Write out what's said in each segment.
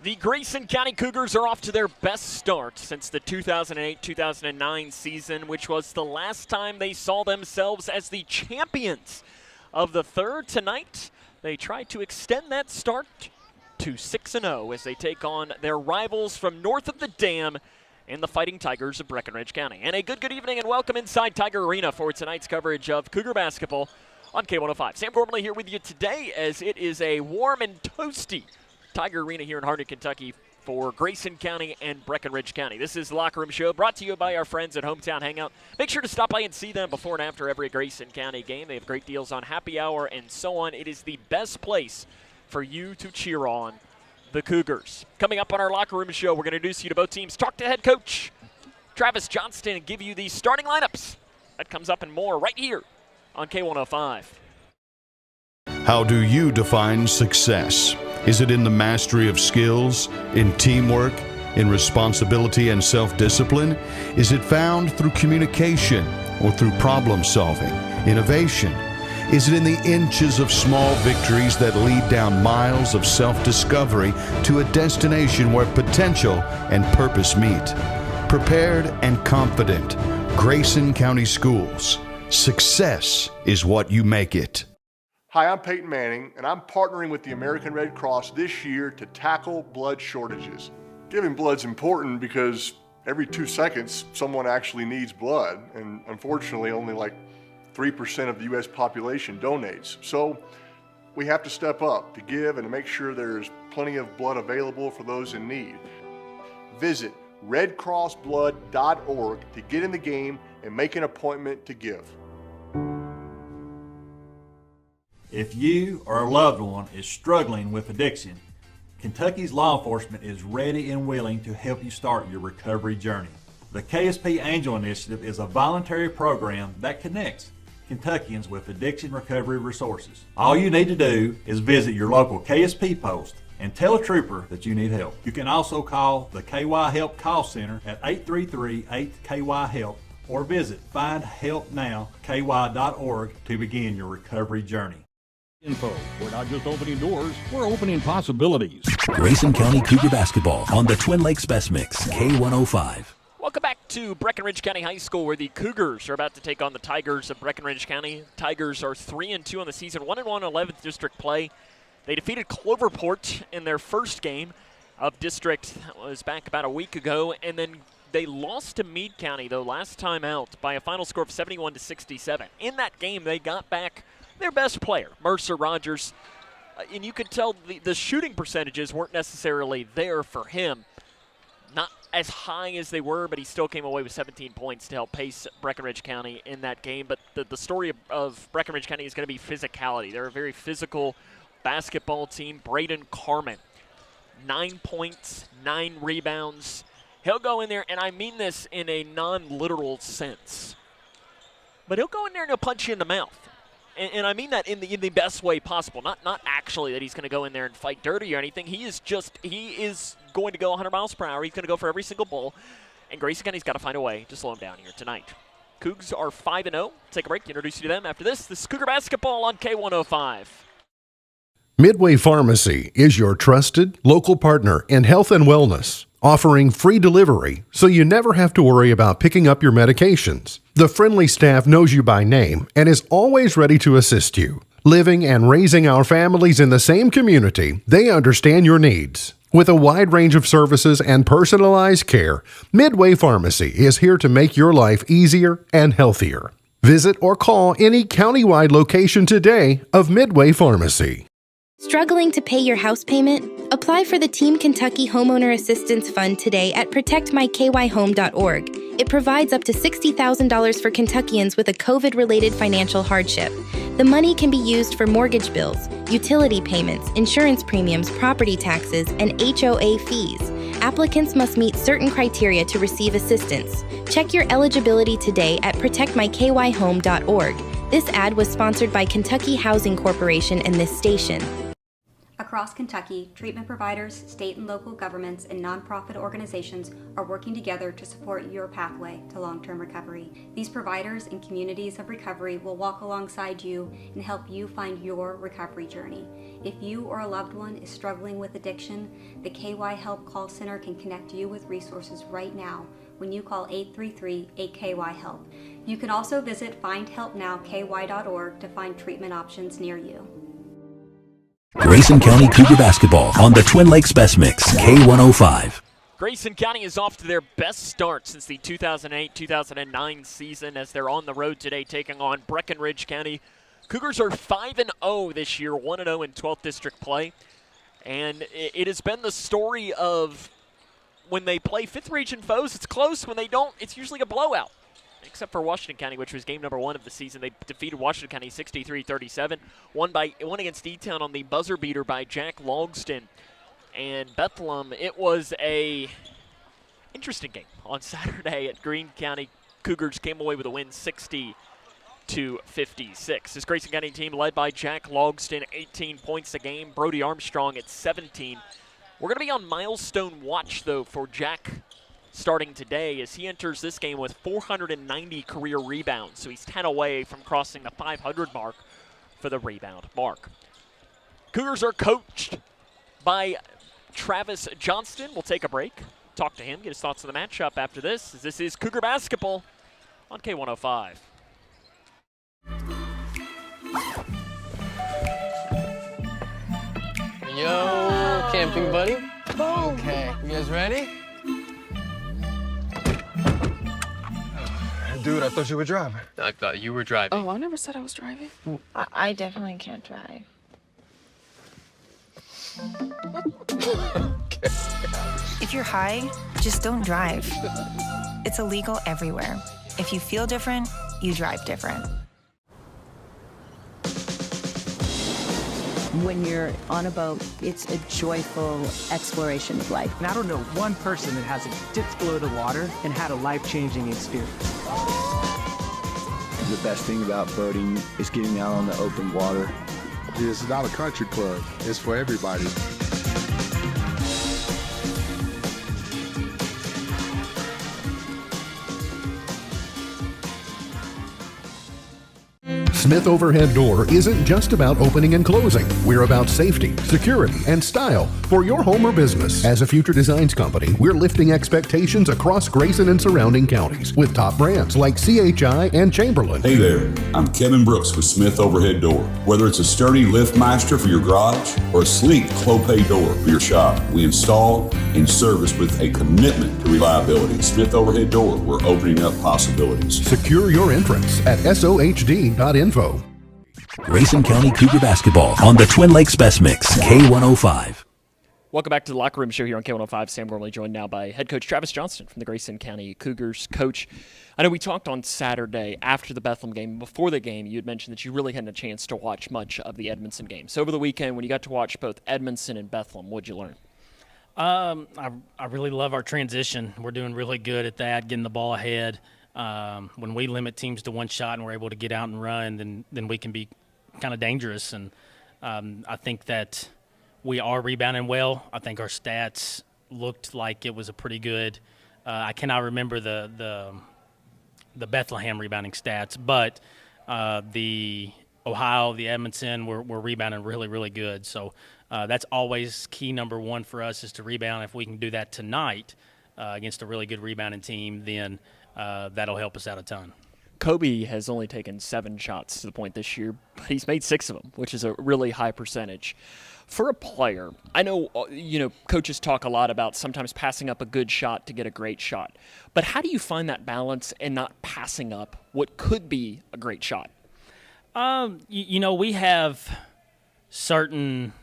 The Grayson County Cougars are off to their best start since the 2008-2009 season, which was the last time they saw themselves as the champions of the third. Tonight, they try to extend that start to 6-0 as they take on their rivals from north of the dam in the Fighting Tigers of Breckinridge County. And a good evening and welcome inside Tiger Arena for tonight's coverage of Cougar basketball on K105. Sam Gormley here with you today as it is a warm and toasty Tiger Arena here in Harnett, Kentucky for Grayson County and Breckinridge County. This is the Locker Room Show brought to you by our friends at Hometown Hangout. Make sure to stop by and see them before and after every Grayson County game. They have great deals on happy hour and so on. It is the best place for you to cheer on the Cougars. Coming up on our Locker Room Show, we're going to introduce you to both teams, talk to head coach Travis Johnston, and give you the starting lineups. That comes up and more right here on K105. How do you define success? Is it in the mastery of skills, in teamwork, in responsibility and self-discipline? Is it found through communication or through problem solving, innovation? Is it in the inches of small victories that lead down miles of self-discovery to a destination where potential and purpose meet? Prepared and confident, Grayson County Schools. Success is what you make it. Hi, I'm Peyton Manning, and I'm partnering with the American Red Cross this year to tackle blood shortages. Giving blood's important because every 2 seconds, someone actually needs blood, and unfortunately, only like 3% of the U.S. population donates. So we have to step up to give and to make sure there's plenty of blood available for those in need. Visit redcrossblood.org to get in the game and make an appointment to give. If you or a loved one is struggling with addiction, Kentucky's law enforcement is ready and willing to help you start your recovery journey. The KSP Angel Initiative is a voluntary program that connects Kentuckians with addiction recovery resources. All you need to do is visit your local KSP post and tell a trooper that you need help. You can also call the KY Help call center at 833-8KY-HELP or visit findhelpnowky.org to begin your recovery journey. Info. We're not just opening doors, we're opening possibilities. Grayson County Cougar basketball on the Twin Lakes Best Mix, K105. Welcome back to Breckinridge County High School, where the Cougars are about to take on the Tigers of Breckinridge County. Tigers are 3-2 on the season, 1-1 11th district play. They defeated Cloverport in their first game of district. That was back about a week ago, and then they lost to Meade County, though, last time out by a final score of 71-67. In that game, they got back their best player, Mercer Rogers, and you could tell the shooting percentages weren't necessarily there for him. Not as high as they were, but he still came away with 17 points to help pace Breckinridge County in that game. But the story of Breckinridge County is going to be physicality. They're a very physical basketball team. Braden Carmen, 9 points, 9 rebounds. He'll go in there, and I mean this in a non-literal sense, but he'll go in there and he'll punch you in the mouth. And I mean that in the best way possible. Not actually that he's going to go in there and fight dirty or anything. He is going to go 100 miles per hour. He's going to go for every single ball. And Grayson County's got to find a way to slow him down here tonight. Cougs are 5-0. Take a break. Introduce you to them after this. This is Cougar basketball on K105. Midway Pharmacy is your trusted local partner in health and wellness, offering free delivery so you never have to worry about picking up your medications. The friendly staff knows you by name and is always ready to assist you. Living and raising our families in the same community, they understand your needs. With a wide range of services and personalized care, Midway Pharmacy is here to make your life easier and healthier. Visit or call any countywide location today of Midway Pharmacy. Struggling to pay your house payment? Apply for the Team Kentucky Homeowner Assistance Fund today at protectmykyhome.org. It provides up to $60,000 for Kentuckians with a COVID-related financial hardship. The money can be used for mortgage bills, utility payments, insurance premiums, property taxes, and HOA fees. Applicants must meet certain criteria to receive assistance. Check your eligibility today at protectmykyhome.org. This ad was sponsored by Kentucky Housing Corporation and this station. Across Kentucky, treatment providers, state and local governments, and nonprofit organizations are working together to support your pathway to long-term recovery. These providers and communities of recovery will walk alongside you and help you find your recovery journey. If you or a loved one is struggling with addiction, the KY Help Call Center can connect you with resources right now when you call 833-8KY-HELP. You can also visit findhelpnowky.org to find treatment options near you. Grayson County Cougar basketball on the Twin Lakes Best Mix, K105. Grayson County is off to their best start since the 2008-2009 season as they're on the road today taking on Breckinridge County. Cougars are 5-0 this year, 1-0 in 12th District play. And it has been the story of when they play 5th Region foes, it's close. When they don't, it's usually a blowout. Except for Washington County, which was game number 1 of the season. They defeated Washington County 63-37. Won against E-Town on the buzzer beater by Jack Logston. And Bethlehem, it was a interesting game on Saturday at Greene County. Cougars came away with a win 60-56. This Grayson County team led by Jack Logston, 18 points a game. Brody Armstrong at 17. We're going to be on milestone watch, though, for Jack starting today as he enters this game with 490 career rebounds. So he's 10 away from crossing the 500 mark for the rebound mark. Cougars are coached by Travis Johnston. We'll take a break, talk to him, get his thoughts on the matchup after this, as this is Cougar basketball on K105. Yo, camping buddy. Okay, you guys ready? Dude, I thought you were driving. I thought you were driving. Oh, I never said I was driving. I definitely can't drive. Okay. If you're high, just don't drive. It's illegal everywhere. If you feel different, you drive different. When you're on a boat, it's a joyful exploration of life. And I don't know one person that hasn't dipped below the water and had a life-changing experience. The best thing about boating is getting out on the open water. It's not a country club. It's for everybody. Smith Overhead Door isn't just about opening and closing. We're about safety, security, and style for your home or business. As a future designs company, we're lifting expectations across Grayson and surrounding counties with top brands like CHI and Chamberlain. Hey there, I'm Kevin Brooks with Smith Overhead Door. Whether it's a sturdy LiftMaster for your garage or a sleek Clopay door for your shop, we install and service with a commitment to reliability. Smith Overhead Door, we're opening up possibilities. Secure your entrance at sohd.info. Grayson County Cougar basketball on the Twin Lakes Best Mix, K105. Welcome back to the Locker Room Show here on K105. Sam Gormley joined now by head coach Travis Johnston from the Grayson County Cougars. Coach, I know we talked on Saturday after the Bethlehem game. Before the game, you had mentioned that you really hadn't a chance to watch much of the Edmondson game. So over the weekend, when you got to watch both Edmondson and Bethlehem, what did you learn? I really love our transition. We're doing really good at that, getting the ball ahead. When we limit teams to one shot and we're able to get out and run, then we can be kind of dangerous. And I think that we are rebounding well. I think our stats looked like it was a pretty good. I cannot remember the Bethlehem rebounding stats, but the Ohio, the Edmondson, we're rebounding really, really good. So that's always key number one for us is to rebound. If we can do that tonight against a really good rebounding team, then that'll help us out a ton. Kobe has only taken 7 shots to the point this year, but he's made 6 of them, which is a really high percentage. For a player, I know, coaches talk a lot about sometimes passing up a good shot to get a great shot. But how do you find that balance and not passing up what could be a great shot? We have certain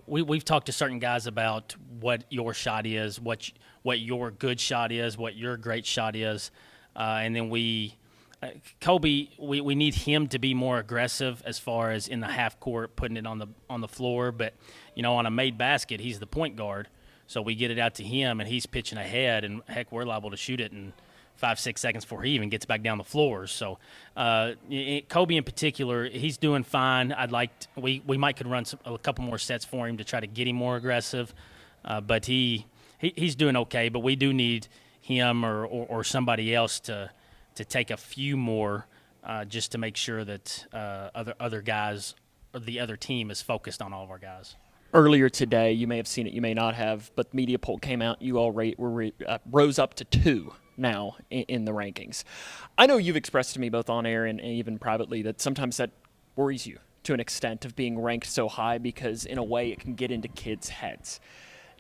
we've talked to certain guys about what your shot is, what your good shot is, what your great shot is, and then Kobe, we need him to be more aggressive as far as in the half court, putting it on the floor. But on a made basket, he's the point guard, so we get it out to him, and he's pitching ahead, and heck, we're liable to shoot it in 5-6 seconds before he even gets back down the floor. So Kobe in particular, he's doing fine. We might could run a couple more sets for him to try to get him more aggressive, but he's doing okay. But we do need him or somebody else to take a few more just to make sure that other guys or the other team is focused on all of our guys. Earlier today, you may have seen it, you may not have, but media poll came out. You all rose up to 2 now in the rankings. I know you've expressed to me both on air and even privately that sometimes that worries you to an extent of being ranked so high because in a way it can get into kids' heads.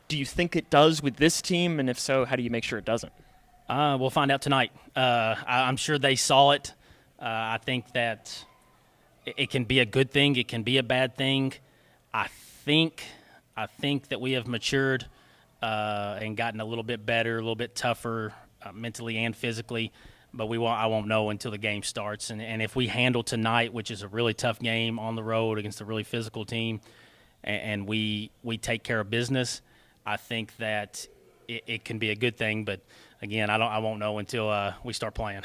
Do you think it does with this team? And if so, how do you make sure it doesn't? We'll find out tonight. I'm sure they saw it. I think that it can be a good thing. It can be a bad thing. I think that we have matured and gotten a little bit better, a little bit tougher mentally and physically. But I won't know until the game starts. And if we handle tonight, which is a really tough game on the road against a really physical team, and we take care of business, I think that it can be a good thing. But again, I won't know until we start playing.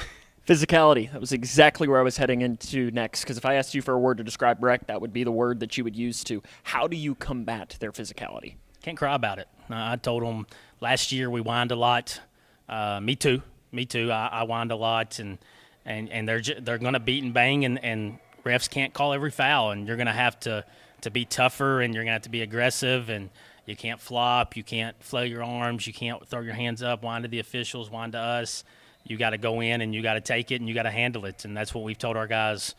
Physicality. That was exactly where I was heading into next, because if I asked you for a word to describe Breck, that would be the word that you would use too. How do you combat their physicality? Can't cry about it. I told them last year we whined a lot. Me too. I whined a lot, and they're going to beat and bang, and refs can't call every foul, and you're going to have to be tougher, and you're going to have to be aggressive, and you can't flop, you can't flail your arms, you can't throw your hands up, whine to the officials, whine to us. You got to go in and you got to take it and you got to handle it, and that's what we've told our guys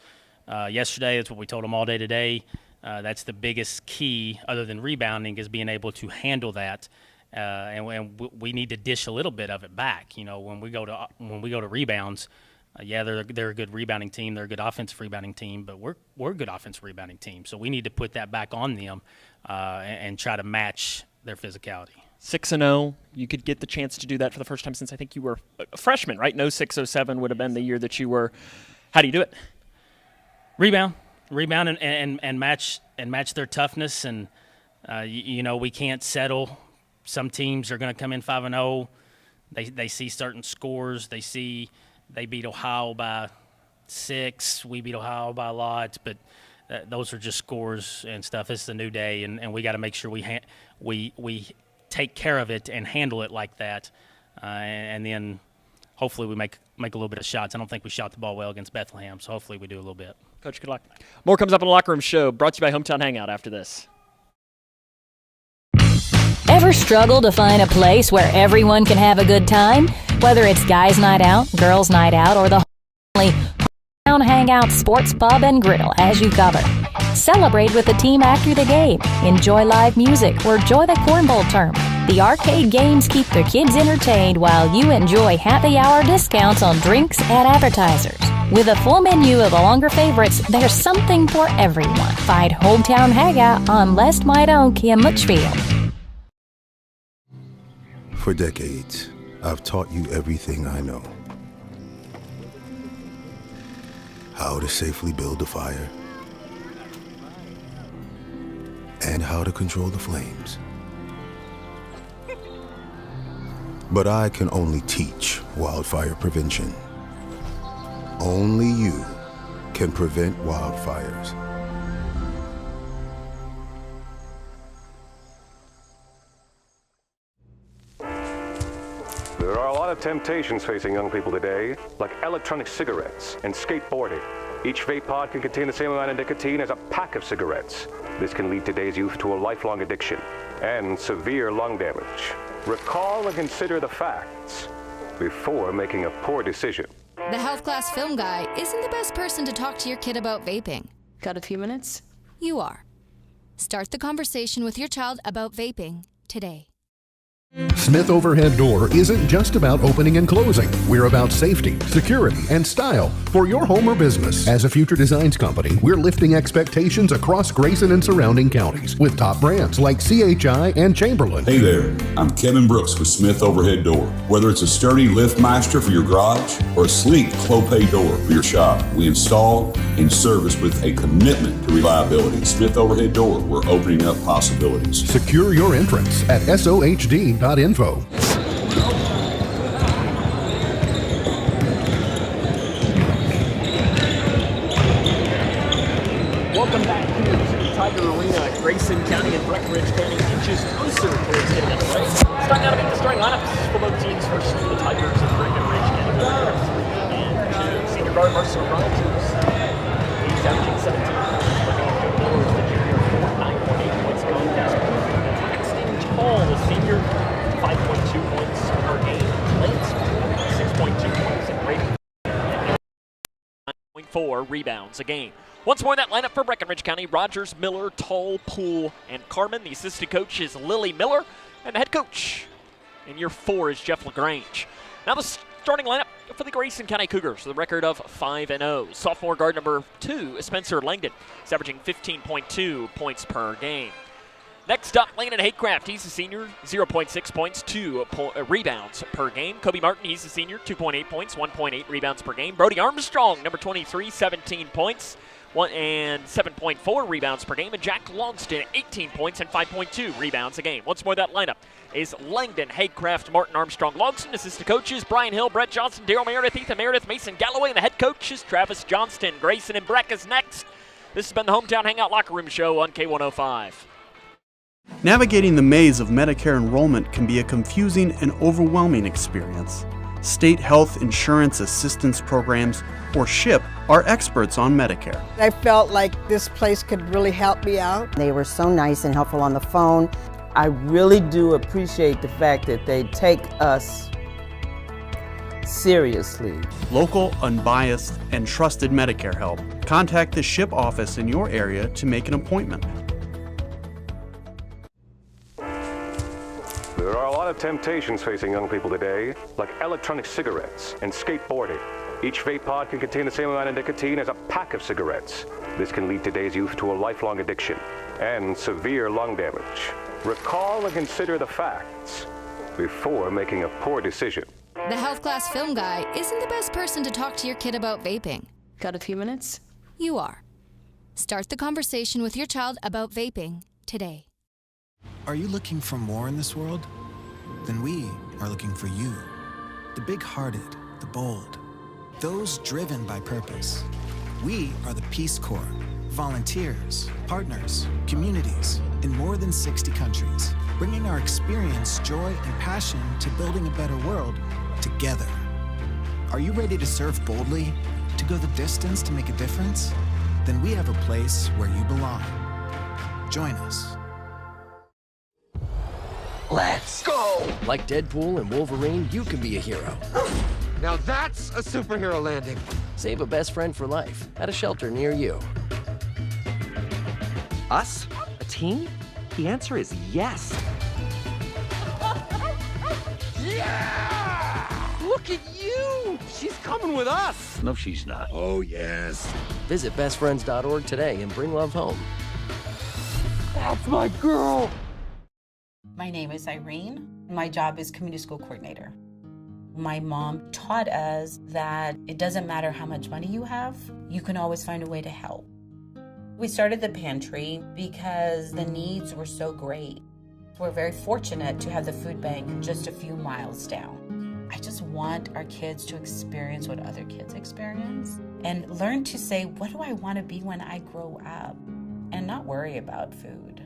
yesterday. That's what we told them all day today. That's the biggest key, other than rebounding, is being able to handle that. And we need to dish a little bit of it back. You know, when we go to rebounds, they're a good rebounding team. They're a good offensive rebounding team, but we're a good offensive rebounding team. So we need to put that back on them and try to match their physicality. 6-0, you could get the chance to do that for the first time since I think you were a freshman, right? No 6-07 would have been the year that you were. How do you do it? Rebound and match their toughness, and we can't settle. Some teams are going to come in 5-0. They see certain scores. They beat Ohio by 6. We beat Ohio by a lot, but those are just scores and stuff. It's the new day, and we got to make sure we take care of it and handle it like that, and then hopefully we make a little bit of shots. I don't think we shot the ball well against Bethlehem, so hopefully we do a little bit. Coach, good luck. More comes up on the Locker Room Show, brought to you by Hometown Hangout after this. Ever struggle to find a place where everyone can have a good time? Whether it's guys' night out, girls' night out, or the only Hometown Hangout Sports Pub and Griddle has you covered. Celebrate with the team after the game. Enjoy live music or enjoy the cornhole tournament. The arcade games keep their kids entertained while you enjoy happy hour discounts on drinks and appetizers. With a full menu of longer favorites, there's something for everyone. Find Hometown Hangout on Lest My Donk in Litchfield. For decades, I've taught you everything I know. How to safely build a fire, and how to control the flames. But I can only teach wildfire prevention. Only you can prevent wildfires. There are a lot of temptations facing young people today, like electronic cigarettes and skateboarding. Each vape pod can contain the same amount of nicotine as a pack of cigarettes. This can lead today's youth to a lifelong addiction and severe lung damage. Recall and consider the facts before making a poor decision. The Health Class Film Guy isn't the best person to talk to your kid about vaping. Got a few minutes? You are. Start the conversation with your child about vaping today. Smith Overhead Door isn't just about opening and closing. We're about safety, security, and style for your home or business. As a future designs company, we're lifting expectations across Grayson and surrounding counties with top brands like CHI and Chamberlain. Hey there, I'm Kevin Brooks with Smith Overhead Door. Whether it's a sturdy lift master for your garage or a sleek clopay door for your shop, we install and service with a commitment to reliability. Smith Overhead Door, we're opening up possibilities. Secure your entrance at SOHD.info. Grayson County and Breckinridge County inches closer towards getting underway. Starting out to meet the starting lineups for both teams. First, the Tigers of Breckinridge County. And senior guard Marcel Rogers. He's averaging 17 points. Miller is the junior, 9.8 points a game. Braxton Hall, the senior, 5.2 points per game. Lance, 6.2 points and rating. 9.4 rebounds a game. Once more, that lineup for Breckinridge County: Rogers, Miller, Toll, Poole, and Carmen. The assistant coach is Lily Miller, and the head coach in year 4 is Jeff LaGrange. Now the starting lineup for the Grayson County Cougars, with a record of 5-0. Sophomore guard number 2 is Spencer Langdon. He's averaging 15.2 points per game. Next up, Landon Haycraft. He's a senior, 0.6 points, 2 rebounds per game. Kobe Martin, he's a senior, 2.8 points, 1.8 rebounds per game. Brody Armstrong, number 23, 17 points, 7.4 rebounds per game. And Jack Longston, 18 points and 5.2 rebounds a game. Once more, that lineup is Langdon, Haycraft, Martin, Armstrong, Longston. Assistant coaches Brian Hill, Brett Johnson, Daryl Meredith, Ethan Meredith, Mason Galloway, and the head coach is Travis Johnston. Grayson and Breck is next. This has been the Hometown Hangout Locker Room Show on K105. Navigating the maze of Medicare enrollment can be a confusing and overwhelming experience. State Health Insurance Assistance Programs, or SHIP, are experts on Medicare. I felt like this place could really help me out. They were so nice and helpful on the phone. I really do appreciate the fact that they take us seriously. Local, unbiased, and trusted Medicare help. Contact the SHIP office in your area to make an appointment. There are a lot of temptations facing young people today, like electronic cigarettes and skateboarding. Each vape pod can contain the same amount of nicotine as a pack of cigarettes. This can lead today's youth to a lifelong addiction and severe lung damage. Recall and consider the facts before making a poor decision. The health class film guy isn't the best person to talk to your kid about vaping. Got a few minutes? You are. Start the conversation with your child about vaping today. Are you looking for more in this world? Then we are looking for you. The big-hearted, the bold, those driven by purpose. We are the Peace Corps, volunteers, partners, communities in more than 60 countries, bringing our experience, joy, and passion to building a better world together. Are you ready to serve boldly, to go the distance to make a difference? Then we have a place where you belong. Join us. Let's go! Like Deadpool and Wolverine, you can be a hero. Now that's a superhero landing. Save a best friend for life at a shelter near you. Us? A team? The answer is yes. Yeah! Look at you! She's coming with us! No, she's not. Oh, yes. Visit bestfriends.org today and bring love home. That's my girl! My name is Irene. My job is community school coordinator. My mom taught us that it doesn't matter how much money you have, you can always find a way to help. We started the pantry because the needs were so great. We're very fortunate to have the food bank just a few miles down. I just want our kids to experience what other kids experience and learn to say, what do I want to be when I grow up? And not worry about food.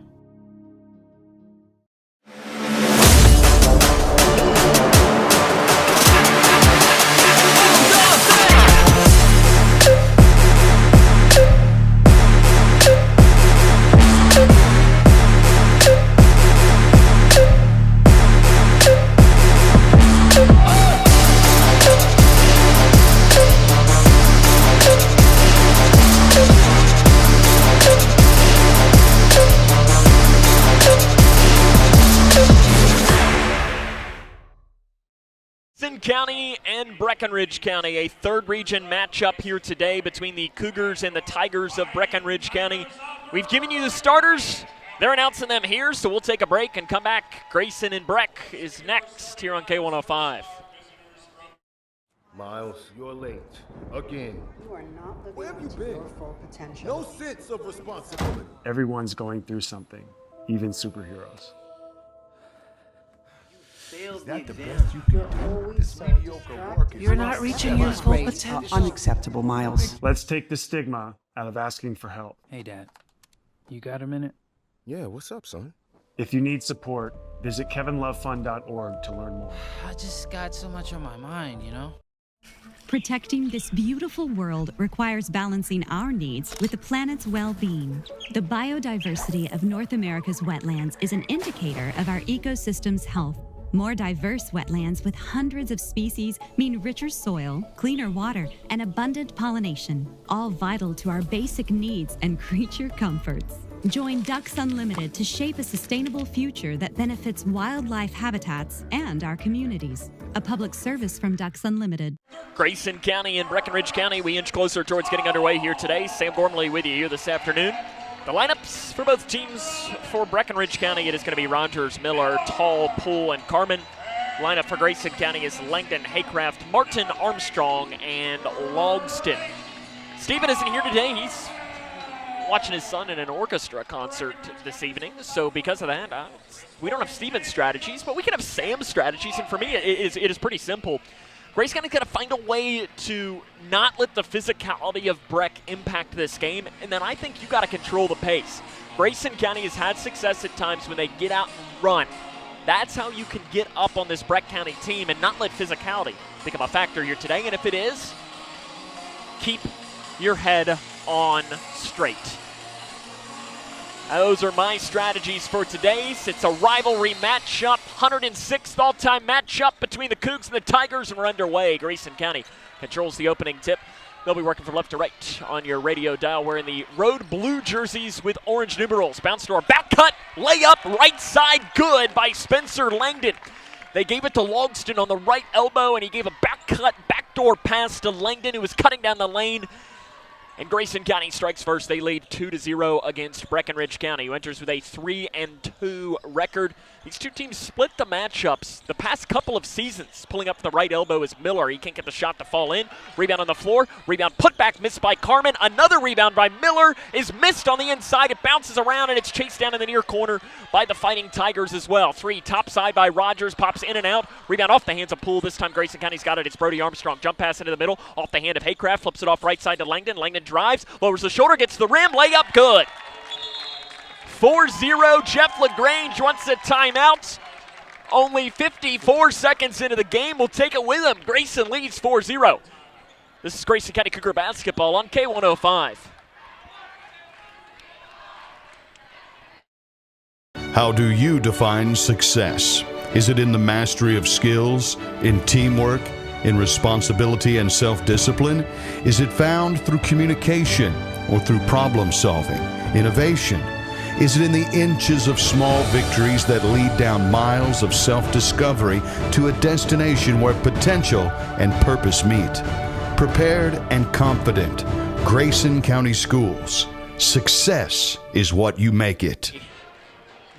County and Breckinridge County, a third region matchup here today between the Cougars and the Tigers of Breckinridge County. We've given you the starters. They're announcing them here, so we'll take a break and come back. Grayson and Breck is next here on K105. Miles, you're late. Again. You are not Where have living you to been? your full potential. No sense of responsibility. Everyone's going through something, even superheroes. Is that the best you can do? This mediocre work is You're not reaching your full potential. Unacceptable, Miles. Let's take the stigma out of asking for help. Hey, Dad. You got a minute? Yeah, what's up, son? If you need support, visit kevinlovefund.org to learn more. I just got so much on my mind, you know? Protecting this beautiful world requires balancing our needs with the planet's well-being. The biodiversity of North America's wetlands is an indicator of our ecosystem's health. More diverse wetlands with hundreds of species mean richer soil, cleaner water, and abundant pollination, all vital to our basic needs and creature comforts. Join Ducks Unlimited to shape a sustainable future that benefits wildlife habitats and our communities. A public service from Ducks Unlimited. Grayson County and Breckinridge County, we inch closer towards getting underway here today. Sam Gormley with you here this afternoon. The lineups for both teams for Breckinridge County, it is going to be Rogers, Miller, Tall, Poole, and Carmen. Lineup for Grayson County is Langdon, Haycraft, Martin, Armstrong, and Logston. Stephen isn't here today. He's watching his son in an orchestra concert this evening. So because of that, we don't have Stephen's strategies, but we can have Sam's strategies. And for me, it is pretty simple. Grayson County's got to find a way to not let the physicality of Breck impact this game, and then I think you got to control the pace. Grayson County has had success at times when they get out and run. That's how you can get up on this Breck County team and not let physicality become a factor here today. And if it is, keep your head on straight. Those are my strategies for today. It's a rivalry matchup, 106th all-time matchup between the Cougs and the Tigers, and we're underway. Grayson County controls the opening tip. They'll be working from left to right on your radio dial. Wearing the road blue jerseys with orange numerals. Bounce to our back cut, layup, right side, good by Spencer Langdon. They gave it to Logston on the right elbow, and he gave a back cut, backdoor pass to Langdon, who was cutting down the lane. And Grayson County strikes first. They lead 2-0 against Breckinridge County, who enters with a 3-2 record. These two teams split the matchups the past couple of seasons. Pulling up the right elbow is Miller. He can't get the shot to fall in. Rebound on the floor. Rebound put back, missed by Carmen. Another rebound by Miller is missed on the inside. It bounces around, and it's chased down in the near corner by the Fighting Tigers as well. Three, top side by Rogers. Pops in and out. Rebound off the hands of Poole. This time Grayson County's got it. It's Brody Armstrong. Jump pass into the middle. Off the hand of Haycraft. Flips it off right side to Langdon. Langdon drives, lowers the shoulder, gets the rim. Layup, good. 4-0. Jeff LaGrange wants a timeout. Only 54 seconds into the game. We'll take it with him. Grayson leads 4-0. This is Grayson County Cougar basketball on K105. How do you define success? Is it in the mastery of skills, in teamwork, in responsibility and self-discipline? Is it found through communication or through problem solving, innovation? Is it in the inches of small victories that lead down miles of self-discovery to a destination where potential and purpose meet? Prepared and confident, Grayson County Schools. Success is what you make it.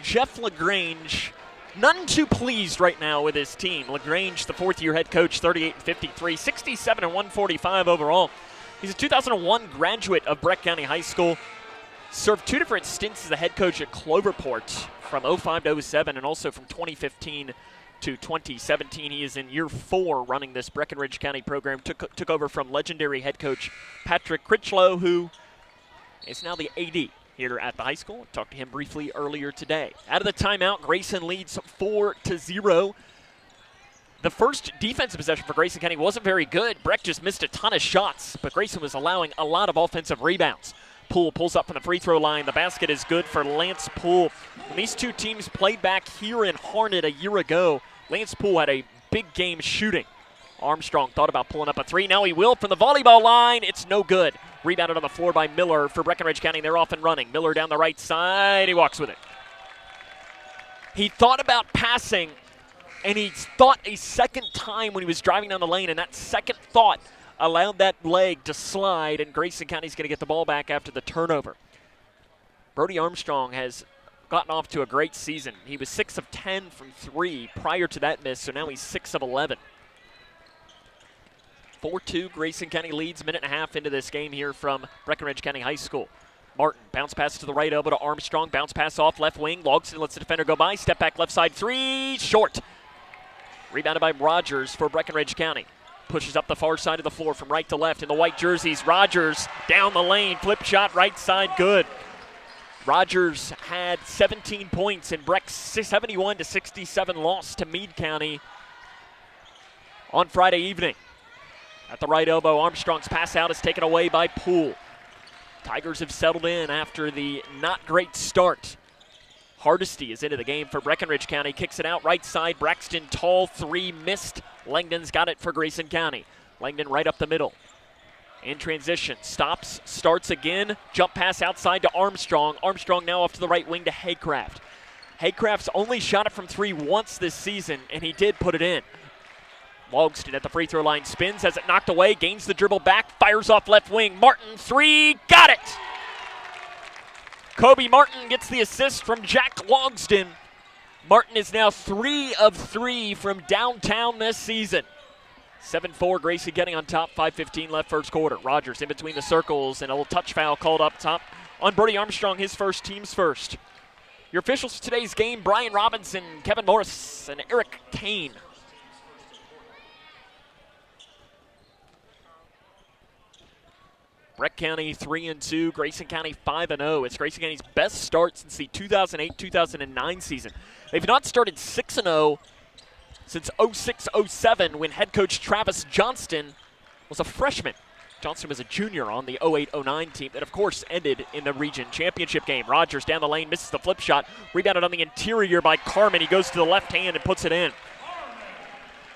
Jeff LaGrange, none too pleased right now with his team. LaGrange, the fourth-year head coach, 38-53, 67 and 145 overall. He's a 2001 graduate of Breck County High School. Served two different stints as a head coach at Cloverport from 05 to 07 and also from 2015 to 2017. He is in year 4 running this Breckinridge County program. Took over from legendary head coach Patrick Critchlow, who is now the AD here at the high school. Talked to him briefly earlier today. Out of the timeout, Grayson leads 4-0. The first defensive possession for Grayson County wasn't very good. Breck just missed a ton of shots, but Grayson was allowing a lot of offensive rebounds. Poole pulls up from the free throw line. The basket is good for Lance Poole. When these two teams played back here in Harnett a year ago, Lance Poole had a big game shooting. Armstrong thought about pulling up a three. Now he will from the volleyball line. It's no good. Rebounded on the floor by Miller for Breckinridge County. They're off and running. Miller down the right side. He walks with it. He thought about passing, and he thought a second time when he was driving down the lane, and that second thought allowed that leg to slide, and Grayson County's going to get the ball back after the turnover. Brody Armstrong has gotten off to a great season. He was 6 of 10 from 3 prior to that miss, so now he's 6 of 11. 4-2, Grayson County leads, minute and a half into this game here from Breckinridge County High School. Martin, bounce pass to the right elbow to Armstrong, bounce pass off left wing. Logston lets the defender go by, step back left side, three, short. Rebounded by Rogers for Breckinridge County. Pushes up the far side of the floor from right to left in the white jerseys. Rogers down the lane, flip shot right side, good. Rogers had 17 points in Breck's 71-67 loss to Meade County on Friday evening. At the right elbow, Armstrong's pass out is taken away by Poole. Tigers have settled in after the not great start. Hardesty is into the game for Breckinridge County. Kicks it out right side. Braxton tall three missed. Langdon's got it for Grayson County. Langdon right up the middle. In transition, stops, starts again. Jump pass outside to Armstrong. Armstrong now off to the right wing to Haycraft. Haycraft's only shot it from three once this season, and he did put it in. Logston at the free throw line spins, has it knocked away, gains the dribble back, fires off left wing. Martin, three, got it! Kobe Martin gets the assist from Jack Logston. Martin is now 3 of 3 from downtown this season. 7-4, Grayson getting on top, 5:15 left first quarter. Rogers in between the circles and a little touch foul called up top on Brody Armstrong, his first, team's first. Your officials for today's game, Brian Robinson, Kevin Morris, and Eric Kane. Breck County 3-2, Grayson County 5-0. It's Grayson County's best start since the 2008-2009 season. They've not started 6-0 since 06-07 when head coach Travis Johnston was a freshman. Johnston was a junior on the 08-09 team that, of course, ended in the region championship game. Rogers down the lane, misses the flip shot, rebounded on the interior by Carmen. He goes to the left hand and puts it in.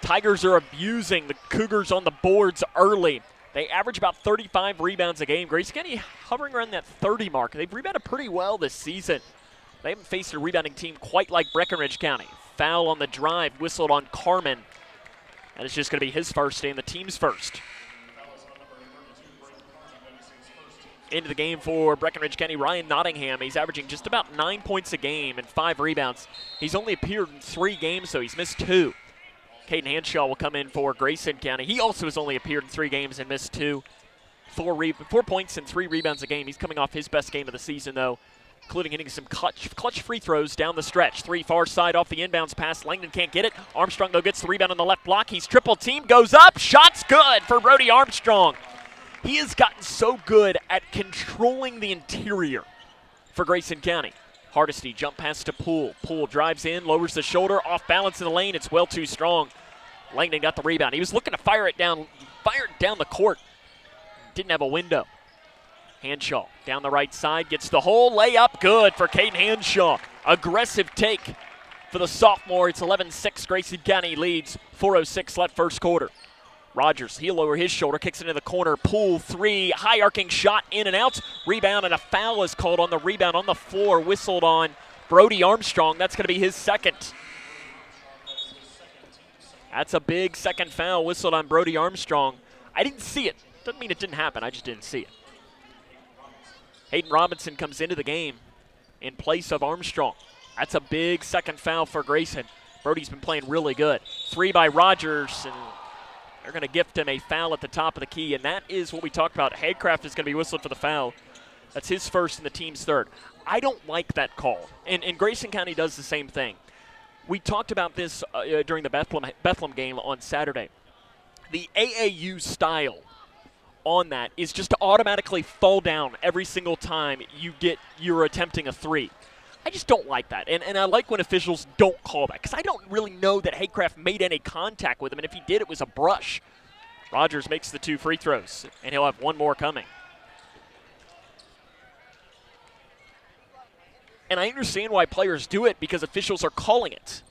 Tigers are abusing the Cougars on the boards early. They average about 35 rebounds a game. Grayson County hovering around that 30 mark. They've rebounded pretty well this season. They haven't faced a rebounding team quite like Breckinridge County. Foul on the drive, whistled on Carmen. And it's just going to be his first and the team's first. Into the game for Breckinridge County, Ryan Nottingham. He's averaging just about 9 points a game and 5 rebounds. He's only appeared in 3 games, so he's missed 2. Caden Hanshaw will come in for Grayson County. He also has only appeared in 3 games and missed 2. 4 points and 3 rebounds a game. He's coming off his best game of the season, though, including hitting some clutch free throws down the stretch. 3 far side off the inbounds pass. Langdon can't get it. Armstrong, though, gets the rebound on the left block. He's triple team, goes up. Shot's good for Brody Armstrong. He has gotten so good at controlling the interior for Grayson County. Hardesty, jump pass to Poole. Poole drives in, lowers the shoulder, off balance in the lane. It's well too strong. Langdon got the rebound. He was looking to fire it down the court. Didn't have a window. Hanshaw down the right side, gets the hole, layup, good for Caden Hanshaw. Aggressive take for the sophomore. It's 11-6, Grayson County leads, 4:06 left first quarter. Rogers, he'll lower his shoulder, kicks it into the corner. Poole, 3, high arcing shot, in and out. Rebound, and a foul is called on the rebound on the floor, whistled on Brody Armstrong. That's going to be his second. That's a big second foul whistled on Brody Armstrong. I didn't see it. Doesn't mean it didn't happen. I just didn't see it. Hayden Robinson comes into the game in place of Armstrong. That's a big second foul for Grayson. Brody's been playing really good. 3 by Rogers, and they're going to gift him a foul at the top of the key, and that is what we talked about. Haycraft is going to be whistled for the foul. That's his first and the team's third. I don't like that call, and Grayson County does the same thing. We talked about this during the Bethlehem game on Saturday. The AAU style on that is just to automatically fall down every single time you're attempting a 3. I just don't like that, and I like when officials don't call that, because I don't really know that Haycraft made any contact with him, and if he did, it was a brush. Rogers makes the 2 free throws, and he'll have 1 more coming. And I understand why players do it, because officials are calling it.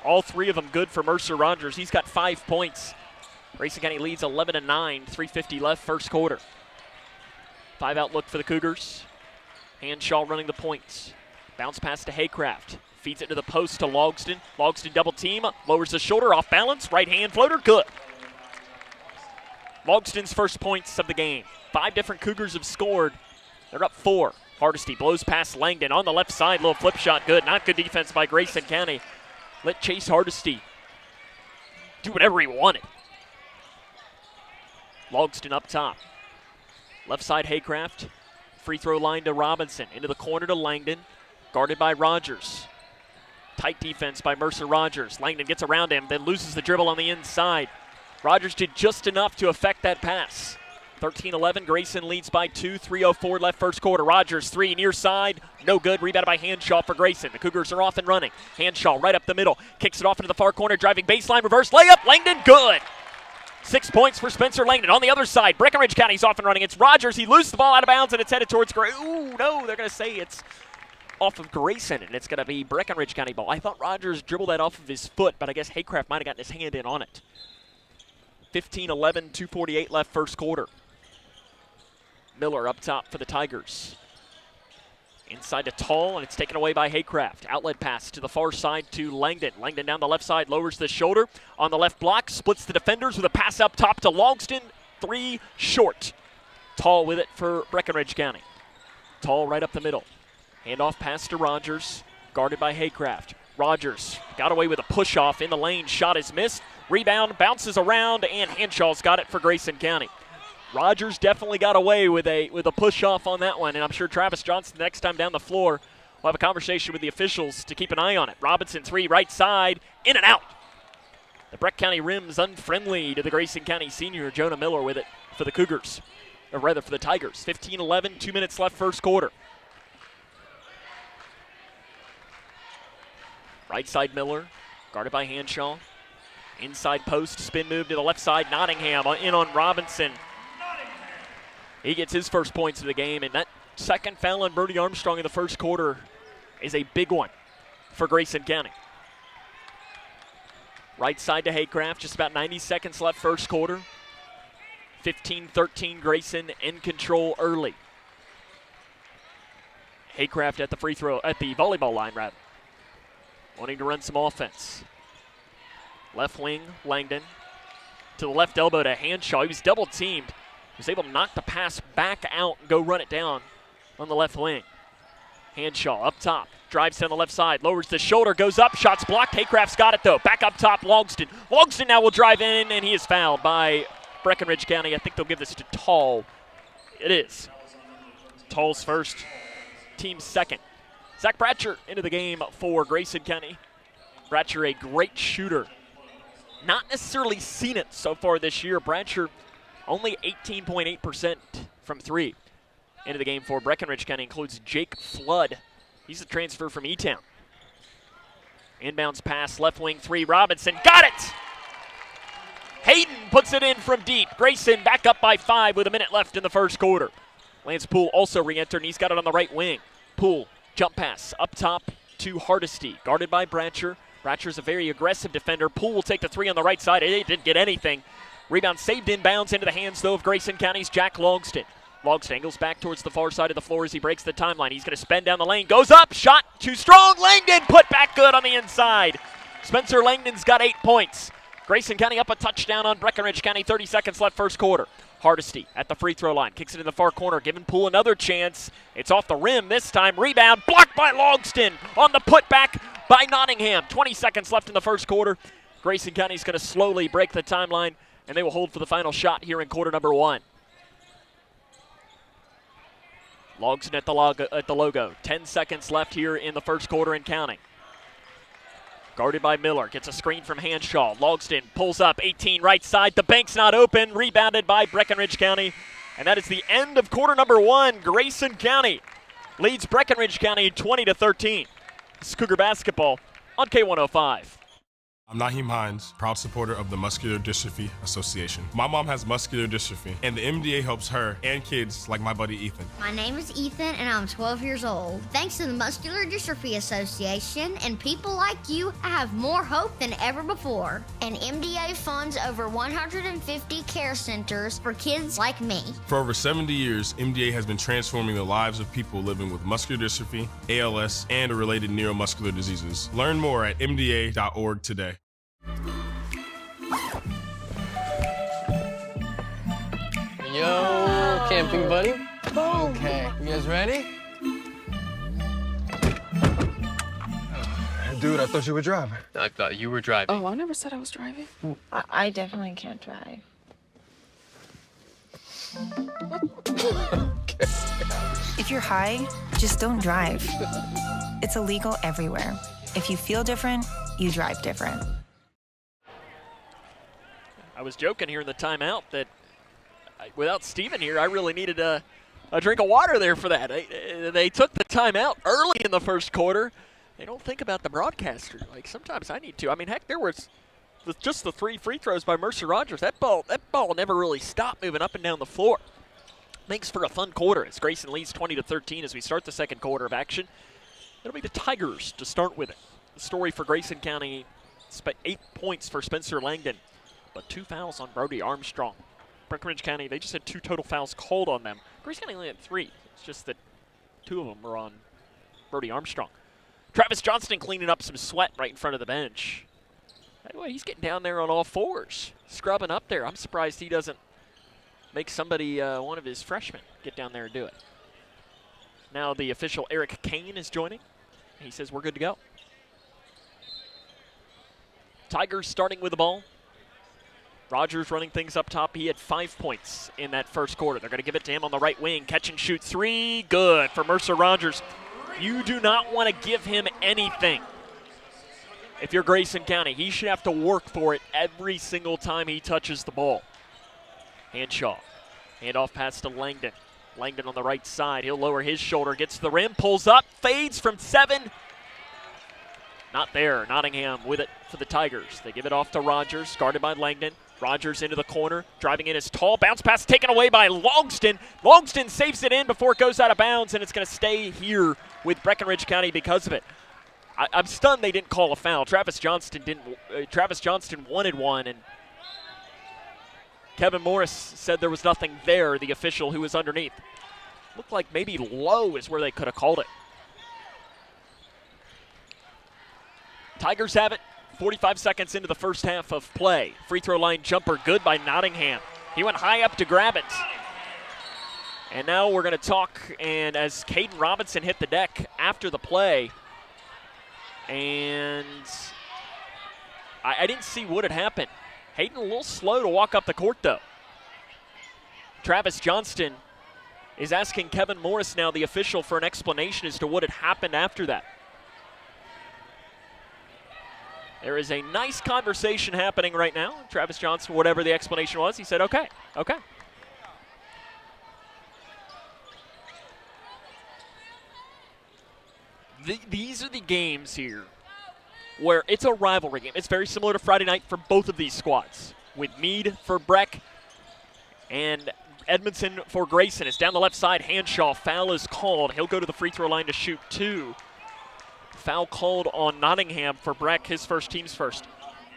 All 3 of them good for Mercer Rogers. He's got 5 points. Grayson County leads 11-9, 3:50 left first quarter. 5 out look for the Cougars. Hanshaw running the points. Bounce pass to Haycraft. Feeds it to the post to Logston. Logston double team. Lowers the shoulder, off balance. Right hand floater, good. Logston's first points of the game. 5 different Cougars have scored. They're up 4. Hardesty blows past Langdon on the left side. Little flip shot, good. Not good defense by Grayson County. Let Chase Hardesty do whatever he wanted. Logston up top. Left side Haycraft. Free throw line to Robinson. Into the corner to Langdon. Guarded by Rogers. Tight defense by Mercer Rogers. Langdon gets around him, then loses the dribble on the inside. Rogers did just enough to affect that pass. 13-11, Grayson leads by 2, 3:04 left first quarter. Rogers, 3, near side, no good. Rebounded by Hanshaw for Grayson. The Cougars are off and running. Hanshaw right up the middle, kicks it off into the far corner, driving baseline, reverse layup, Langdon, good. 6 points for Spencer Langdon. On the other side, Breckinridge County's off and running. It's Rogers, he loosed the ball out of bounds, and it's headed towards Ooh, no, they're going to say it's off of Grayson, and it's going to be Breckinridge County ball. I thought Rogers dribbled that off of his foot, but I guess Haycraft might have gotten his hand in on it. 15-11, 2:48 left first quarter. Miller up top for the Tigers. Inside to Tall, and it's taken away by Haycraft. Outlet pass to the far side to Langdon. Langdon down the left side, lowers the shoulder. On the left block, splits the defenders with a pass up top to Logston. 3 short. Tall with it for Breckinridge County. Tall right up the middle. Handoff pass to Rogers, guarded by Haycraft. Rogers got away with a push-off in the lane. Shot is missed. Rebound bounces around, and Hanshaw's got it for Grayson County. Rogers definitely got away with a push-off on that one, and I'm sure Travis Johnston next time down the floor will have a conversation with the officials to keep an eye on it. Robinson 3, right side, in and out. The Breck County rim's unfriendly to the Grayson County senior. Jonah Miller with it for the Cougars, or rather for the Tigers. 15-11, 2 minutes left first quarter. Right side Miller, guarded by Hanshaw. Inside post, spin move to the left side. Nottingham in on Robinson. He gets his first points of the game, and that second foul on Brody Armstrong in the first quarter is a big one for Grayson County. Right side to Haycraft, just about 90 seconds left first quarter. 15-13, Grayson in control early. Haycraft at the volleyball line rather. Wanting to run some offense. Left wing, Langdon. To the left elbow to Hanshaw. He was double teamed. He was able to knock the pass back out and go run it down on the left wing. Hanshaw up top. Drives down the left side. Lowers the shoulder. Goes up. Shots blocked. Haycraft's got it though. Back up top, Logston. Logston now will drive in, and he is fouled by Breckinridge County. I think they'll give this to Tall. It is. Tall's first. Team's second. Zach Bratcher into the game for Grayson County. Bratcher, a great shooter. Not necessarily seen it so far this year. Bratcher only 18.8% from 3. Into the game for Breckinridge County includes Jake Flood. He's a transfer from E-Town. Inbounds pass, left wing 3, Robinson, got it! Hayden puts it in from deep. Grayson back up by 5 with a minute left in the first quarter. Lance Poole also re-entered, and he's got it on the right wing. Poole, jump pass, up top to Hardesty, guarded by Bratcher. Bratcher's a very aggressive defender. Poole will take the 3 on the right side. It didn't get anything. Rebound saved inbounds into the hands, though, of Grayson County's Jack Logston. Logston angles back towards the far side of the floor as he breaks the timeline. He's going to spin down the lane. Goes up. Shot too strong. Langdon put back good on the inside. Spencer Langdon's got 8 points. Grayson County up a touchdown on Breckinridge County. 30 seconds left first quarter. Hardesty at the free throw line. Kicks it in the far corner. Giving Poole another chance. It's off the rim this time. Rebound blocked by Logston on the putback by Nottingham. 20 seconds left in the first quarter. Grayson County's going to slowly break the timeline, and they will hold for the final shot here in quarter number 1. Logston at the logo. 10 seconds left here in the first quarter and counting. Guarded by Miller. Gets a screen from Hanshaw. Logston pulls up. 18 right side. The bank's not open. Rebounded by Breckinridge County. And that is the end of quarter number 1. Grayson County leads Breckinridge County 20-13. This is Cougar basketball on K105. I'm Naheem Hines, proud supporter of the Muscular Dystrophy Association. My mom has muscular dystrophy, and the MDA helps her and kids like my buddy Ethan. My name is Ethan, and I'm 12 years old. Thanks to the Muscular Dystrophy Association and people like you, I have more hope than ever before. And MDA funds over 150 care centers for kids like me. For over 70 years, MDA has been transforming the lives of people living with muscular dystrophy, ALS, and related neuromuscular diseases. Learn more at mda.org today. Yo, camping buddy. Okay, you guys ready? Dude, I thought you were driving. I thought you were driving. Oh, I never said I was driving. I definitely can't drive. Okay. If you're high, just don't drive. It's illegal everywhere. If you feel different, you drive different. I was joking here in the timeout that without Steven here, I really needed a drink of water there for that. They took the timeout early in the first quarter. They don't think about the broadcaster. Like, sometimes I need to. I mean, heck, there was just the 3 free throws by Mercer Rogers. That ball never really stopped moving up and down the floor. Makes for a fun quarter as Grayson leads 20-13 as we start the second quarter of action. It'll be the Tigers to start with it. The story for Grayson County, 8 points for Spencer Langdon, but 2 fouls on Brody Armstrong. Breckinridge County, they just had 2 total fouls called on them. Grayson County only had 3. It's just that 2 of them were on Brody Armstrong. Travis Johnston cleaning up some sweat right in front of the bench. Anyway, he's getting down there on all fours, scrubbing up there. I'm surprised he doesn't make somebody, one of his freshmen, get down there and do it. Now the official Eric Kane is joining. He says we're good to go. Tigers starting with the ball. Rogers running things up top. He had 5 points in that first quarter. They're going to give it to him on the right wing. Catch and shoot 3. Good for Mercer Rogers. You do not want to give him anything. If you're Grayson County, he should have to work for it every single time he touches the ball. Hanshaw. Handoff pass to Langdon. Langdon on the right side. He'll lower his shoulder. Gets to the rim. Pulls up. Fades from 7. Not there. Nottingham with it for the Tigers. They give it off to Rogers. Guarded by Langdon. Rogers into the corner. Driving in is tall. Bounce pass taken away by Longston. Longston saves it in before it goes out of bounds, and it's going to stay here with Breckinridge County because of it. I'm stunned they didn't call a foul. Travis Johnston wanted one, and Kevin Morris said there was nothing there, the official who was underneath. Looked like maybe low is where they could have called it. Tigers have it. 45 seconds into the first half of play. Free throw line jumper good by Nottingham. He went high up to grab it. And now we're going to talk, and as Caden Robinson hit the deck after the play, and I didn't see what had happened. Hayden a little slow to walk up the court, though. Travis Johnston is asking Kevin Morris now, the official, for an explanation as to what had happened after that. There is a nice conversation happening right now. Travis Johnston, whatever the explanation was, he said, okay. These are the games here where it's a rivalry game. It's very similar to Friday night for both of these squads, with Meade for Breck and Edmondson for Grayson. It's down the left side. Hanshaw, foul is called. He'll go to the free throw line to shoot 2. Foul called on Nottingham for Breck, his first, team's first.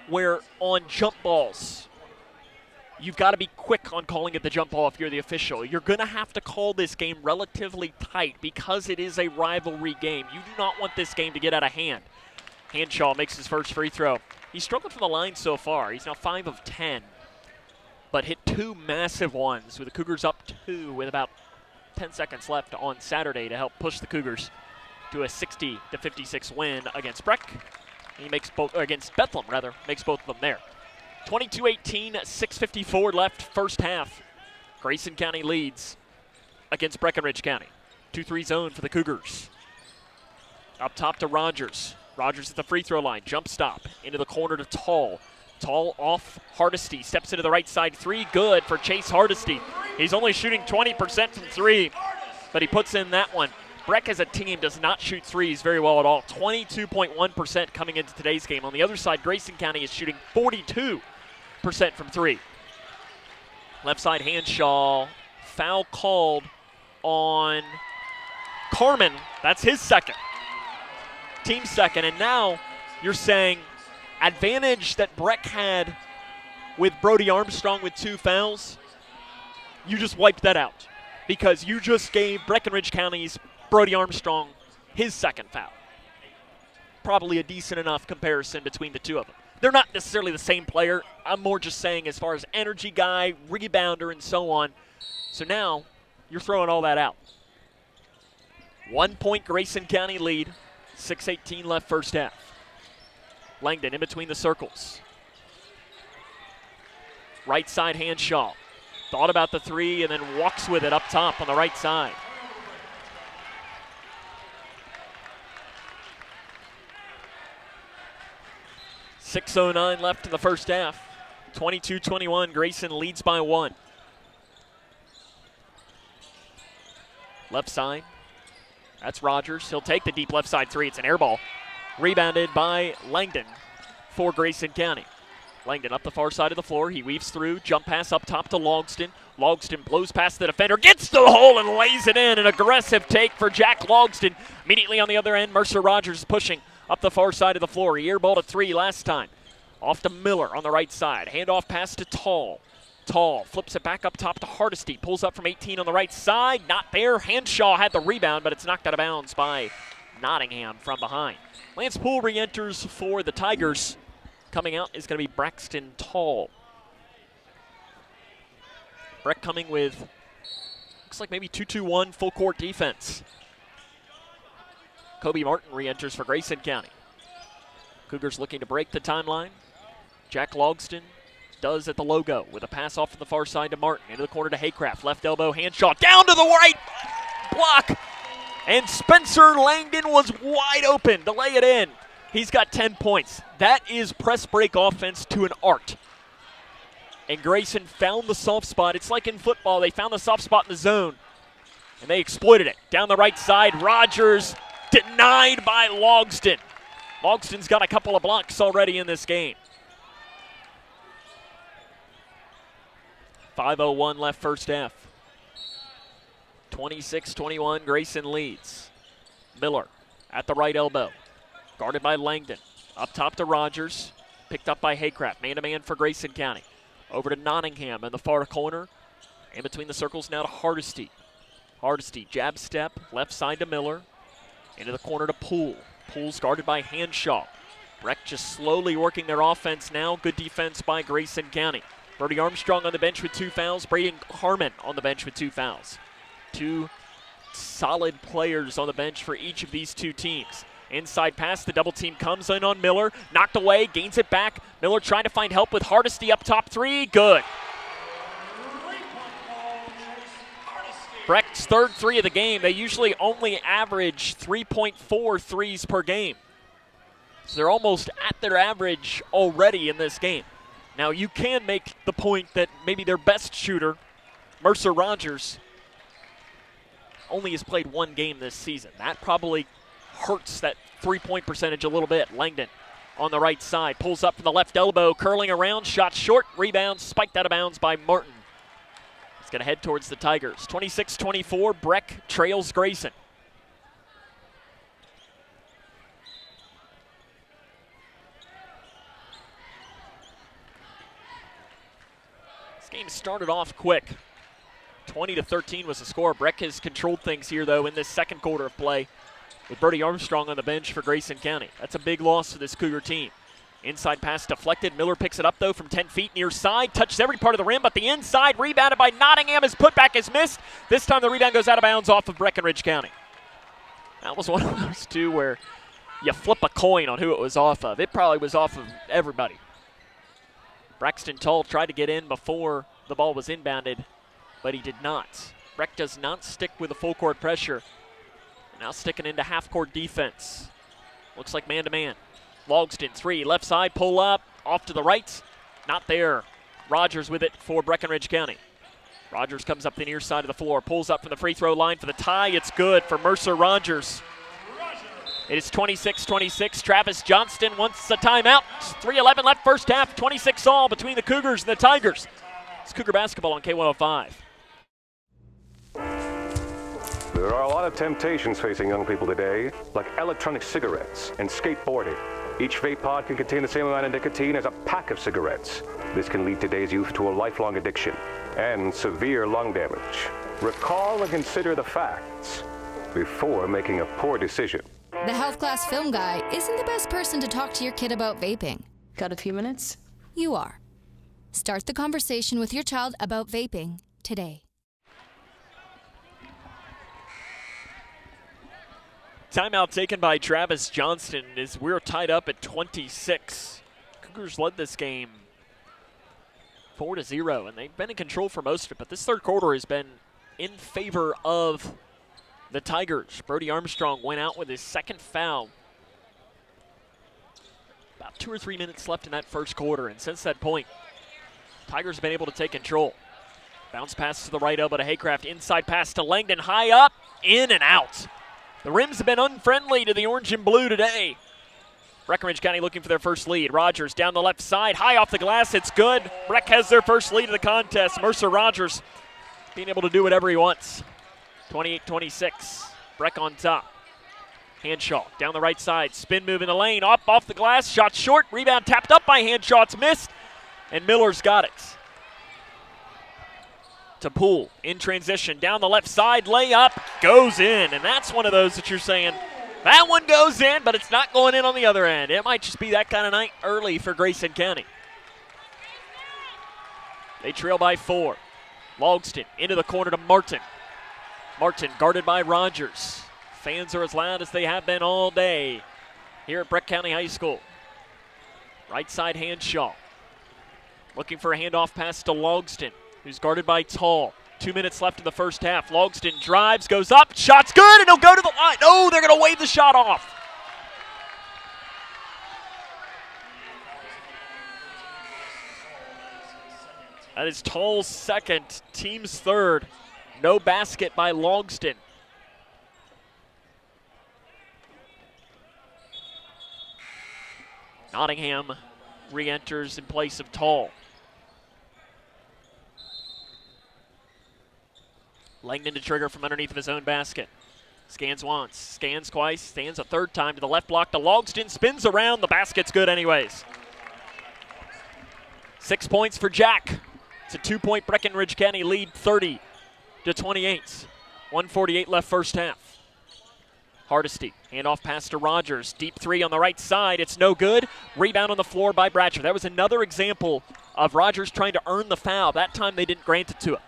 Where on jump balls, you've got to be quick on calling it the jump ball if you're the official. You're going to have to call this game relatively tight because it is a rivalry game. You do not want this game to get out of hand. Hanshaw makes his first free throw. He's struggled from the line so far. He's now 5 of 10, but hit 2 massive ones with the Cougars up 2 with about 10 seconds left on Saturday to help push the Cougars to a 60-56 win against Breck. He makes both, against Bethlehem rather, makes both of them there. 22-18, 6:54 left, first half. Grayson County leads against Breckinridge County. 2-3 zone for the Cougars. Up top to Rogers. Rogers at the free throw line, jump stop, into the corner to Tall. Tall off Hardesty, steps into the right side, 3 good for Chase Hardesty. He's only shooting 20% from 3, but he puts in that one. Breck as a team does not shoot threes very well at all. 22.1% coming into today's game. On the other side, Grayson County is shooting 42% from 3. Left side, Hanshaw. Foul called on Carmen. That's his second. Team second. And now you're saying advantage that Breck had with Brody Armstrong with 2 fouls, you just wiped that out because you just gave Breckinridge County's Brody Armstrong his second foul. Probably a decent enough comparison between the two of them. They're not necessarily the same player. I'm more just saying as far as energy guy, rebounder, and so on. So now you're throwing all that out. 1 point Grayson County lead, 6:18 left first half. Langdon in between the circles. Right side, Hanshaw. Thought about the 3 and then walks with it up top on the right side. .609 left in the first half. 22-21, Grayson leads by 1. left side. That's Rogers. He'll take the deep left side three. It's an air ball. Rebounded by Langdon for Grayson County. Langdon up the far side of the floor. He weaves through. Jump pass up top to Logston. Logston blows past the defender. Gets to the hole and lays it in. An aggressive take for Jack Logston. Immediately on the other end, Mercer Rogers pushing up the far side of the floor. He airballed a three last time. Off to Miller on the right side. Handoff pass to Tall. Tall flips it back up top to Hardesty. Pulls up from 18 on the right side. Not there. Hanshaw had the rebound, but it's knocked out of bounds by Nottingham from behind. Lance Poole re-enters for the Tigers. Coming out is going to be Braxton Tall. Breck coming with, looks like maybe 2-2-1 full court defense. Kobe Martin re-enters for Grayson County. Cougars looking to break the timeline. Jack Logston does at the logo with a pass off from the far side to Martin. Into the corner to Haycraft. Left elbow, Hanshaw down to the right block. And Spencer Langdon was wide open to lay it in. He's got 10 points. That is press break offense to an art. And Grayson found the soft spot. It's like in football, they found the soft spot in the zone, and they exploited it. Down the right side, Rogers denied by Logston. Logston's got a couple of blocks already in this game. 5:01 left first half. 26-21, Grayson leads. Miller at the right elbow. Guarded by Langdon. Up top to Rogers. Picked up by Haycraft. Man-to-man for Grayson County. Over to Nottingham in the far corner. In between the circles now to Hardesty. Hardesty, jab step, left side to Miller. Into the corner to Poole. Poole's guarded by Hanshaw. Breck just slowly working their offense now. Good defense by Grayson County. Brody Armstrong on the bench with 2 fouls. Braden Harmon on the bench with 2 fouls. 2 solid players on the bench for each of these two teams. Inside pass, the double team comes in on Miller. Knocked away, gains it back. Miller trying to find help with Hardesty up top three. Good. Breck's third three of the game. They usually only average 3.4 threes per game. So they're almost at their average already in this game. Now you can make the point that maybe their best shooter, Mercer Rogers, only has played 1 game this season. That probably hurts that three-point percentage a little bit. Langdon on the right side. Pulls up from the left elbow, curling around, shot short, rebound, spiked out of bounds by Martin. He's going to head towards the Tigers. 26-24, Breck trails Grayson. This game started off quick. 20-13 was the score. Breck has controlled things here, though, in this second quarter of play, with Brody Armstrong on the bench for Grayson County. That's a big loss for this Cougar team. Inside pass deflected. Miller picks it up, though, from 10 feet near side. Touches every part of the rim, but the inside rebounded by Nottingham. His putback is missed. This time the rebound goes out of bounds off of Breckinridge County. That was one of those two where you flip a coin on who it was off of. It probably was off of everybody. Braxton Tall tried to get in before the ball was inbounded, but he did not. Breck does not stick with the full court pressure. Now sticking into half-court defense. Looks like man-to-man. Logston, three, left side, pull up, off to the right. Not there. Rogers with it for Breckinridge County. Rogers comes up the near side of the floor, pulls up from the free throw line for the tie. It's good for Mercer Rogers. It is 26-26. Travis Johnston wants a timeout. 3:11 left first half, 26 all between the Cougars and the Tigers. It's Cougar basketball on K105. There are a lot of temptations facing young people today, like electronic cigarettes and skateboarding. Each vape pod can contain the same amount of nicotine as a pack of cigarettes. This can lead today's youth to a lifelong addiction and severe lung damage. Recall and consider the facts before making a poor decision. The health class film guy isn't the best person to talk to your kid about vaping. Got a few minutes? You are. Start the conversation with your child about vaping today. Timeout taken by Travis Johnston as we're tied up at 26. Cougars led this game 4-0, and they've been in control for most of it, but this third quarter has been in favor of the Tigers. Brody Armstrong went out with his second foul. About 2 or 3 minutes left in that first quarter, and since that point, Tigers have been able to take control. Bounce pass to the right elbow to Haycraft. Inside pass to Langdon. High up. in and out. The rims have been unfriendly to the orange and blue today. Breckinridge County looking for their first lead. Rogers down the left side, high off the glass, it's good. Breck has their first lead of the contest. Mercer Rogers being able to do whatever he wants. 28-26, Breck on top. Hanshaw down the right side, spin move in the lane, up off the glass, shot short, rebound tapped up by Hanshaw, it's missed, and Miller's got it. To Poole, in transition, down the left side, layup, goes in, and that's one of those that you're saying, that one goes in, but it's not going in on the other end. It might just be that kind of night early for Grayson County. They trail by 4. Logston into the corner to Martin. Martin guarded by Rogers. Fans are as loud as they have been all day here at Breck County High School. Right side Hanshaw. Looking for a handoff pass to Logston, who's guarded by Tall. 2 minutes left in the first half. Logston drives, goes up, shot's good, and he'll go to the line. Oh, they're going to wave the shot off. That is Tall's second, team's third. No basket by Logston. Nottingham re-enters in place of Tall. Langdon to trigger from underneath of his own basket. Scans once, scans twice, stands a third time to the left block to Logston, spins around, the basket's good anyways. 6 points for Jack. It's a 2-point Breckinridge County lead, 30-28. 1:48 left first half. Hardesty, handoff pass to Rogers. Deep three on the right side, it's no good. Rebound on the floor by Bratcher. That was another example of Rogers trying to earn the foul. That time they didn't grant it to him.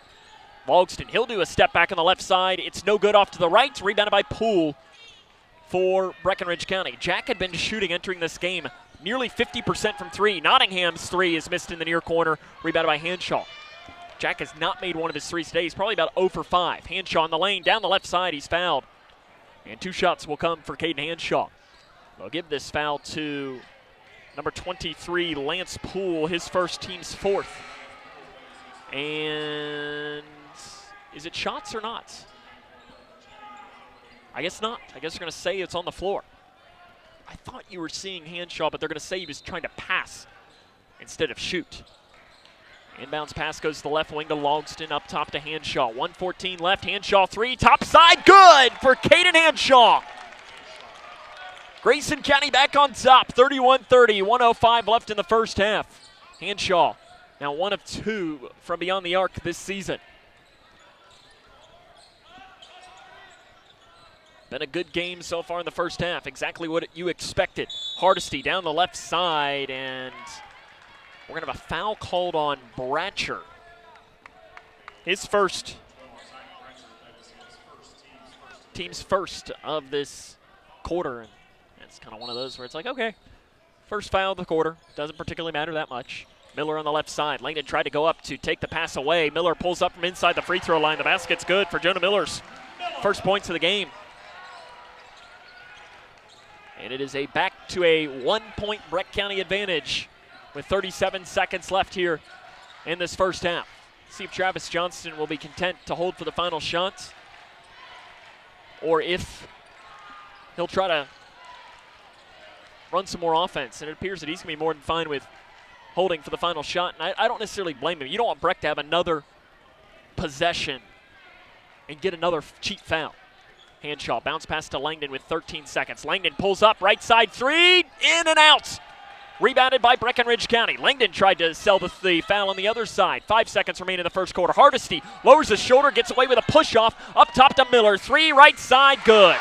Logston, he'll do a step back on the left side. It's no good off to the right. Rebounded by Poole for Breckinridge County. Jack had been shooting entering this game nearly 50% from three. Nottingham's three is missed in the near corner. Rebounded by Hanshaw. Jack has not made one of his threes today. He's probably about 0 for 5. Hanshaw in the lane, down the left side, he's fouled. And 2 shots will come for Caden Hanshaw. They'll give this foul to number 23, Lance Poole, his first, team's 4th. And is it shots or not? I guess not. I guess they're going to say it's on the floor. I thought you were seeing Hanshaw, but they're going to say he was trying to pass instead of shoot. Inbounds pass goes to the left wing to Logston, up top to Hanshaw. 1:14 left, Hanshaw three, top side, good for Caden Hanshaw. Grayson County back on top, 31-30, 1:05 left in the first half. Hanshaw now 1 of 2 from beyond the arc this season. Been a good game so far in the first half, exactly what you expected. Hardesty down the left side, and we're going to have a foul called on Bratcher. His first, team's first of this quarter. And it's kind of one of those where it's like, okay, first foul of the quarter. Doesn't particularly matter that much. Miller on the left side. Langdon tried to go up to take the pass away. Miller pulls up from inside the free throw line. The basket's good for Jonah Miller's first points of the game. And it is back to a 1-point Breck County advantage with 37 seconds left here in this first half. See if Travis Johnston will be content to hold for the final shots, or if he'll try to run some more offense. And it appears that he's going to be more than fine with holding for the final shot. And I don't necessarily blame him. You don't want Breck to have another possession and get another cheap foul. Hanshaw bounce pass to Langdon with 13 seconds. Langdon pulls up, right side three, in and out. Rebounded by Breckinridge County. Langdon tried to sell the foul on the other side. 5 seconds remain in the first quarter. Hardesty lowers his shoulder, gets away with a push-off. Up top to Miller. 3 right side, good.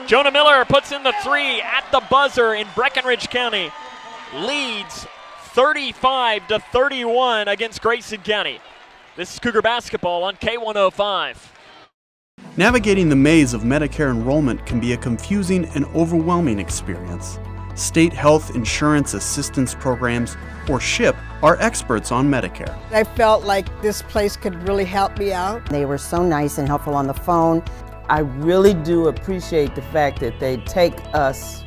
Jonah Miller puts in the 3 at the buzzer, and Breckinridge County leads 35-31 against Grayson County. This is Cougar basketball on K105. Navigating the maze of Medicare enrollment can be a confusing and overwhelming experience. State Health Insurance Assistance Programs, or SHIP, are experts on Medicare. I felt like this place could really help me out. They were so nice and helpful on the phone. I really do appreciate the fact that they take us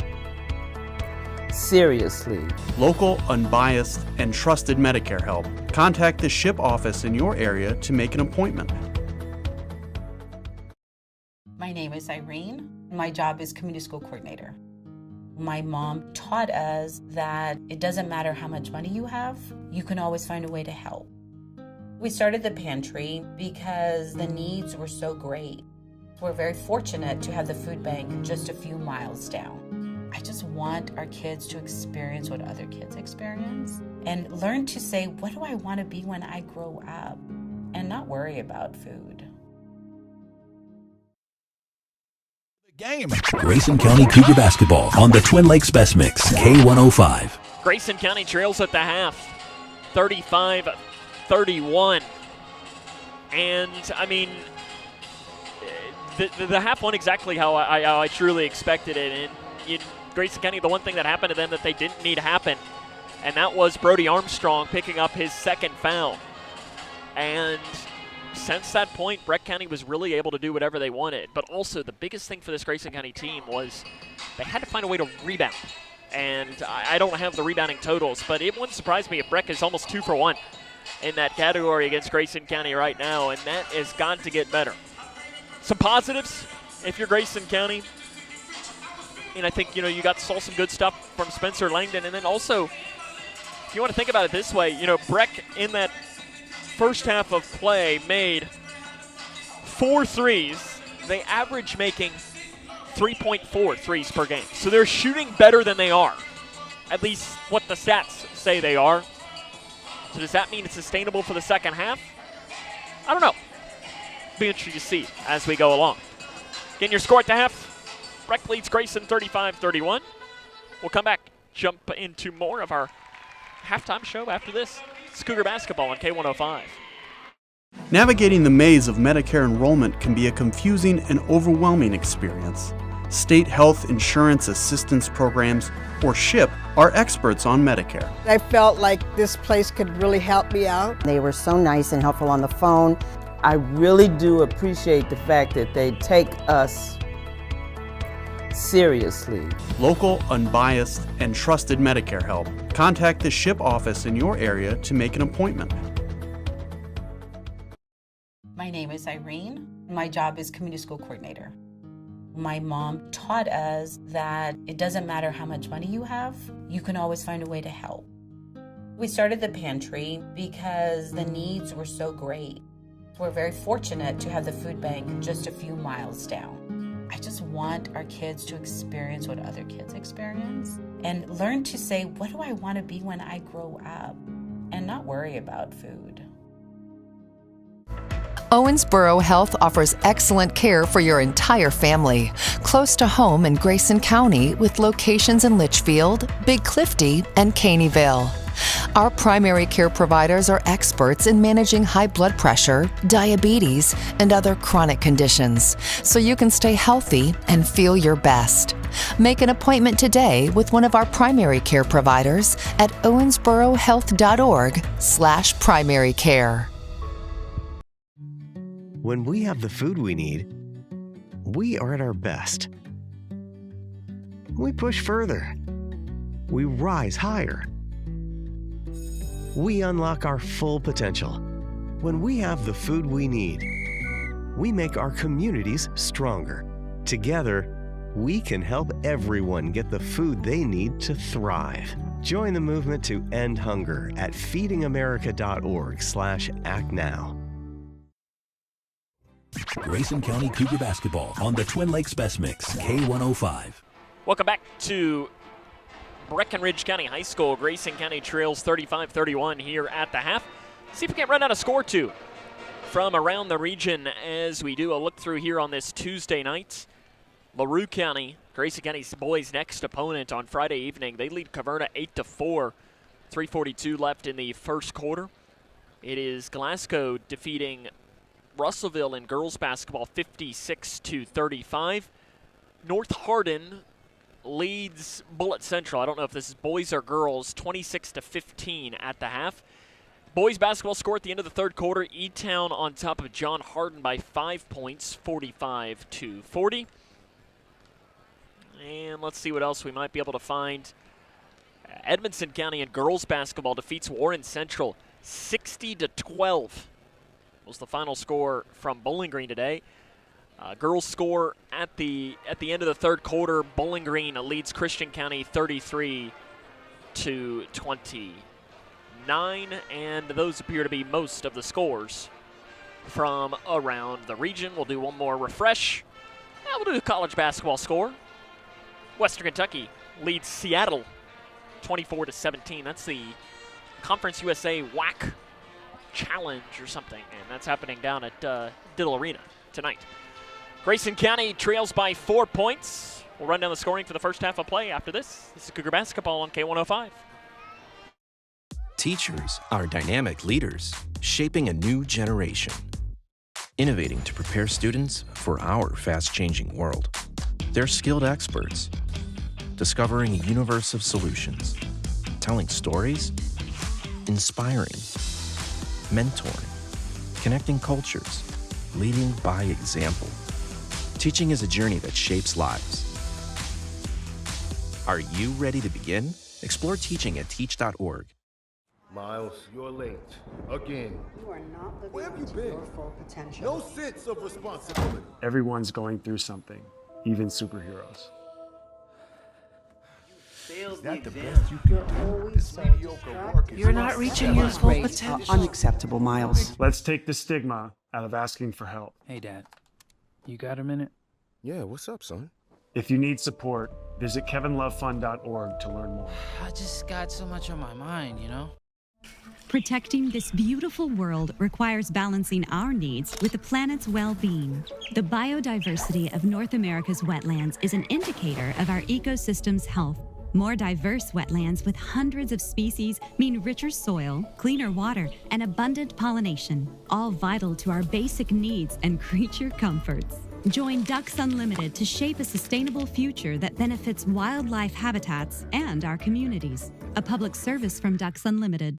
seriously. Local, unbiased, and trusted Medicare help. Contact the SHIP office in your area to make an appointment. My name is Irene. My job is community school coordinator. My mom taught us that it doesn't matter how much money you have, you can always find a way to help. We started the pantry because the needs were so great. We're very fortunate to have the food bank just a few miles down. I just want our kids to experience what other kids experience and learn to say, what do I want to be when I grow up? And not worry about food. Game. Grayson County Cougar basketball on the Twin Lakes Best Mix, K105. Grayson County trails at the half, 35-31. And, I mean, the half went exactly how I truly expected it. And Grayson County, the one thing that happened to them that they didn't need happen, and that was Brody Armstrong picking up his second foul. And since that point, Breck County was really able to do whatever they wanted. But also, the biggest thing for this Grayson County team was they had to find a way to rebound. And I don't have the rebounding totals, but it wouldn't surprise me if Breck is almost 2 for 1 in that category against Grayson County right now, and that has got to get better. Some positives, if you're Grayson County, and I think, you saw some good stuff from Spencer Langdon. And then also, if you want to think about it this way, Breck in that first half of play made 4 threes. They average making 3.4 threes per game. So they're shooting better than they are, at least what the stats say they are. So does that mean it's sustainable for the second half? I don't know. Be interesting to see as we go along. Getting your score at the half. Breck leads Grayson 35-31. We'll come back, jump into more of our halftime show after this. It's Cougar basketball on K105. Navigating the maze of Medicare enrollment can be a confusing and overwhelming experience. State Health Insurance Assistance Programs, or SHIP, are experts on Medicare. I felt like this place could really help me out. They were so nice and helpful on the phone. I really do appreciate the fact that they take us seriously. Local, unbiased, and trusted Medicare help. Contact the SHIP office in your area to make an appointment. My name is Irene. My job is community school coordinator. My mom taught us that it doesn't matter how much money you have, you can always find a way to help. We started the pantry because the needs were so great. We're very fortunate to have the food bank just a few miles down. I just want our kids to experience what other kids experience and learn to say, what do I want to be when I grow up? And not worry about food. Owensboro Health offers excellent care for your entire family. Close to home in Grayson County with locations in Litchfield, Big Clifty, and Caneyville. Our primary care providers are experts in managing high blood pressure, diabetes, and other chronic conditions, so you can stay healthy and feel your best. Make an appointment today with one of our primary care providers at owensborohealth.org/primary care. When we have the food we need, we are at our best. We push further. We rise higher. We unlock our full potential. When we have the food we need, we make our communities stronger. Together, we can help everyone get the food they need to thrive. Join the movement to end hunger at feedingamerica.org/actnow. Grayson County Cougar basketball on the Twin Lakes Best Mix, K105. Welcome back to Breckinridge County High School. Grayson County trails 35-31 here at the half. See if we can't run out a score or two from around the region as we do a look through here on this Tuesday night. LaRue County, Grayson County's boys' next opponent on Friday evening. They lead Caverna 8-4. 3:42 left in the first quarter. It is Glasgow defeating Russellville in girls basketball 56-35. North Hardin leads Bullitt Central. I don't know if this is boys or girls, 26-15 at the half. Boys basketball score at the end of the third quarter. E-Town on top of John Hardin by 5 points, 45-40. And let's see what else we might be able to find. Edmonson County in girls basketball defeats Warren Central 60-12. Was the final score from Bowling Green today. Girls score at the end of the third quarter. Bowling Green leads Christian County 33-29, and those appear to be most of the scores from around the region. We'll do one more refresh. Now we'll do the college basketball score. Western Kentucky leads Seattle 24-17. That's the Conference USA WAC Challenge or something, and that's happening down at Diddle Arena tonight. Grayson County trails by 4 points. We'll run down the scoring for the first half of play after this. This is Cougar Basketball on K105. Teachers are dynamic leaders, shaping a new generation. Innovating to prepare students for our fast-changing world. They're skilled experts, discovering a universe of solutions, telling stories, inspiring, mentoring, connecting cultures, leading by example. Teaching is a journey that shapes lives. Are you ready to begin? Explore teaching at teach.org. Miles, you're late. Again. You are not living Where have you to been? your full potential. No sense of responsibility. Everyone's going through something, even superheroes. Is that the best you can do? This mediocre work is You're not reaching your full Grades potential. are unacceptable, Miles. Let's take the stigma out of asking for help. Hey, Dad. You got a minute? Yeah, what's up, son? If you need support, visit kevinlovefund.org to learn more. I just got so much on my mind, you know? Protecting this beautiful world requires balancing our needs with the planet's well-being. The biodiversity of North America's wetlands is an indicator of our ecosystem's health. More diverse wetlands with hundreds of species mean richer soil, cleaner water, and abundant pollination, all vital to our basic needs and creature comforts. Join Ducks Unlimited to shape a sustainable future that benefits wildlife habitats and our communities. A public service from Ducks Unlimited.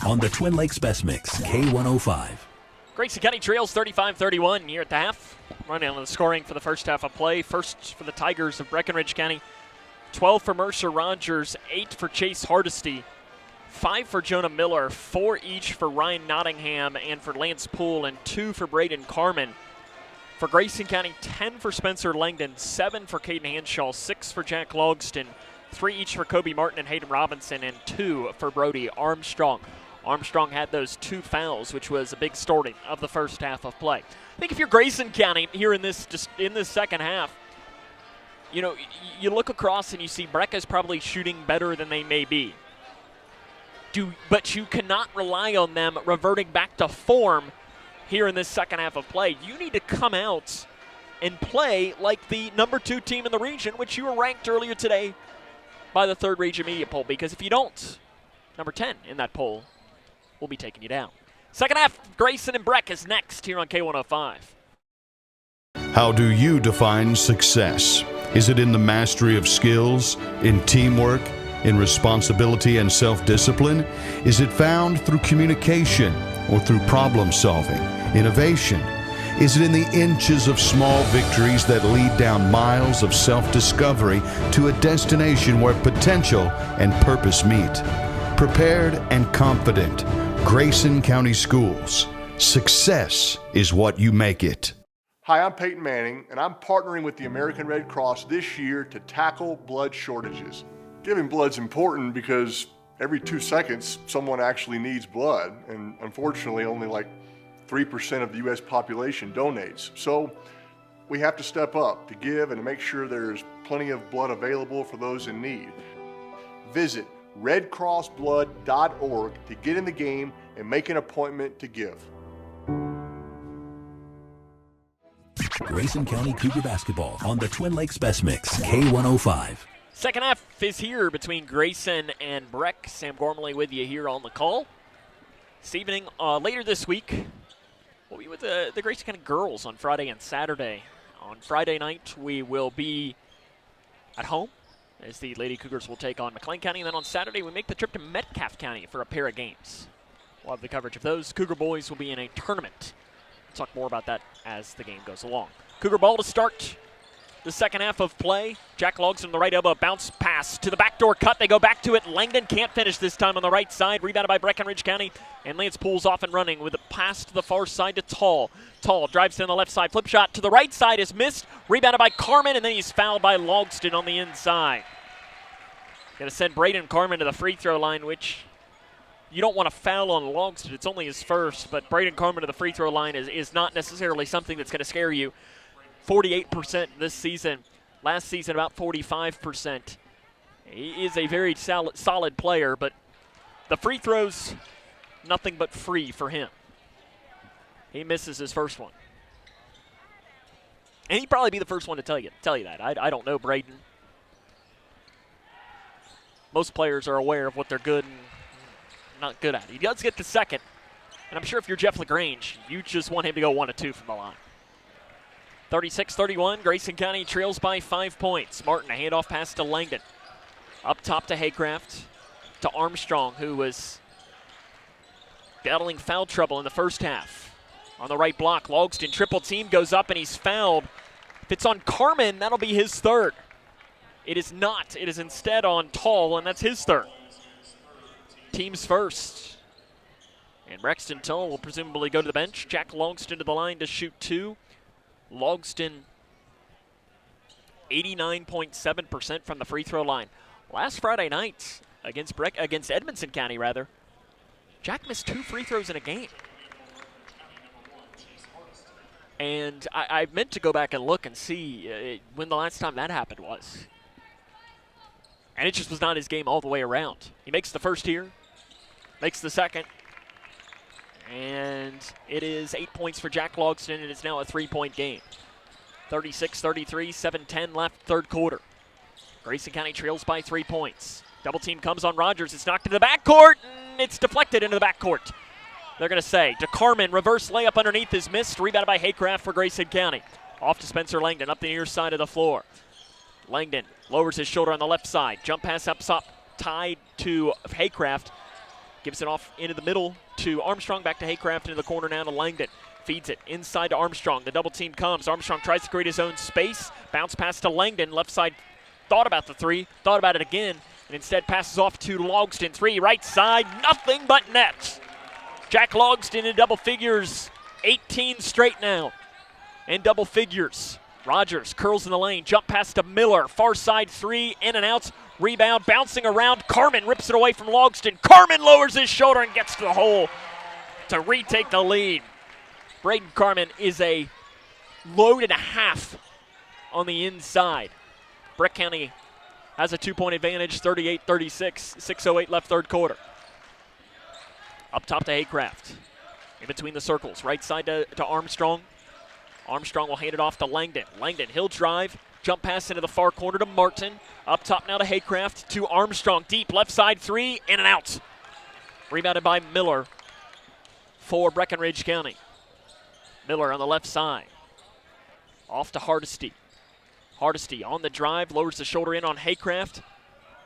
On the Twin Lakes Best Mix, K105. Grayson County trails 35-31 here at the half. Running on the scoring for the first half of play. First for the Tigers of Breckinridge County. 12 for Mercer Rogers, 8 for Chase Hardesty, 5 for Jonah Miller, 4 each for Ryan Nottingham and for Lance Poole, and 2 for Braden Carmen. For Grayson County, 10 for Spencer Langdon, 7 for Caden Hanshaw, 6 for Jack Logston, 3 each for Kobe Martin and Hayden Robinson, and 2 for Brody Armstrong. Armstrong had those 2 fouls, which was a big story of the first half of play. I think if you're Grayson County here in this second half, you know, you look across and you see Brecca's probably shooting better than they may be. But you cannot rely on them reverting back to form here in this second half of play. You need to come out and play like the number 2 team in the region, which you were ranked earlier today by the 3rd region media poll, because if you don't, number 10 in that poll will be taking you down. Second half, Grayson and Breck is next here on K105. How do you define success? Is it in the mastery of skills, in teamwork, in responsibility and self-discipline? Is it found through communication or through problem solving, innovation? Is it in the inches of small victories that lead down miles of self-discovery to a destination where potential and purpose meet? Prepared and confident, Grayson County Schools. Success is what you make it. Hi, I'm Peyton Manning, and I'm partnering with the American Red Cross this year to tackle blood shortages. Giving blood's important because every 2 seconds, someone actually needs blood, and unfortunately, only like 3% of the U.S. population donates. So we have to step up to give and to make sure there's plenty of blood available for those in need. Visit redcrossblood.org to get in the game and make an appointment to give. Grayson County Cougar Basketball on the Twin Lakes Best Mix, K105. Second half is here between Grayson and Breck. Sam Gormley with you here on the call. This evening, later this week, We'll be with the Grayson County girls on Friday and Saturday. On Friday night, we will be at home as the Lady Cougars will take on McLean County. And then on Saturday, we make the trip to Metcalfe County for a pair of games. We'll have the coverage of those. Cougar boys will be in a tournament. We'll talk more about that as the game goes along. Cougar ball to start the second half of play. Jack Logston, the right elbow, bounce pass to the backdoor cut. They go back to it. Langdon can't finish this time on the right side. Rebounded by Breckinridge County. And Lance pulls off and running with a pass to the far side to Tall. Tall drives in the left side. Flip shot to the right side is missed. Rebounded by Carmen, and then he's fouled by Logston on the inside. Going to send Braden Carmen to the free throw line, which you don't want to foul on Logston. It's only his first, but Braden Carmen to the free throw line is not necessarily something that's going to scare you. 48% this season. Last season, about 45%. He is a very solid player, but the free throws, nothing but free for him. He misses his first one. And he'd probably be the first one to tell you that. I don't know Braden. Most players are aware of what they're good and not good at. He does get the second, and I'm sure if you're Jeff LaGrange, you just want him to go 1 of 2 from the line. 36-31, Grayson County trails by 5 points. Martin, a handoff pass to Langdon. Up top to Haycraft, to Armstrong, who was battling foul trouble in the first half. On the right block, Logston triple team goes up and he's fouled. If it's on Carmen, that'll be his third. It is not. It is instead on Tall, and that's his third. Team's first. And Braxton Tull will presumably go to the bench. Jack Logston to the line to shoot 2. Logston 89.7% from the free throw line. Last Friday night against Edmonson County, Jack missed 2 free throws in a game. And I meant to go back and look and see when the last time that happened was. And it just was not his game all the way around. He makes the first here, makes the second, and it is 8 points for Jack Logston, and it's now a 3-point game. 36-33, 7:10 left, third quarter. Grayson County trails by 3 points. Double team comes on Rogers. It's knocked into the backcourt, and it's deflected into the backcourt. They're going to say, DeCarmen, reverse layup underneath is missed. Rebounded by Haycraft for Grayson County. Off to Spencer Langdon, up the near side of the floor. Langdon lowers his shoulder on the left side. Jump pass up top, tied to Haycraft. Gives it off into the middle to Armstrong. Back to Haycraft into the corner now to Langdon. Feeds it inside to Armstrong. The double team comes. Armstrong tries to create his own space. Bounce pass to Langdon. Left side thought about the three. Thought about it again. And instead passes off to Logston. 3 right side. Nothing but net. Jack Logston in double figures. 18 straight now. In double figures. Rogers curls in the lane. Jump pass to Miller. Far side 3. In and out. Rebound. Bouncing around. Carmen rips it away from Logston. Carmen lowers his shoulder and gets to the hole to retake the lead. Braden Carmen is a load and a half on the inside. Breck County has a 2-point advantage, 38-36, 6:08 left third quarter. Up top to Haycraft. In between the circles, right side to Armstrong. Armstrong will hand it off to Langdon. Langdon, he'll drive, jump pass into the far corner to Martin. Up top now to Haycraft, to Armstrong, deep left side 3, in and out. Rebounded by Miller for Breckinridge County. Miller on the left side. Off to Hardesty. Hardesty on the drive, lowers the shoulder in on Haycraft.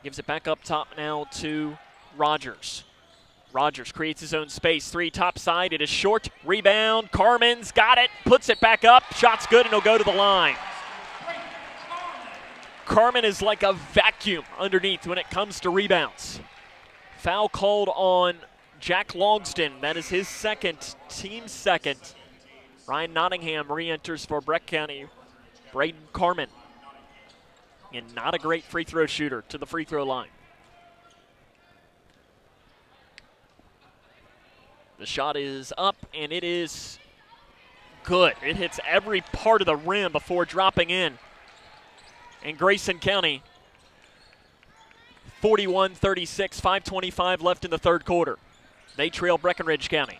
Gives it back up top now to Rogers. Rogers creates his own space. 3 top side, it is short. Rebound, Carmen's got it, puts it back up. Shot's good and he'll go to the line. Carmen is like a vacuum underneath when it comes to rebounds. Foul called on Jack Logston. That is his second, team second. Ryan Nottingham re-enters for Breck County. Braden Carmen, and not a great free throw shooter, to the free throw line. The shot is up, and it is good. It hits every part of the rim before dropping in. And Grayson County, 41-36, 5:25 left in the third quarter. They trail Breckinridge County.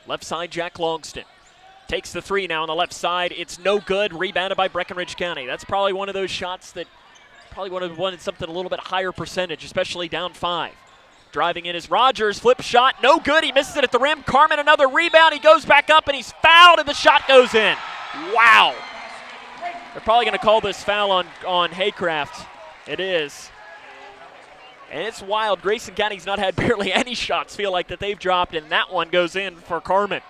Left side, Jack Logston. Takes the 3 now on the left side. It's no good. Rebounded by Breckinridge County. That's probably one of those shots that probably would have wanted something a little bit higher percentage, especially down 5. Driving in is Rogers, flip shot, no good, he misses it at the rim. Carmen another rebound, he goes back up and he's fouled and the shot goes in. Wow. They're probably going to call this foul on Haycraft. It is. And it's wild. Grayson County's not had barely any shots feel like that they've dropped, and that one goes in for Carmen.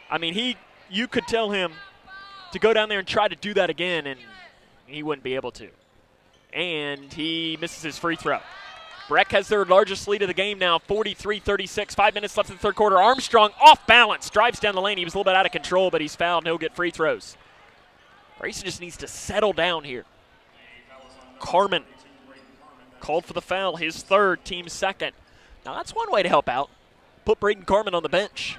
I mean, you could tell him to go down there and try to do that again, and he wouldn't be able to. And he misses his free throw. Breck has their largest lead of the game now, 43-36. 5 minutes left in the third quarter. Armstrong off balance, drives down the lane. He was a little bit out of control, but he's fouled and he'll get free throws. Grayson just needs to settle down here. Carmen called for the foul, his third, team second. Now that's one way to help out. Put Braden Carmen on the bench.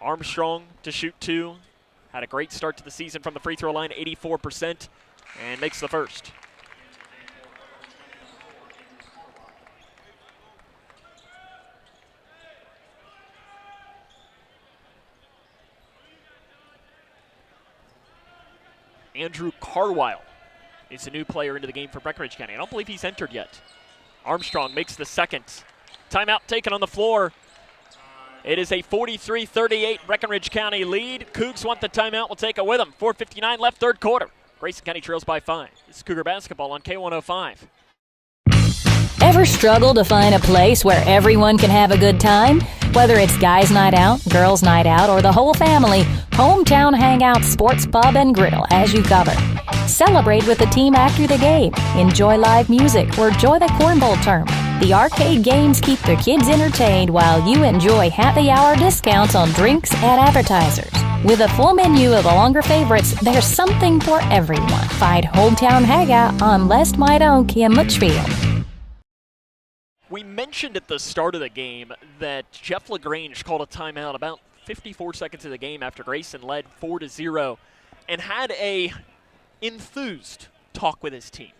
Armstrong to shoot 2. Had a great start to the season from the free throw line, 84%, and makes the first. Andrew Carwile is a new player into the game for Breckinridge County. I don't believe he's entered yet. Armstrong makes the second. Timeout taken on the floor. It is a 43-38 Breckinridge County lead. Cougs want the timeout. We'll take it with them. 4:59 left, third quarter. Grayson County trails by 5. This is Cougar basketball on K105. Ever struggle to find a place where everyone can have a good time? Whether it's guys' night out, girls' night out, or the whole family, Hometown Hangout Sports Pub and Grill has you covered. Celebrate with the team after the game. Enjoy live music or enjoy the cornhole tournament. The arcade games keep the kids entertained while you enjoy happy hour discounts on drinks and appetizers. With a full menu of the longer favorites, there's something for everyone. Find Hometown Hangout on Lest Maidonk in Litchfield. We mentioned at the start of the game that Jeff LaGrange called a timeout about 54 seconds of the game after Grayson led 4-0 and had a enthused talk with his team.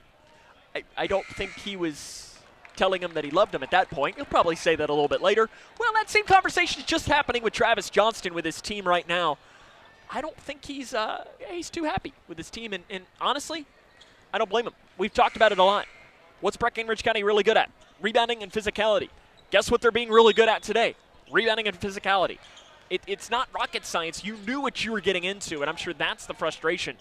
I don't think he was telling him that he loved him at that point. He'll probably say that a little bit later. Well, that same conversation is just happening with Travis Johnston with his team right now. I don't think he's too happy with his team, and honestly, I don't blame him. We've talked about it a lot. What's Breckinridge County really good at? Rebounding and physicality. Guess what they're being really good at today? Rebounding and physicality. It's not rocket science. You knew what you were getting into, and I'm sure that's the frustration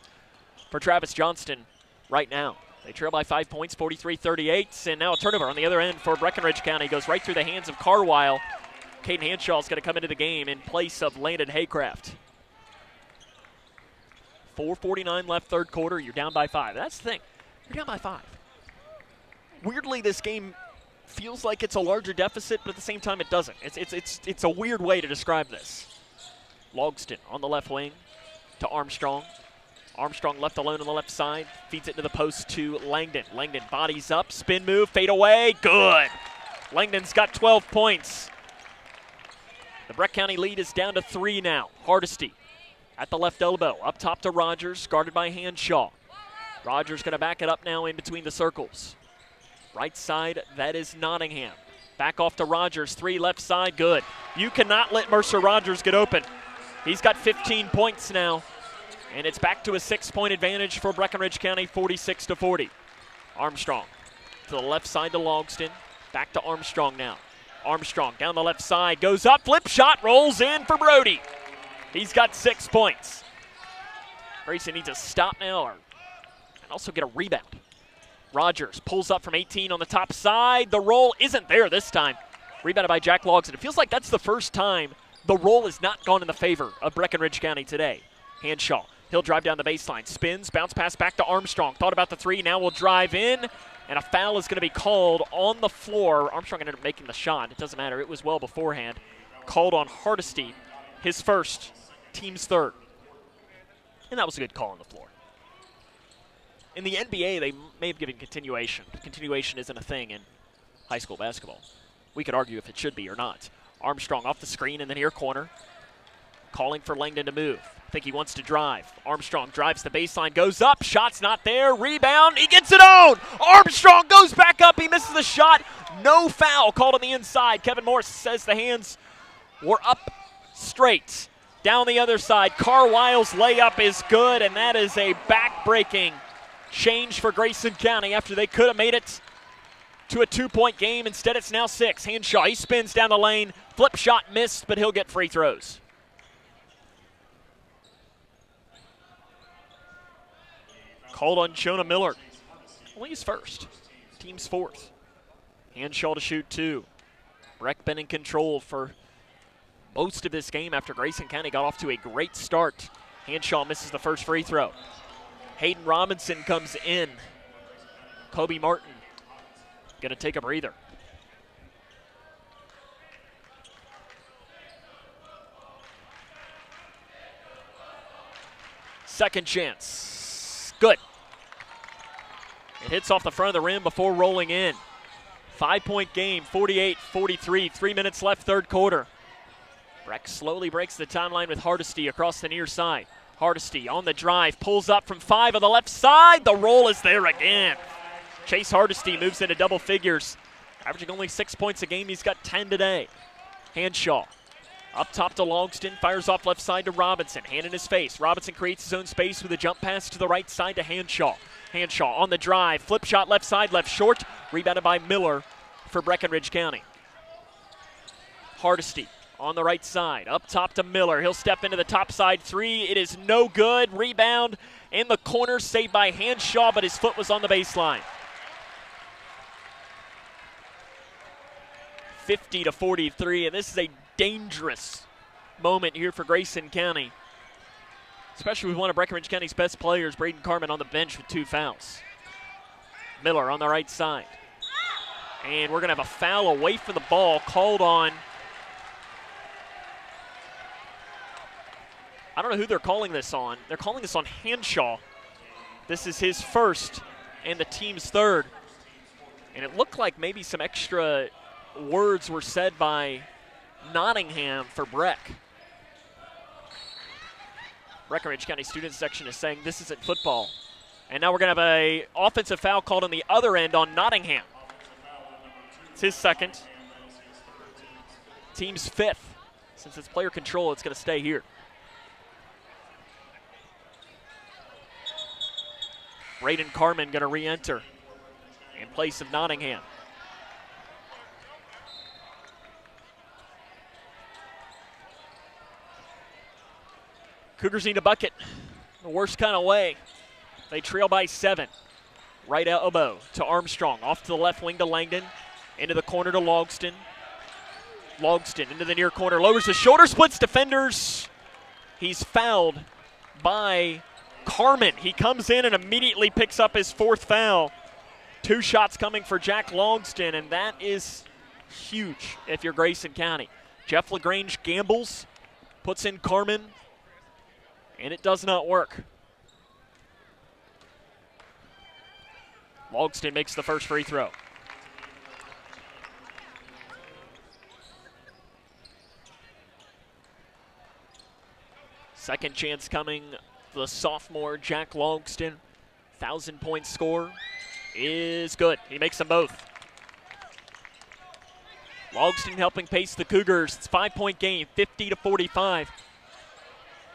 for Travis Johnston right now. They trail by 5 points, 43-38, and now a turnover on the other end for Breckinridge County. Goes right through the hands of Carwile. Caden Hanshaw is going to come into the game in place of Landon Haycraft. 4:49 left, third quarter. You're down by 5. That's the thing. You're down by 5. Weirdly, this game feels like it's a larger deficit, but at the same time it doesn't. It's a weird way to describe this. Logston on the left wing to Armstrong. Armstrong left alone on the left side, feeds it into the post to Langdon. Langdon bodies up, spin move, fade away, good. Langdon's got 12 points. The Breck County lead is down to 3 now. Hardesty at the left elbow, up top to Rogers, guarded by Hanshaw. Rogers going to back it up now in between the circles. Right side, that is Nottingham. Back off to Rogers, 3 left side, good. You cannot let Mercer Rogers get open. He's got 15 points now, and it's back to a 6-point advantage for Breckinridge County, 46-40. Armstrong to the left side to Logston, back to Armstrong now. Armstrong down the left side, goes up, flip shot, rolls in for Brody. He's got 6 points. Grayson needs to stop now and also get a rebound. Rogers pulls up from 18 on the top side. The roll isn't there this time. Rebounded by Jack Logston. It feels like that's the first time the roll has not gone in the favor of Breckinridge County today. Hanshaw, he'll drive down the baseline. Spins, bounce pass back to Armstrong. Thought about the 3, now will drive in. And a foul is going to be called on the floor. Armstrong ended up making the shot. It doesn't matter, it was well beforehand. Called on Hardesty, his first, team's third. And that was a good call on the floor. In the NBA, they may have given continuation. Continuation isn't a thing in high school basketball. We could argue if it should be or not. Armstrong off the screen in the near corner. Calling for Langdon to move. I think he wants to drive. Armstrong drives the baseline, goes up. Shot's not there. Rebound. He gets it on. Armstrong goes back up. He misses the shot. No foul called on the inside. Kevin Morse says the hands were up straight. Down the other side, Carwile's layup is good, and that is a back-breaking change for Grayson County after they could have made it to a 2-point game. Instead, it's now 6. Hanshaw, he spins down the lane. Flip shot missed, but he'll get free throws. Called on Jonah Miller. Only his first. Team's 4th. Hanshaw to shoot 2. Breck been in control for most of this game after Grayson County got off to a great start. Hanshaw misses the first free throw. Hayden Robinson comes in. Kobe Martin going to take a breather. Second chance. Good. It hits off the front of the rim before rolling in. 5-point game, 48-43, 3 minutes left, third quarter. Breck slowly breaks the timeline with Hardesty across the near side. Hardesty on the drive, pulls up from 5 on the left side. The roll is there again. Chase Hardesty moves into double figures, averaging only 6 points a game. He's got 10 today. Hanshaw up top to Longston, fires off left side to Robinson. Hand in his face. Robinson creates his own space with a jump pass to the right side to Hanshaw. Hanshaw on the drive, flip shot left side, left short, rebounded by Miller for Breckinridge County. Hardesty on the right side, up top to Miller. He'll step into the top side 3. It is no good. Rebound in the corner, saved by Hanshaw, but his foot was on the baseline. 50-43, and this is a dangerous moment here for Grayson County, especially with one of Breckinridge County's best players, Braden Carmen, on the bench with 2 fouls. Miller on the right side. And we're going to have a foul away from the ball called on. I don't know who they're calling this on. They're calling this on Hanshaw. This is his first and the team's 3rd. And it looked like maybe some extra words were said by Nottingham for Breck. Breckinridge County student section is saying this isn't football. And now we're going to have an offensive foul called on the other end on Nottingham. It's his 2nd. Team's 5th. Since it's player control, it's going to stay here. Braden Carmen going to re-enter in place of Nottingham. Cougars need a bucket the worst kind of way. They trail by 7. Right elbow to Armstrong. Off to the left wing to Langdon. Into the corner to Logston. Logston into the near corner. Lowers the shoulder, splits defenders. He's fouled by Carmen. He comes in and immediately picks up his 4th foul. 2 shots coming for Jack Logston, and that is huge if you're Grayson County. Jeff LaGrange gambles, puts in Carmen, and it does not work. Logston makes the first free throw. Second chance coming, the sophomore Jack Logston. 1,000-point score is good. He makes them both. Logston helping pace the Cougars. It's a 5-point game, 50-45.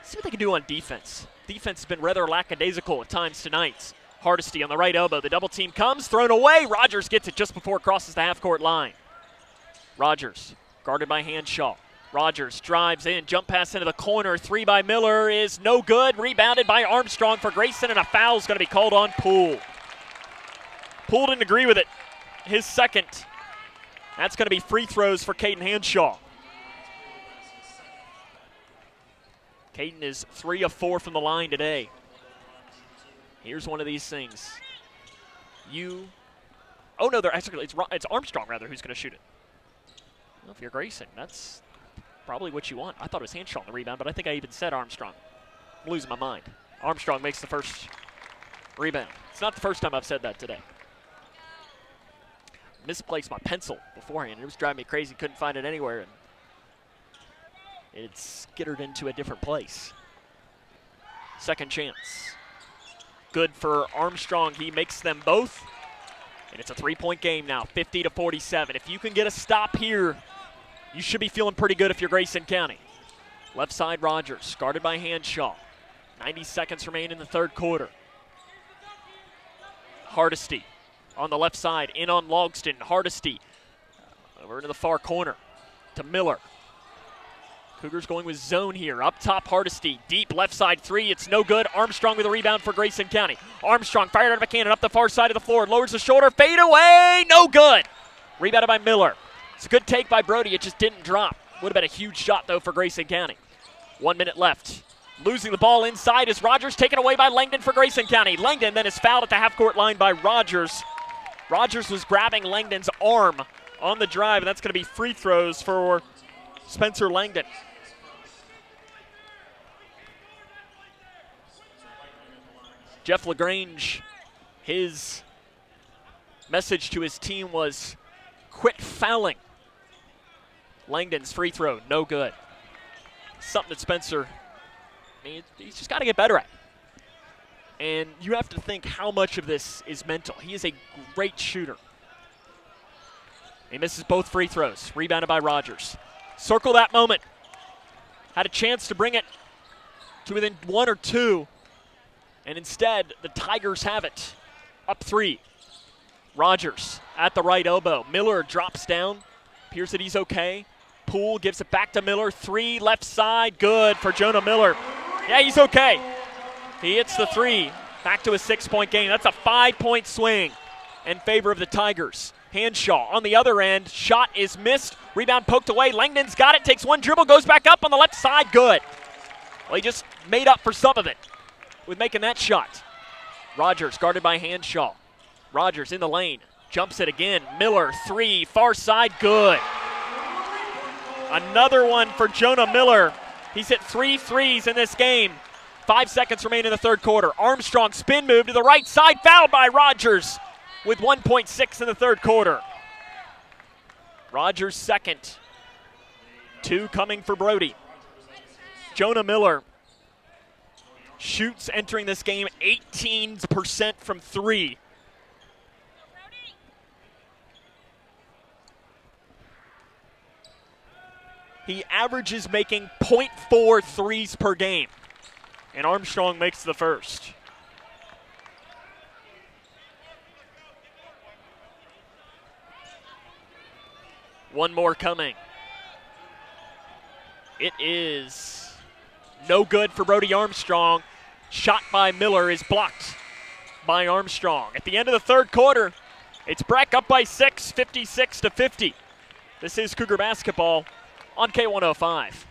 See what they can do on defense. Defense has been rather lackadaisical at times tonight. Hardesty on the right elbow. The double team comes, thrown away. Rogers gets it just before it crosses the half-court line. Rogers guarded by Hanshaw. Rogers drives in, jump pass into the corner. 3 by Miller is no good. Rebounded by Armstrong for Grayson, and a foul is going to be called on Poole. Poole didn't agree with it. His 2nd. That's going to be free throws for Caden Hanshaw. Caden is 3 of 4 from the line today. Here's one of these things. Oh no, it's Armstrong rather who's going to shoot it. Well, if you're Grayson, that's probably what you want. I thought it was Hanshaw on the rebound, but I think I even said Armstrong. I'm losing my mind. Armstrong makes the first rebound. It's not the first time I've said that today. Misplaced my pencil beforehand. It was driving me crazy. Couldn't find it anywhere. And it skittered into a different place. Second chance. Good for Armstrong. He makes them both. And it's a 3-point game now, 50-47. If you can get a stop here, you should be feeling pretty good if you're Grayson County. Left side Rogers, guarded by Hanshaw. 90 seconds remain in the third quarter. Hardesty on the left side, in on Logston. Hardesty over into the far corner to Miller. Cougars going with zone here. Up top, Hardesty. Deep left side three. It's no good. Armstrong with a rebound for Grayson County. Armstrong fired out of a cannon up the far side of the floor. Lowers the shoulder. Fade away. No good. Rebounded by Miller. It's a good take by Brody. It just didn't drop. Would have been a huge shot, though, for Grayson County. 1 minute left. Losing the ball inside is Rogers, taken away by Langdon for Grayson County. Langdon then is fouled at the half-court line by Rogers. Rogers was grabbing Langdon's arm on the drive, and that's going to be free throws for Spencer Langdon. Jeff LaGrange, his message to his team was quit fouling. Langdon's free throw, no good. Something that Spencer, he's just got to get better at. And you have to think how much of this is mental. He is a great shooter. He misses both free throws, rebounded by Rogers. Circle that moment. Had a chance to bring it to within 1 or 2. And instead, the Tigers have it. Up 3. Rogers at the right elbow. Miller drops down. Appears that he's okay. Poole gives it back to Miller. 3 left side. Good for Jonah Miller. Yeah, he's okay. He hits the 3. Back to a 6-point game. That's a 5-point swing in favor of the Tigers. Hanshaw on the other end. Shot is missed. Rebound poked away. Langdon's got it. Takes one dribble. Goes back up on the left side. Good. Well, he just made up for some of it with making that shot. Rogers guarded by Hanshaw. Rogers in the lane. Jumps it again. Miller, 3. Far side. Good. Another one for Jonah Miller. He's hit 3 threes in this game. 5 seconds remain in the third quarter. Armstrong spin move to the right side. Fouled by Rogers with 1.6 in the third quarter. Rogers second. 2 coming for Brody. Jonah Miller shoots entering this game 18% from 3. He averages making 0.4 threes per game. And Armstrong makes the first. One more coming. It is no good for Brody Armstrong. Shot by Miller is blocked by Armstrong. At the end of the third quarter, it's Breck up by 6, 56-50. This is Cougar basketball on K105.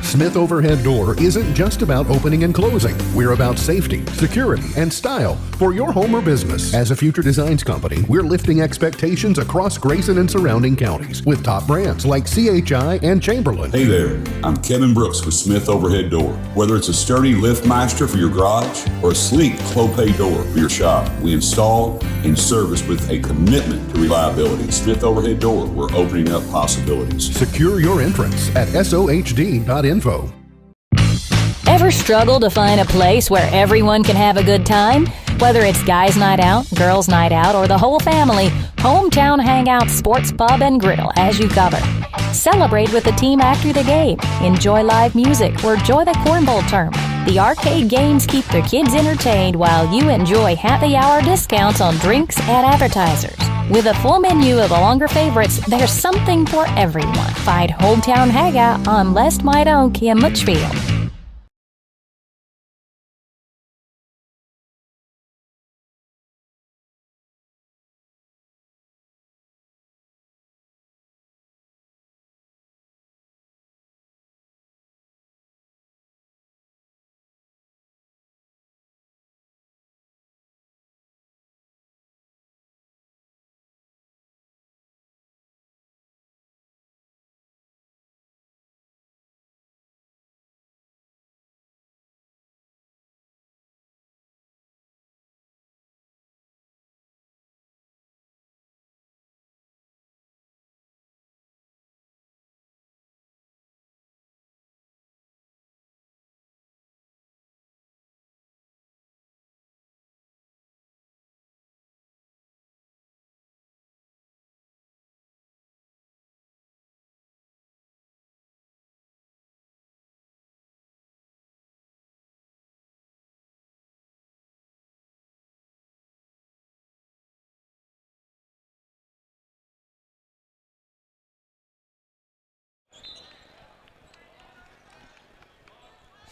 Smith Overhead Door isn't just about opening and closing. We're about safety, security, and style for your home or business. As a future designs company, we're lifting expectations across Grayson and surrounding counties with top brands like CHI and Chamberlain. Hey there, I'm Kevin Brooks with Smith Overhead Door. Whether it's a sturdy LiftMeister for your garage or a sleek Clopay door for your shop, we install and service with a commitment to reliability. Smith Overhead Door, we're opening up possibilities. Secure your entrance at sohd.info. Ever struggle to find a place where everyone can have a good time? Whether it's guys' night out, girls' night out, or the whole family, Hometown Hangout Sports Pub and Grill has you covered. Celebrate with the team after the game. Enjoy live music or enjoy the cornhole tournament. The arcade games keep the kids entertained while you enjoy happy hour discounts on drinks and appetizers. With a full menu of the longer favorites, there's something for everyone. Find Hometown Hangout on Lest White Oak in Litchfield.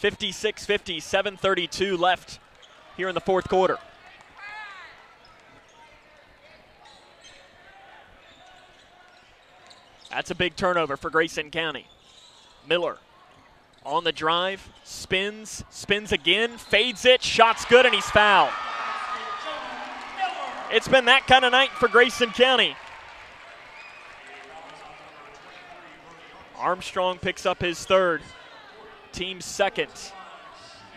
56-50, 7:32 left here in the fourth quarter. That's a big turnover for Grayson County. Miller on the drive, spins again, fades it, shot's good, and he's fouled. It's been that kind of night for Grayson County. Armstrong picks up his third, team's second.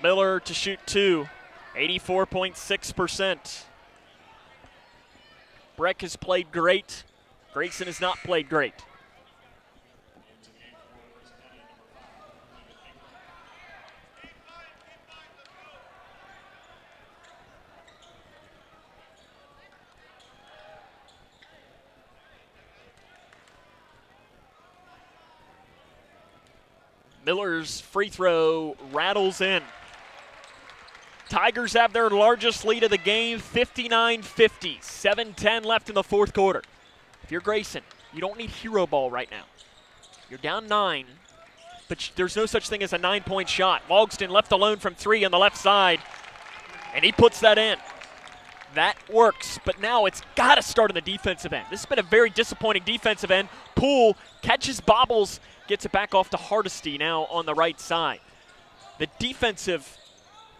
Miller to shoot two, 84.6%. Breck has played great. Grayson has not played great. Miller's free throw rattles in. Tigers have their largest lead of the game, 59-50, 7:10 left in the fourth quarter. If you're Grayson, you don't need hero ball right now. You're down 9, but there's no such thing as a 9-point shot. Logston left alone from 3 on the left side, and he puts that in. That works, but now it's got to start on the defensive end. This has been a very disappointing defensive end. Poole catches, bobbles, gets it back off to Hardesty now on the right side. The defensive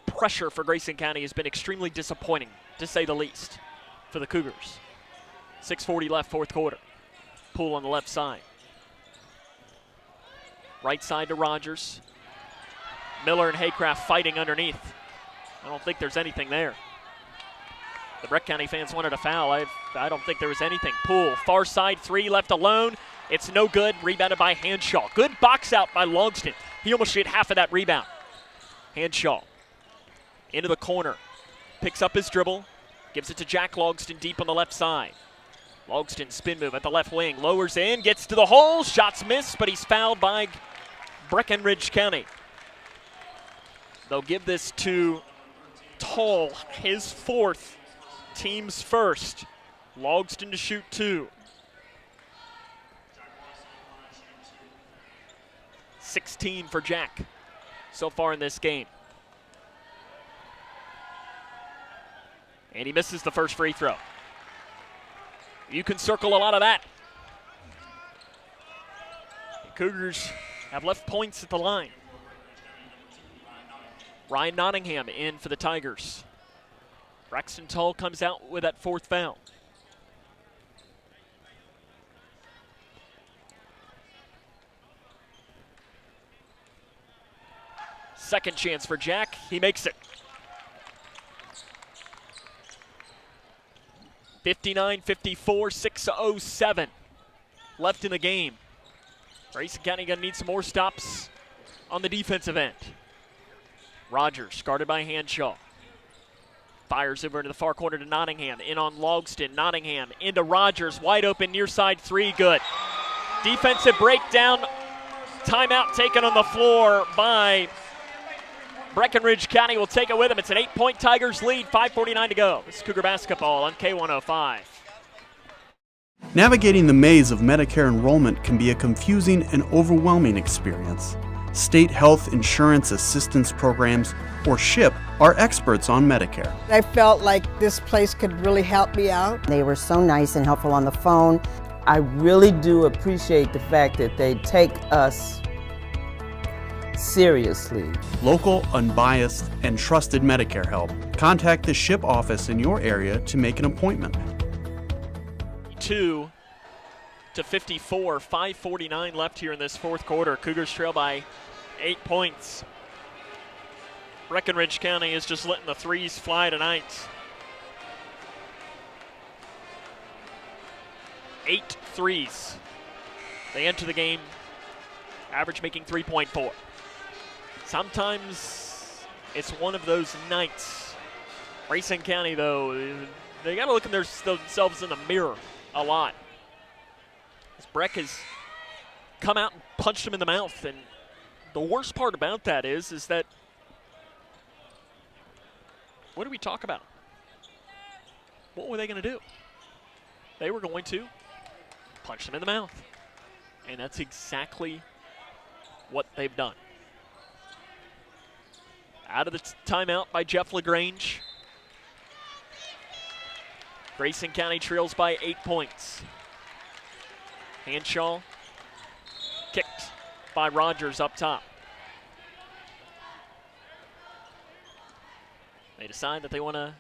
pressure for Grayson County has been extremely disappointing, to say the least, for the Cougars. 6:40 left, fourth quarter. Poole on the left side. Right side to Rogers. Miller and Haycraft fighting underneath. I don't think there's anything there. The Breck County fans wanted a foul. I don't think there was anything. Poole, far side three, left alone. It's no good. Rebounded by Hanshaw. Good box out by Logston. He almost hit half of that rebound. Hanshaw into the corner. Picks up his dribble. Gives it to Jack Logston deep on the left side. Logston spin move at the left wing. Lowers in, gets to the hole. Shots missed, but he's fouled by Breckinridge County. They'll give this to Tall, his fourth. Team's first. Logston to shoot two. 16 for Jack so far in this game. And he misses the first free throw. You can circle a lot of that. The Cougars have left points at the line. Ryan Nottingham in for the Tigers. Braxton Tull comes out with that fourth foul. Second chance for Jack. He makes it. 59-54, 6:07 left in the game. Grayson County gonna need some more stops on the defensive end. Rogers, guarded by Hanshaw. Fires over into the far corner to Nottingham. In on Logston. Nottingham into Rogers. Wide open near side three. Good. Defensive breakdown. Timeout taken on the floor by Breckinridge County. Will take it with them. It's an 8-point Tigers lead. 5:49 to go. This is Cougar basketball on K105. Navigating the maze of Medicare enrollment can be a confusing and overwhelming experience. State Health Insurance Assistance Programs, or SHIP, are experts on Medicare. I felt like this place could really help me out. They were so nice and helpful on the phone. I really do appreciate the fact that they take us seriously. Local, unbiased, and trusted Medicare help. Contact the SHIP office in your area to make an appointment. 52-54, 5:49 left here in this fourth quarter. Cougars trail by 8 points. Breckinridge County is just letting the threes fly tonight. 8 threes. They enter the game, average making 3.4. Sometimes it's one of those nights. Grayson County, though, they got to look at themselves in the mirror a lot. As Breck has come out and punched him in the mouth, and the worst part about that is that what do we talk about? What were they going to do? They were going to punch them in the mouth, and that's exactly what they've done. Out of the timeout by Jeff LaGrange. Grayson County trails by 8 points. Hanshaw kicked by Rogers up top. They decide that they want to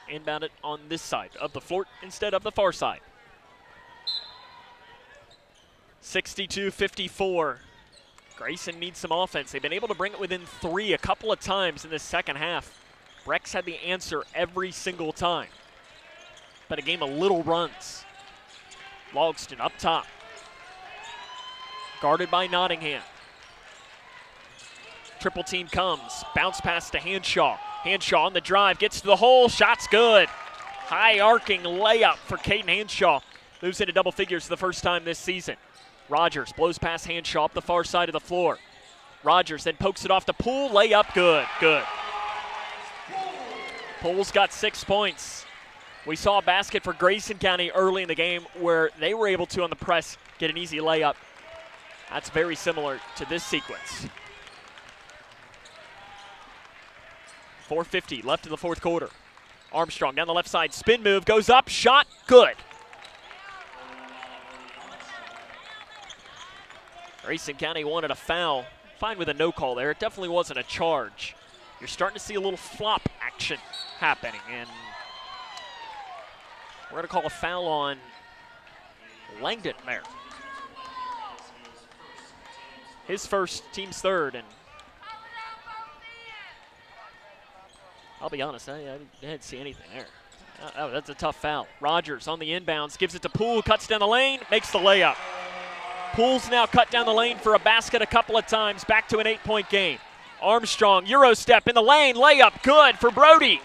inbound it on this side of the floor instead of the far side. 62-54. Grayson needs some offense. They've been able to bring it within 3 a couple of times in this second half. Breck's had the answer every single time. But a game of little runs. Logston up top. Guarded by Nottingham. Triple team comes. Bounce pass to Hanshaw. Hanshaw on the drive. Gets to the hole. Shot's good. High arcing layup for Caden Hanshaw. Moves into double figures for the first time this season. Rogers blows past Hanshaw up the far side of the floor. Rogers then pokes it off to Poole. Layup good. Good. Poole's got 6 points. We saw a basket for Grayson County early in the game where they were able to, on the press, get an easy layup. That's very similar to this sequence. 4:50 left in the fourth quarter. Armstrong down the left side, spin move, goes up, shot, good. Grayson County wanted a foul. Fine with a no call there. It definitely wasn't a charge. You're starting to see a little flop action happening, and we're going to call a foul on Langdon there. His first, team's third, and I'll be honest, I didn't see anything there. Oh, that's a tough foul. Rogers on the inbounds, gives it to Poole, cuts down the lane, makes the layup. Poole's now cut down the lane for a basket a couple of times, back to an 8-point game. Armstrong, Euro step in the lane, layup, good for Brody.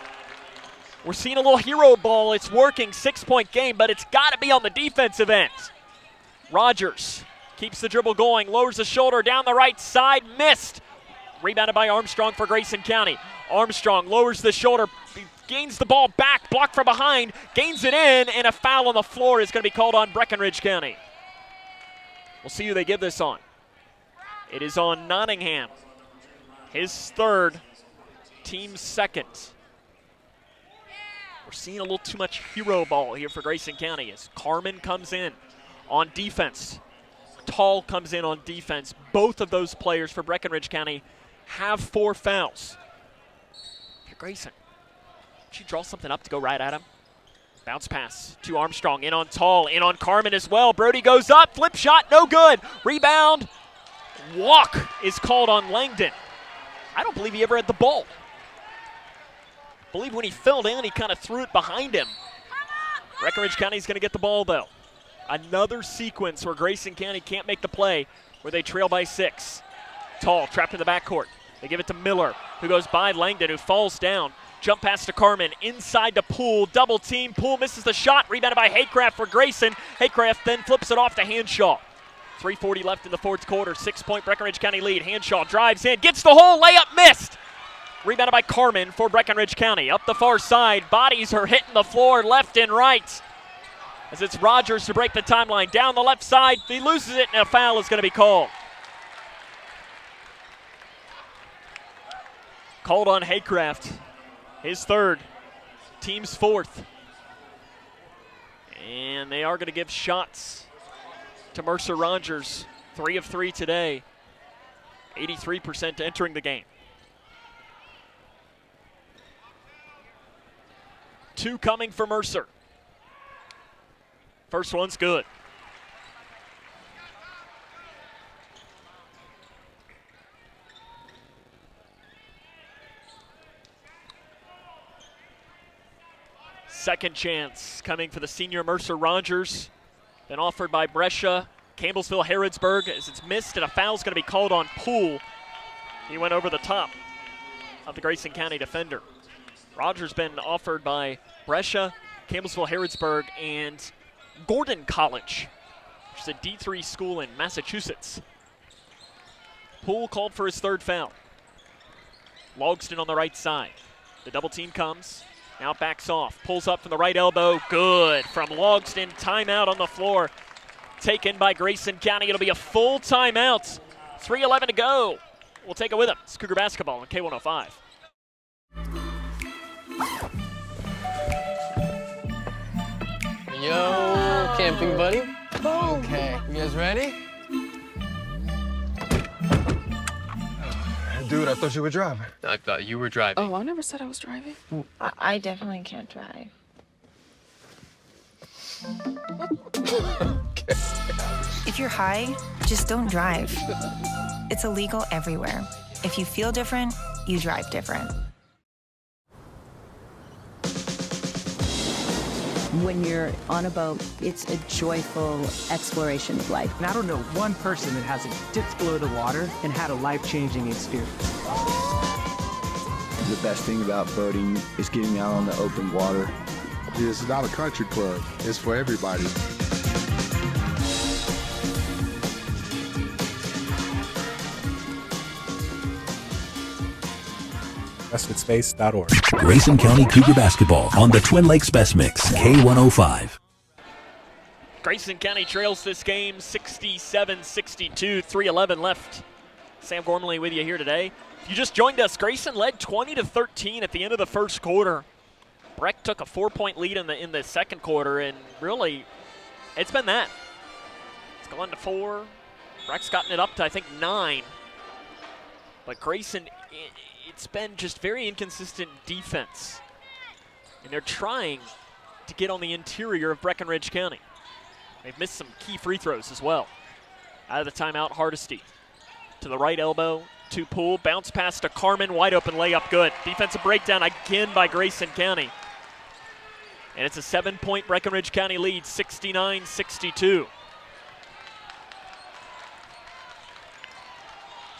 We're seeing a little hero ball. It's working, 6-point game, but it's got to be on the defensive end. Rogers keeps the dribble going, lowers the shoulder down the right side, missed. Rebounded by Armstrong for Grayson County. Armstrong lowers the shoulder, gains the ball back, blocked from behind, gains it in, and a foul on the floor is going to be called on Breckinridge County. We'll see who they give this on. It is on Nottingham. His third, team's second. We're seeing a little too much hero ball here for Grayson County as Carmen comes in on defense. Tall comes in on defense. Both of those players for Breckinridge County have 4 fouls. If you're Grayson, should you draw something up to go right at him? Bounce pass to Armstrong, in on Tall, in on Carmen as well. Brody goes up, flip shot, no good. Rebound, walk is called on Langdon. I don't believe he ever had the ball. I believe when he fell down, he kind of threw it behind him. Breckinridge County's going to get the ball, though. Another sequence where Grayson County can't make the play, where they trail by 6. Tall, trapped in the backcourt. They give it to Miller, who goes by Langdon, who falls down. Jump pass to Carmen, inside to Poole, double team. Poole misses the shot, rebounded by Haycraft for Grayson. Haycraft then flips it off to Hanshaw. 3:40 left in the fourth quarter, 6-point Breckinridge County lead. Hanshaw drives in, gets the hole, layup missed. Rebounded by Carmen for Breckinridge County. Up the far side, bodies are hitting the floor left and right. As it's Rogers to break the timeline. Down the left side, he loses it, and a foul is going to be called. Called on Haycraft. His third, team's fourth. And they are going to give shots to Mercer Rogers. 3 of 3 today. 83% entering the game. 2 coming for Mercer. First one's good. Second chance coming for the senior Mercer Rogers. Been offered by Brescia, Campbellsville, Harrodsburg, as it's missed, and a foul's going to be called on Poole. He went over the top of the Grayson County defender. Rogers been offered by Brescia, Campbellsville, Harrodsburg, and Gordon College, which is a D3 school in Massachusetts. Poole called for his third foul. Logston on the right side. The double team comes. Now backs off, pulls up from the right elbow, good from Logston. Timeout on the floor, taken by Grayson County. It'll be a full timeout. 3:11 to go. We'll take it with them. It's Cougar basketball on K105. Yo, camping buddy. Okay, you guys ready? Dude, I thought you were driving. I thought you were driving. Oh, I never said I was driving. I definitely can't drive. If you're high, just don't drive. It's illegal everywhere. If you feel different, you drive different. When you're on a boat, it's a joyful exploration of life. And I don't know one person that hasn't dipped below the water and had a life-changing experience. The best thing about boating is getting out on the open water. It's not a country club. It's for everybody. westwoodspace.org. Grayson County Cougar basketball on the Twin Lakes Best Mix, K105. Grayson County trails this game 67-62, 3:11 left. Sam Gormley with you here today. If you just joined us, Grayson led 20-13 at the end of the first quarter. Breck took a 4-point lead in the second quarter, and really, it's been that. It's gone to 4. Breck's gotten it up to, I think, 9. But Grayson, it's been just very inconsistent defense. And they're trying to get on the interior of Breckinridge County. They've missed some key free throws as well. Out of the timeout, Hardesty. To the right elbow, to Poole. Bounce pass to Carmen, wide open layup, good. Defensive breakdown again by Grayson County. And it's a 7-point Breckinridge County lead, 69-62.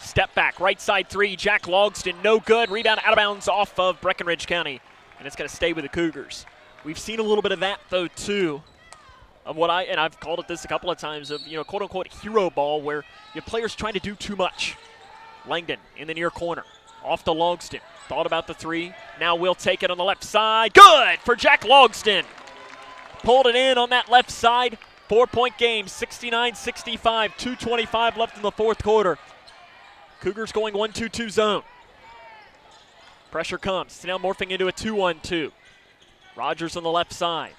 Step back, right side 3, Jack Logston, no good. Rebound out of bounds off of Breckinridge County, and it's going to stay with the Cougars. We've seen a little bit of that, though, too, of what I've called it this a couple of times, of, quote-unquote hero ball, where your players trying to do too much. Langdon in the near corner, off to Logston. Thought about the 3, now will take it on the left side. Good for Jack Logston. Pulled it in on that left side. 4-point game, 69-65, 2:25 left in the fourth quarter. Cougars going 1-2-2 zone. Pressure comes. It's now morphing into a 2-1-2. Rogers on the left side.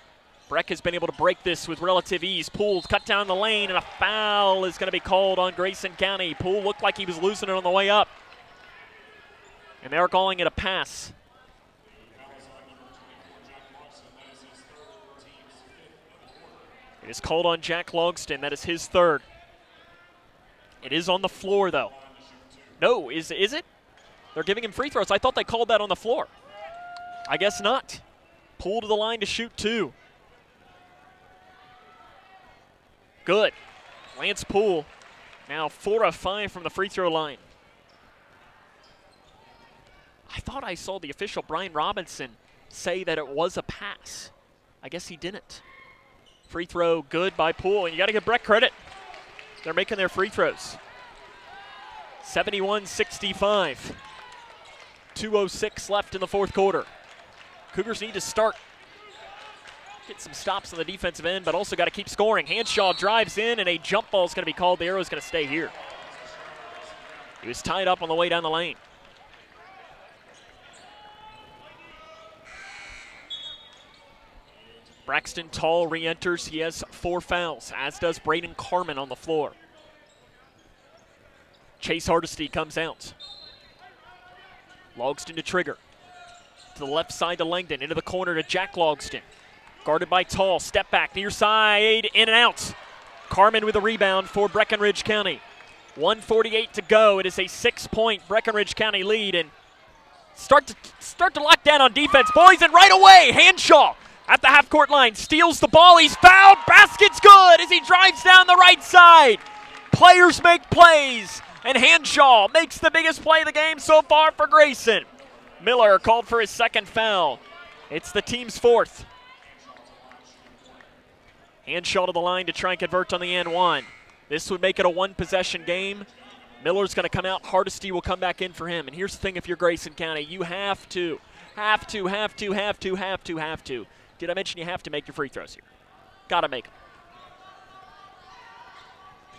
Breck has been able to break this with relative ease. Poole cut down the lane, and a foul is going to be called on Grayson County. Poole looked like he was losing it on the way up. And they're calling it a pass. It is called on Jack Logston. That is his third. It is on the floor, though. No, is it? They're giving him free throws. I thought they called that on the floor. I guess not. Poole to the line to shoot 2. Good. Lance Poole now 4 of 5 from the free throw line. I thought I saw the official, Brian Robinson, say that it was a pass. I guess he didn't. Free throw good by Poole, and you got to give Breck credit. They're making their free throws. 71-65. 2:06 left in the fourth quarter. Cougars need to start. Get some stops on the defensive end, but also got to keep scoring. Hanshaw drives in, and a jump ball is going to be called. The arrow is going to stay here. He was tied up on the way down the lane. Braxton Tall re-enters. He has 4 fouls, as does Braden Carmen on the floor. Chase Hardesty comes out. Logston to Trigger. To the left side to Langdon. Into the corner to Jack Logston. Guarded by Tall. Step back, near side, in and out. Carmen with a rebound for Breckinridge County. 1:48 to go. It is a 6-point Breckinridge County lead, and start to lock down on defense, boys, and right away, Hanshaw at the half-court line, steals the ball, he's fouled, basket's good as he drives down the right side. Players make plays, and Hanshaw makes the biggest play of the game so far for Grayson. Miller called for his second foul. It's the team's 4th. Hanshaw to the line to try and convert on the N1. This would make it a 1-possession game. Miller's going to come out. Hardesty will come back in for him. And here's the thing, if you're Grayson County, you have to. Did I mention you have to make your free throws here? Got to make them.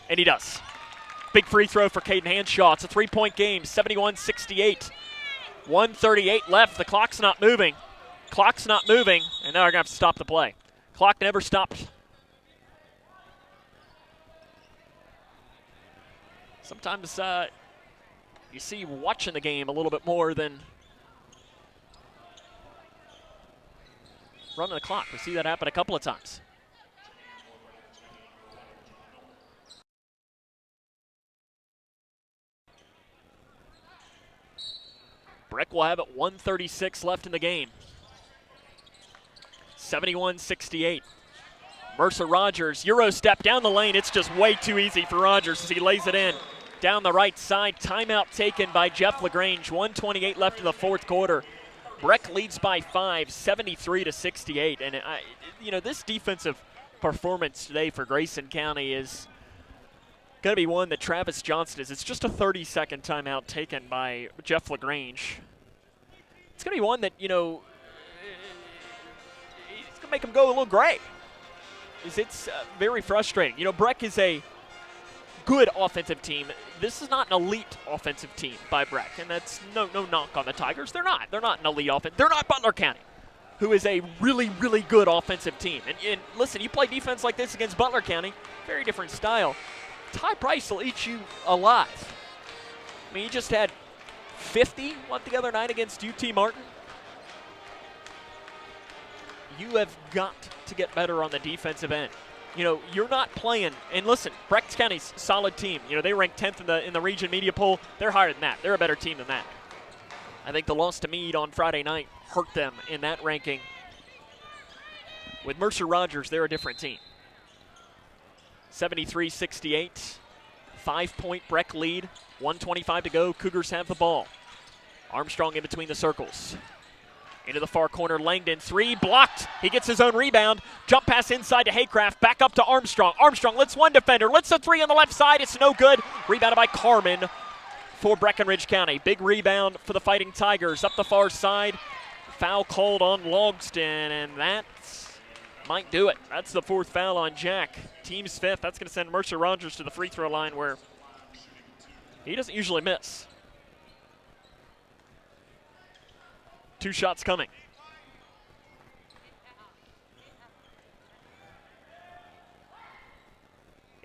And he does. Big free throw for Caden Hanshaw. It's a 3-point game, 71-68. 1:38 left. The clock's not moving. Clock's not moving, and now they're going to have to stop the play. Clock never stopped. Sometimes you see watching the game a little bit more than running the clock. We see that happen a couple of times. Breck will have it 1:36 left in the game. 71-68. Mercer Rogers, Euro step down the lane. It's just way too easy for Rogers as he lays it in. Down the right side, timeout taken by Jeff LaGrange. 1:28 left in the fourth quarter. Breck leads by 5, 73-68. And, this defensive performance today for Grayson County is going to be one that Travis Johnston is. It's just a 30-second timeout taken by Jeff LaGrange. It's going to be one that, it's going to make him go a little gray. It's very frustrating. Breck is a good offensive team. This is not an elite offensive team by Breck, and that's no knock on the Tigers. They're not. They're not an elite offense. They're not Butler County, who is a really, really good offensive team. And listen, you play defense like this against Butler County, very different style. Ty Price will eat you alive. I mean, he just had 50 the other night against UT Martin. You have got to get better on the defensive end. You're not playing, and listen, Breck County's a solid team. They rank 10th in the region media poll. They're higher than that. They're a better team than that. I think the loss to Meade on Friday night hurt them in that ranking. With Mercer Rogers, they're a different team. 73-68, 5-point Breck lead, 1:25 to go. Cougars have the ball. Armstrong in between the circles. Into the far corner, Langdon, 3, blocked. He gets his own rebound. Jump pass inside to Haycraft, back up to Armstrong. Armstrong lets one defender, lets a 3 on the left side. It's no good. Rebounded by Carmen for Breckinridge County. Big rebound for the Fighting Tigers. Up the far side, foul called on Logston, and that might do it. That's the 4th foul on Jack. Team's 5th. That's going to send Mercer Rogers to the free throw line where he doesn't usually miss. 2 shots coming.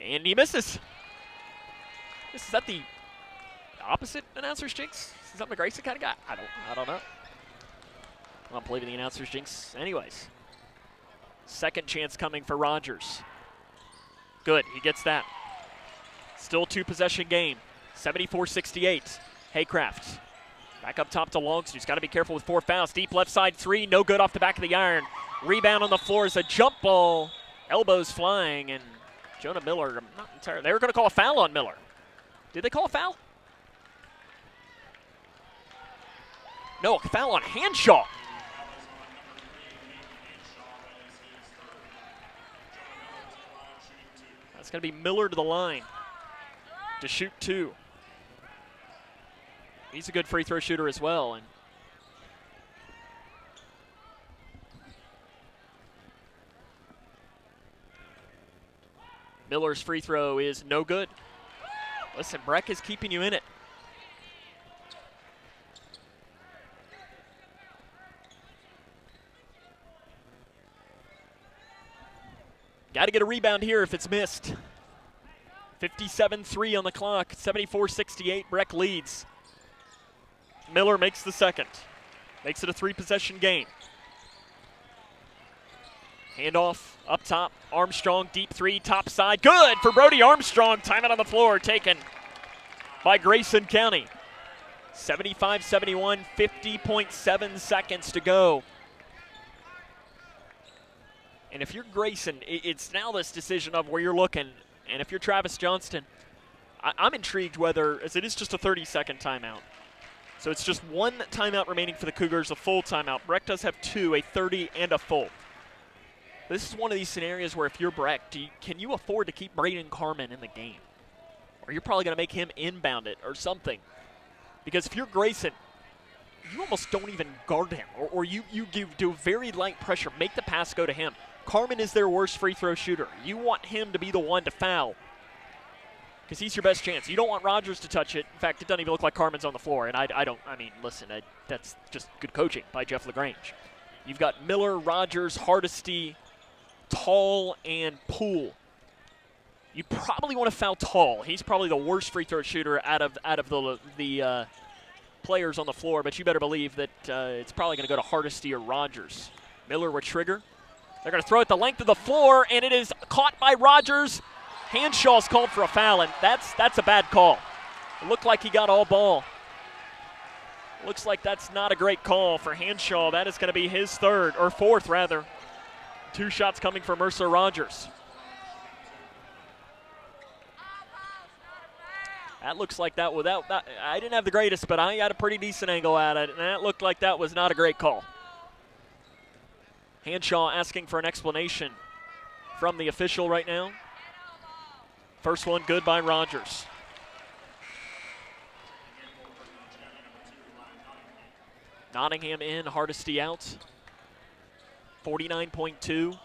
And he misses. Is that the opposite announcer's jinx? Is that the Grayson kind of guy? I don't know. I'm not believing the announcer's jinx anyways. Second chance coming for Rogers. Good, he gets that. Still 2-possession game. 74-68. Haycraft. Back up top to Logston. He's got to be careful with 4 fouls. Deep left side 3, no good off the back of the iron. Rebound on the floor is a jump ball. Elbows flying, and Jonah Miller, I'm not entirely. They were going to call a foul on Miller. Did they call a foul? No, a foul on Hanshaw. That's going to be Miller to the line to shoot 2. He's a good free throw shooter as well. And Miller's free throw is no good. Listen, Breck is keeping you in it. Got to get a rebound here if it's missed. 57-3 on the clock, 74-68, Breck leads. Miller makes the second. Makes it a 3-possession game. Handoff up top. Armstrong, deep 3, top side. Good for Brody Armstrong. Timeout on the floor taken by Grayson County. 75-71, 50.7 seconds to go. And if you're Grayson, it's now this decision of where you're looking. And if you're Travis Johnston, I'm intrigued whether, as it is just a 30-second timeout. So it's just 1 timeout remaining for the Cougars, a full timeout. Breck does have 2, a 30 and a full. This is one of these scenarios where if you're Breck, can you afford to keep Braden Carmen in the game? Or you're probably going to make him inbound it or something. Because if you're Grayson, you almost don't even guard him. Or you do very light pressure, make the pass go to him. Carmen is their worst free throw shooter. You want him to be the one to foul, because he's your best chance. You don't want Rogers to touch it. In fact, it doesn't even look like Carmen's on the floor. And I mean, listen, that's just good coaching by Jeff LaGrange. You've got Miller, Rogers, Hardesty, Tall, and Poole. You probably want to foul Tall. He's probably the worst free throw shooter out of the players on the floor, but you better believe that it's probably going to go to Hardesty or Rogers. Miller with trigger. They're going to throw it the length of the floor, and it is caught by Rogers. Hanshaw's called for a foul, and that's a bad call. It looked like he got all ball. Looks like that's not a great call for Hanshaw. That is going to be his fourth rather. 2 shots coming for Mercer Rogers. That looks like that I didn't have the greatest, but I had a pretty decent angle at it, and that looked like that was not a great call. Hanshaw asking for an explanation from the official right now. First one good by Rogers. Nottingham in, Hardesty out. 49.2.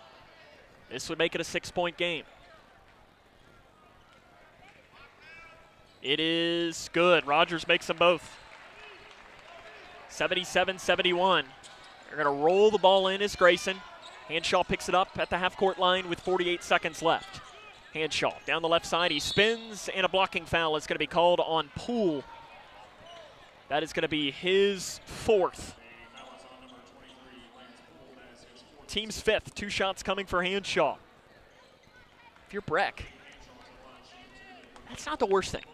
This would make it a 6-point game. It is good. Rogers makes them both. 77-71. They're going to roll the ball in as Grayson. Hanshaw picks it up at the half-court line with 48 seconds left. Hanshaw down the left side. He spins, and a blocking foul is going to be called on Poole. That is going to be his 4th. Team's 5th. 2 shots coming for Hanshaw. If you're Breck, that's not the worst thing.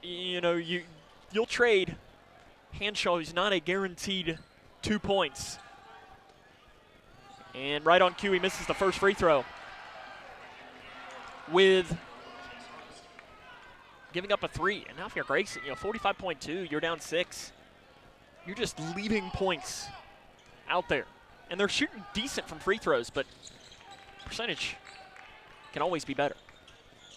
You'll trade Hanshaw, who's not a guaranteed 2 points. And right on cue, he misses the first free throw. With giving up a 3. And now if you're Grayson, 45.2, you're down 6. You're just leaving points out there. And they're shooting decent from free throws, but percentage can always be better.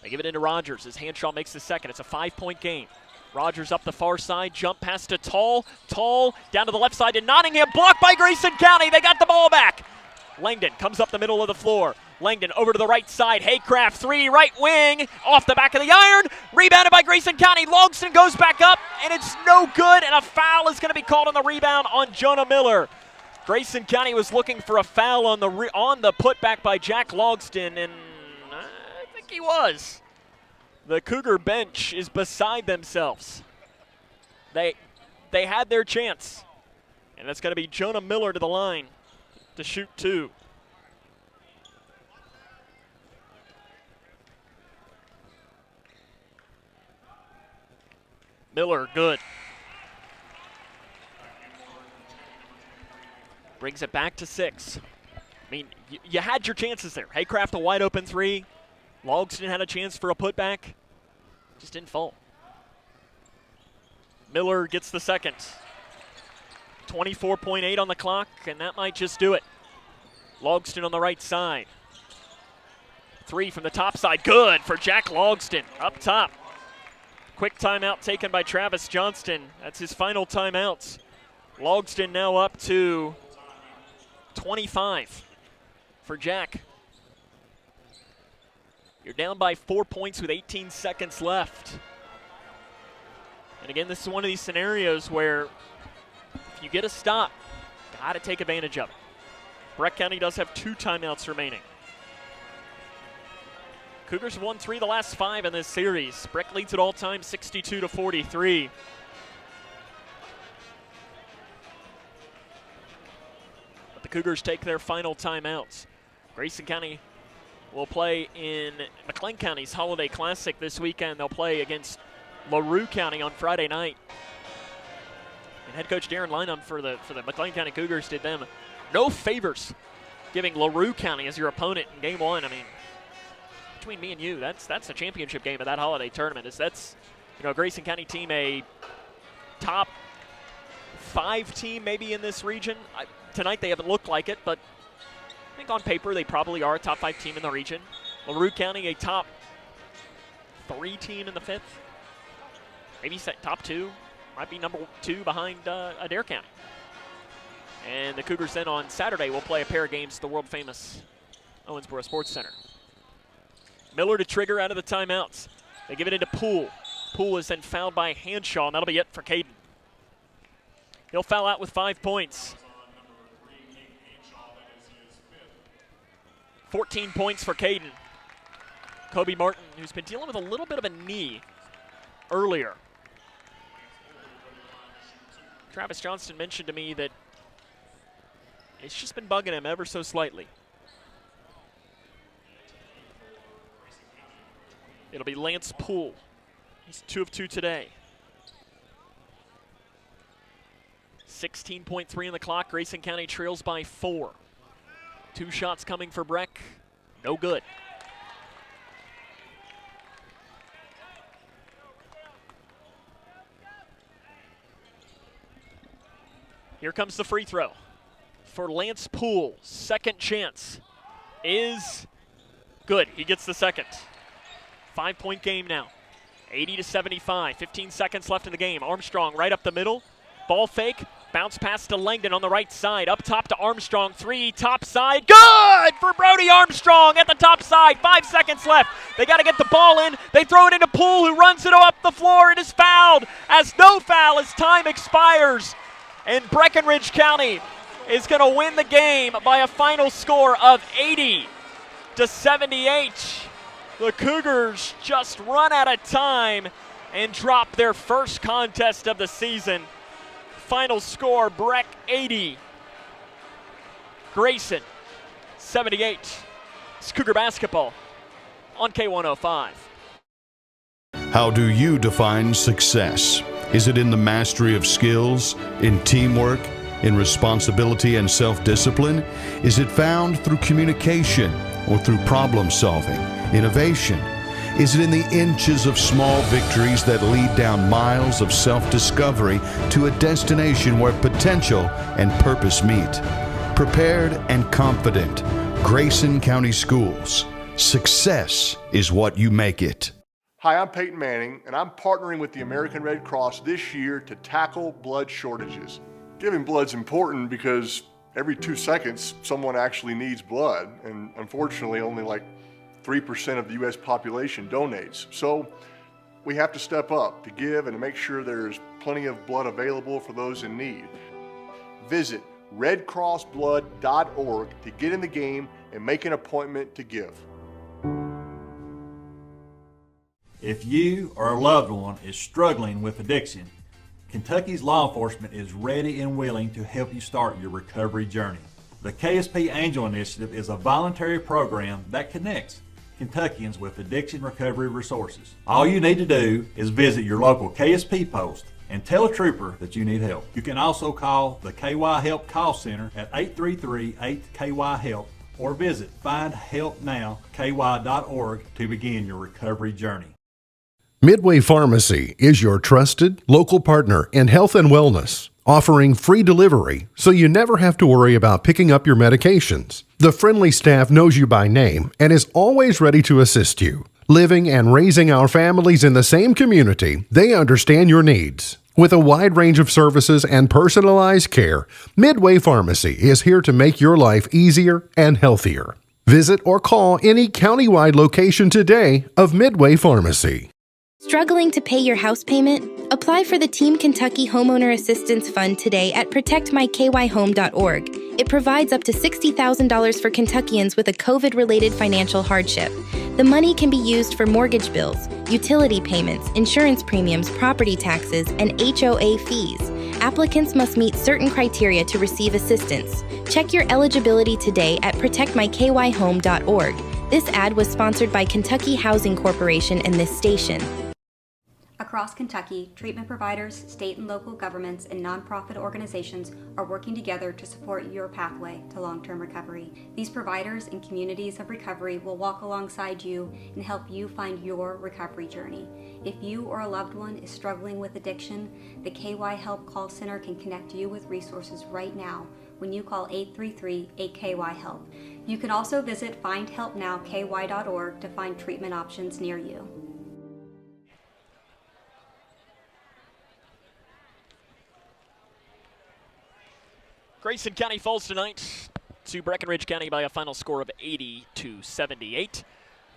They give it into Rogers as Hanshaw makes the second. It's a 5-point game. Rogers up the far side, jump pass to Tall. Tall down to the left side to Nottingham, blocked by Grayson County. They got the ball back. Langdon comes up the middle of the floor. Langdon over to the right side. Haycraft, 3, right wing, off the back of the iron. Rebounded by Grayson County. Logston goes back up, and it's no good, and a foul is going to be called on the rebound on Jonah Miller. Grayson County was looking for a foul on the putback by Jack Logston, and I think he was. The Cougar bench is beside themselves. They had their chance, and that's going to be Jonah Miller to the line to shoot 2. Miller, good. Brings it back to 6. I mean, you had your chances there. Haycraft, a wide open 3. Logston had a chance for a putback. Just didn't fall. Miller gets the second. 24.8 on the clock, and that might just do it. Logston on the right side. 3 from the top side. Good for Jack Logston up top. Quick timeout taken by Travis Johnston. That's his final timeout. Logston now up to 25 for Jack. You're down by 4 points with 18 seconds left. And again, this is one of these scenarios where if you get a stop, got to take advantage of it. Breck County does have 2 timeouts remaining. Cougars have won 3 of the last 5 in this series. Breck leads at all time 62-43. But the Cougars take their final timeouts. Grayson County will play in McLean County's Holiday Classic this weekend. They'll play against LaRue County on Friday night. And head coach Darren Lynham for the McLean County Cougars did them no favors giving LaRue County as your opponent in game 1. I mean, between me and you, that's a championship game of that holiday tournament. That's Grayson County team, a top 5 team maybe in this region. Tonight they haven't looked like it, but I think on paper they probably are a top 5 team in the region. LaRue County, a top 3 team in the 5th. Maybe top 2. Might be number 2 behind Adair County. And the Cougars then on Saturday will play a pair of games at the world-famous Owensboro Sports Center. Miller to trigger out of the timeouts. They give it into Poole. Poole is then fouled by Hanshaw, and that'll be it for Caden. He'll foul out with 5 points. 14 points for Caden. Kobe Martin, who's been dealing with a little bit of a knee earlier. Travis Johnston mentioned to me that it's just been bugging him ever so slightly. It'll be Lance Poole. He's 2 of 2 today. 16.3 on the clock. Grayson County trails by 4. 2 shots coming for Breck. No good. Here comes the free throw for Lance Poole. Second chance is good. He gets the second. 5-point game now. 80-75. 15 seconds left in the game. Armstrong right up the middle. Ball fake. Bounce pass to Langdon on the right side. Up top to Armstrong. 3, top side. Good for Brody Armstrong at the top side. 5 seconds left. They got to get the ball in. They throw it into Poole, who runs it up the floor and is fouled. As no foul as time expires. And Breckinridge County is going to win the game by a final score of 80-78. The Cougars just run out of time and drop their first contest of the season. Final score, Breck 80, Grayson 78. It's Cougar basketball on K105. How do you define success? Is it in the mastery of skills, in teamwork, in responsibility and self-discipline? Is it found through communication or through problem solving, innovation? Is it in the inches of small victories that lead down miles of self-discovery to a destination where potential and purpose meet? Prepared and confident, Grayson County Schools. Success is what you make it. Hi, I'm Peyton Manning, and I'm partnering with the American Red Cross this year to tackle blood shortages. Giving blood's important because every 2 seconds, someone actually needs blood, and unfortunately, only like 3% of the U.S. population donates. So we have to step up to give and to make sure there's plenty of blood available for those in need. Visit redcrossblood.org to get in the game and make an appointment to give. If you or a loved one is struggling with addiction, Kentucky's law enforcement is ready and willing to help you start your recovery journey. The KSP Angel Initiative is a voluntary program that connects Kentuckians with addiction recovery resources. All you need to do is visit your local KSP post and tell a trooper that you need help. You can also call the KY Help Call Center at 833-8-KY-HELP or visit findhelpnowky.org to begin your recovery journey. Midway Pharmacy is your trusted local partner in health and wellness, offering free delivery so you never have to worry about picking up your medications. The friendly staff knows you by name and is always ready to assist you. Living and raising our families in the same community, they understand your needs. With a wide range of services and personalized care, Midway Pharmacy is here to make your life easier and healthier. Visit or call any countywide location today of Midway Pharmacy. Struggling to pay your house payment? Apply for the Team Kentucky Homeowner Assistance Fund today at protectmykyhome.org. It provides up to $60,000 for Kentuckians with a COVID-related financial hardship. The money can be used for mortgage bills, utility payments, insurance premiums, property taxes, and HOA fees. Applicants must meet certain criteria to receive assistance. Check your eligibility today at protectmykyhome.org. This ad was sponsored by Kentucky Housing Corporation and this station. Across Kentucky, treatment providers, state and local governments, and nonprofit organizations are working together to support your pathway to long-term recovery. These providers and communities of recovery will walk alongside you and help you find your recovery journey. If you or a loved one is struggling with addiction, the KY Help Call Center can connect you with resources right now when you call 833-8KY-HELP. You can also visit findhelpnowky.org to find treatment options near you. Grayson County falls tonight to Breckinridge County by a final score of 80-78.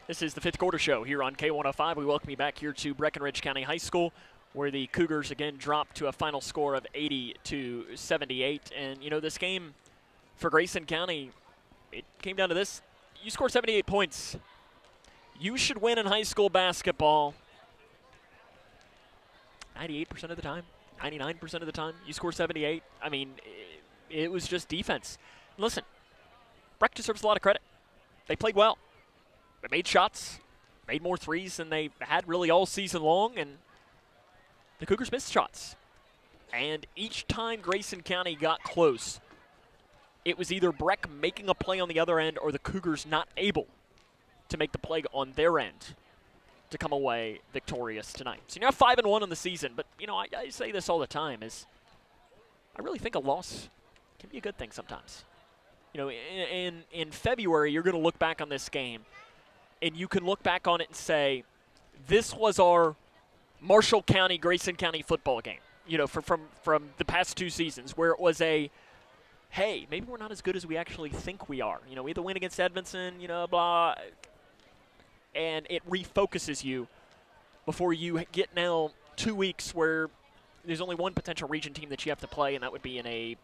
This is the fifth quarter show here on K105. We welcome you back here to Breckinridge County High School, where the Cougars again dropped to a final score of 80-78. And, you know, this game for Grayson County, it came down to this. you score 78 points. You should win in high school basketball 98% of the time, 99% of the time. You score 78. I mean, it was just defense. Listen, Breck deserves a lot of credit. They played well. They made shots, made more threes than they had really all season long, and the Cougars missed shots. And each time Grayson County got close, it was either Breck making a play on the other end or the Cougars not able to make the play on their end to come away victorious tonight. So you're now 5-1 on the season, but I say this all the time, is I really think a loss can be a good thing sometimes. In February, you're going to look back on this game, and you can look back on it and say, this was our Marshall County, Grayson County football game, from the past 2 seasons, where it was a, hey, maybe we're not as good as we actually think we are. We had the win against Edmondson, blah, and it refocuses you before you get now 2 weeks where there's only one potential region team that you have to play, and that would be in a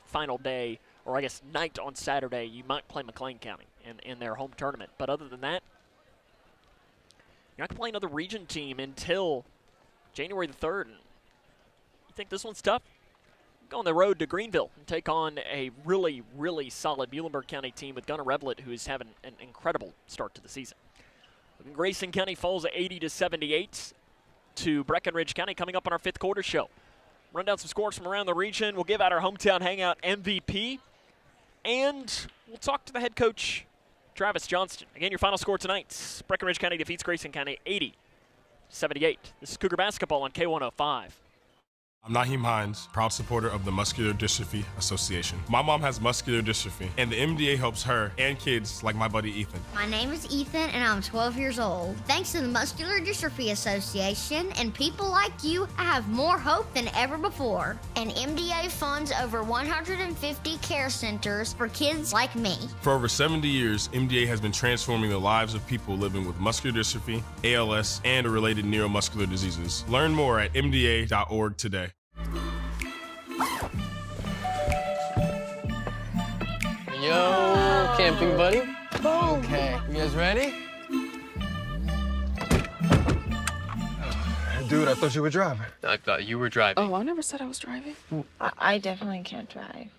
final day, or I guess night on Saturday. You might play McLean County in their home tournament. But other than that, you're not going to play another region team until January the 3rd. And you think this one's tough? Go on the road to Greenville and take on a really, really solid Muhlenberg County team with Gunnar Revlett, who is having an incredible start to the season. Grayson County falls 80-78 to Breckinridge County coming up on our 5th quarter show. Run down some scores from around the region. We'll give out our hometown hangout MVP. And we'll talk to the head coach, Travis Johnston. Again, your final score tonight. Breckinridge County defeats Grayson County 80-78. This is Cougar Basketball on K105. I'm Naheem Hines, proud supporter of the Muscular Dystrophy Association. My mom has muscular dystrophy, and the MDA helps her and kids like my buddy Ethan. My name is Ethan, and I'm 12 years old. Thanks to the Muscular Dystrophy Association and people like you, I have more hope than ever before. And MDA funds over 150 care centers for kids like me. For over 70 years, MDA has been transforming the lives of people living with muscular dystrophy, ALS, and related neuromuscular diseases. Learn more at mda.org today. Yo, camping buddy. Okay, you guys ready? Dude, I thought you were driving. I thought you were driving. Oh, I never said I was driving. I definitely can't drive.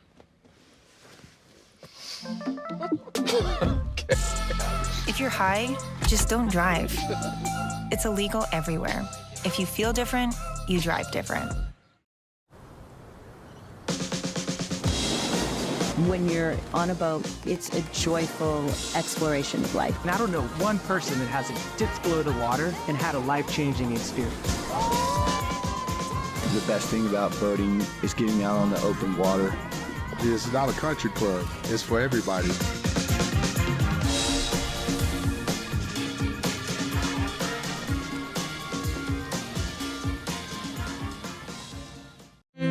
If you're high, just don't drive. It's illegal everywhere. If you feel different, you drive different. When you're on a boat, it's a joyful exploration of life. And I don't know one person that hasn't dipped below the water and had a life-changing experience. The best thing about boating is getting out on the open water. It's not a country club. It's for everybody.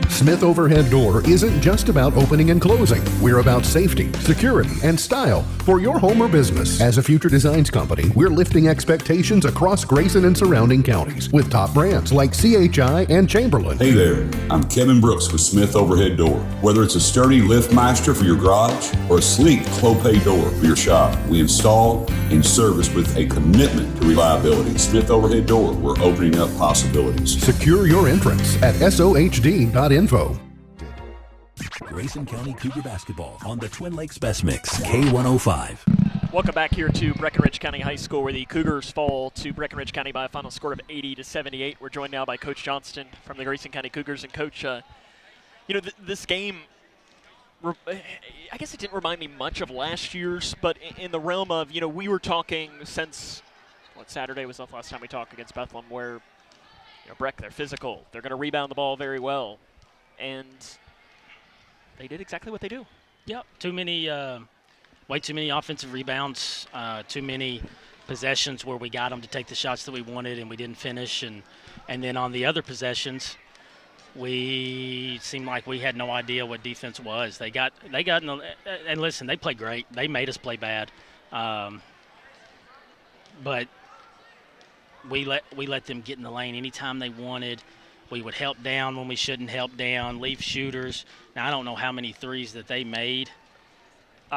Smith Overhead Door isn't just about opening and closing. We're about safety, security, and style for your home or business. As a future designs company, we're lifting expectations across Grayson and surrounding counties with top brands like CHI and Chamberlain. Hey there, I'm Kevin Brooks with Smith Overhead Door. Whether it's a sturdy LiftMaster for your garage or a sleek Clopay door for your shop, we install and service with a commitment to reliability. Smith Overhead Door, we're opening up possibilities. Secure your entrance at sohd.info. Grayson County Cougar Basketball on the Twin Lakes Best Mix, K105. Welcome back here to Breckinridge County High School, where the Cougars fall to Breckinridge County by a final score of 80-78. We're joined now by Coach Johnston from the Grayson County Cougars. And Coach, this game, I guess it didn't remind me much of last year's, but in the realm of, we were talking since, Saturday was the last time we talked against Bethlehem, where, Breck, they're physical. They're going to rebound the ball very well. And they did exactly what they do. Yep, way too many offensive rebounds, too many possessions where we got them to take the shots that we wanted and we didn't finish. And then on the other possessions, we seemed like we had no idea what defense was. They got in the, and listen, they played great. They made us play bad. But we let them get in the lane anytime they wanted. We would help down when we shouldn't help down, leave shooters. Now, I don't know how many threes that they made.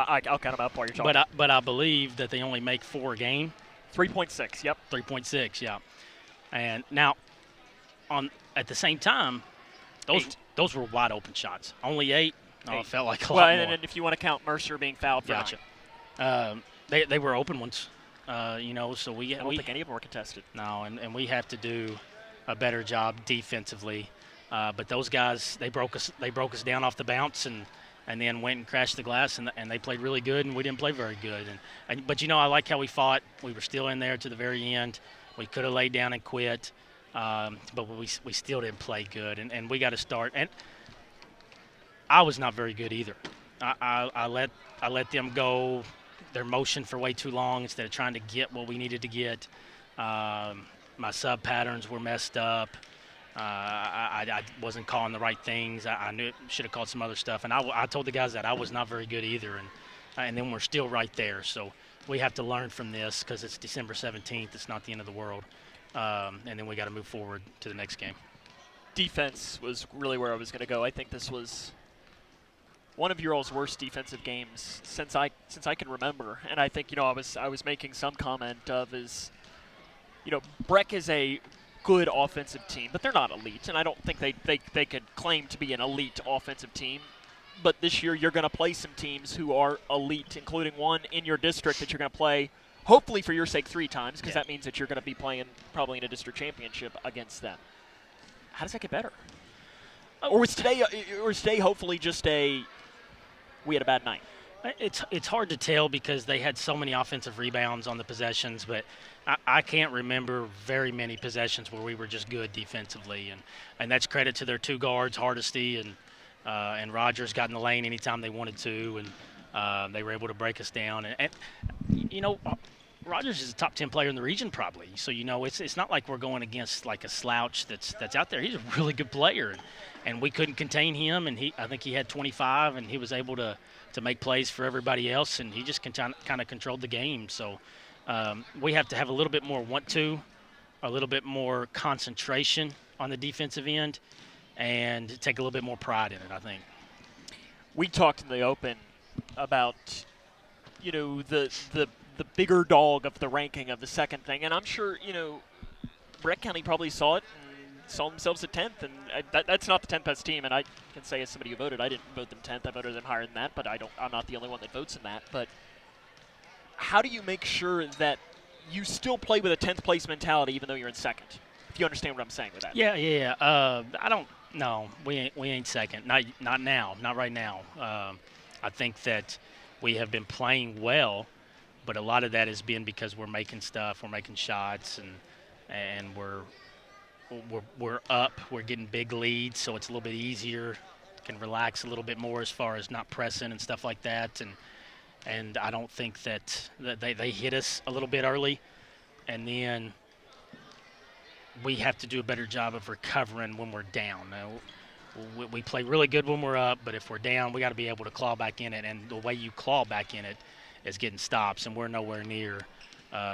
I'll count them up while you're talking. But I believe that they only make 4 a game. 3.6. Yep. 3.6. Yeah. And now, at the same time, those were wide open shots. Only 8. Oh, it felt like a lot more. And if you want to count Mercer being fouled for gotcha. They were open ones. So I don't think any of them were contested. No, and we have to do a better job defensively. But those guys, they broke us down off the bounce and then went and crashed the glass, and they played really good, and we didn't play very good. But I like how we fought. We were still in there to the very end. We could have laid down and quit, but we still didn't play good, and we got to start. And I was not very good either. I let them go their motion for way too long instead of trying to get what we needed to get. My sub patterns were messed up. I wasn't calling the right things. I knew should have called some other stuff. And I told the guys that I was not very good either. And then we're still right there. So we have to learn from this because it's December 17th. It's not the end of the world. And then we got to move forward to the next game. Defense was really where I was going to go. I think this was one of your all's worst defensive games since I can remember. And I think, I was making some comment of Breck is a good offensive team, but they're not elite, and I don't think they could claim to be an elite offensive team. But this year you're going to play some teams who are elite, including one in your district that you're going to play, hopefully for your sake, 3 times, because that means that you're going to be playing probably in a district championship against them. How does that get better? Or was today hopefully just we had a bad night? It's hard to tell because they had so many offensive rebounds on the possessions, but I can't remember very many possessions where we were just good defensively, and that's credit to their 2 guards, Hardesty and Rogers, got in the lane anytime they wanted to, and they were able to break us down. And Rogers is a top 10 player in the region probably, so it's not like we're going against like a slouch that's out there. He's a really good player, and we couldn't contain him, and I think he had 25, and he was able to make plays for everybody else, and he just kind of controlled the game. So we have to have a little bit more a little bit more concentration on the defensive end, and take a little bit more pride in it, I think. We talked in the open about, the bigger dog of the ranking of the second thing, and I'm sure, Breck County probably saw it and saw themselves at 10th, and that's not the 10th best team, and I can say as somebody who voted, I didn't vote them 10th. I voted them higher than that, but I'm not the only one that votes in that. But how do you make sure that you still play with a 10th place mentality even though you're in second? If you understand what I'm saying with that. Yeah. I don't know. We ain't second. Not now. Not right now. I think that we have been playing well, but a lot of that has been because we're making stuff, we're making shots, and we're up, we're getting big leads, so it's a little bit easier, can relax a little bit more as far as not pressing and stuff like that. And I don't think that they hit us a little bit early, and then we have to do a better job of recovering when we're down. Now, we play really good when we're up, but if we're down, we got to be able to claw back in it, and the way you claw back in it is getting stops, and we're nowhere near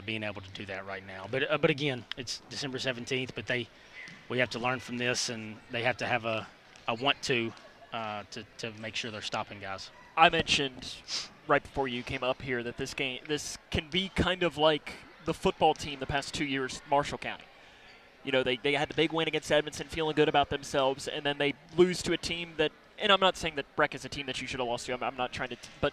being able to do that right now. But again, it's December 17th, but we have to learn from this, and they have to have a want to make sure they're stopping guys. I mentioned right before you came up here that this can be kind of like the football team the past 2 years, Marshall County. They had the big win against Edmondson, feeling good about themselves, and then they lose to a team that, and I'm not saying that Breck is a team that you should have lost to. I'm not trying to, but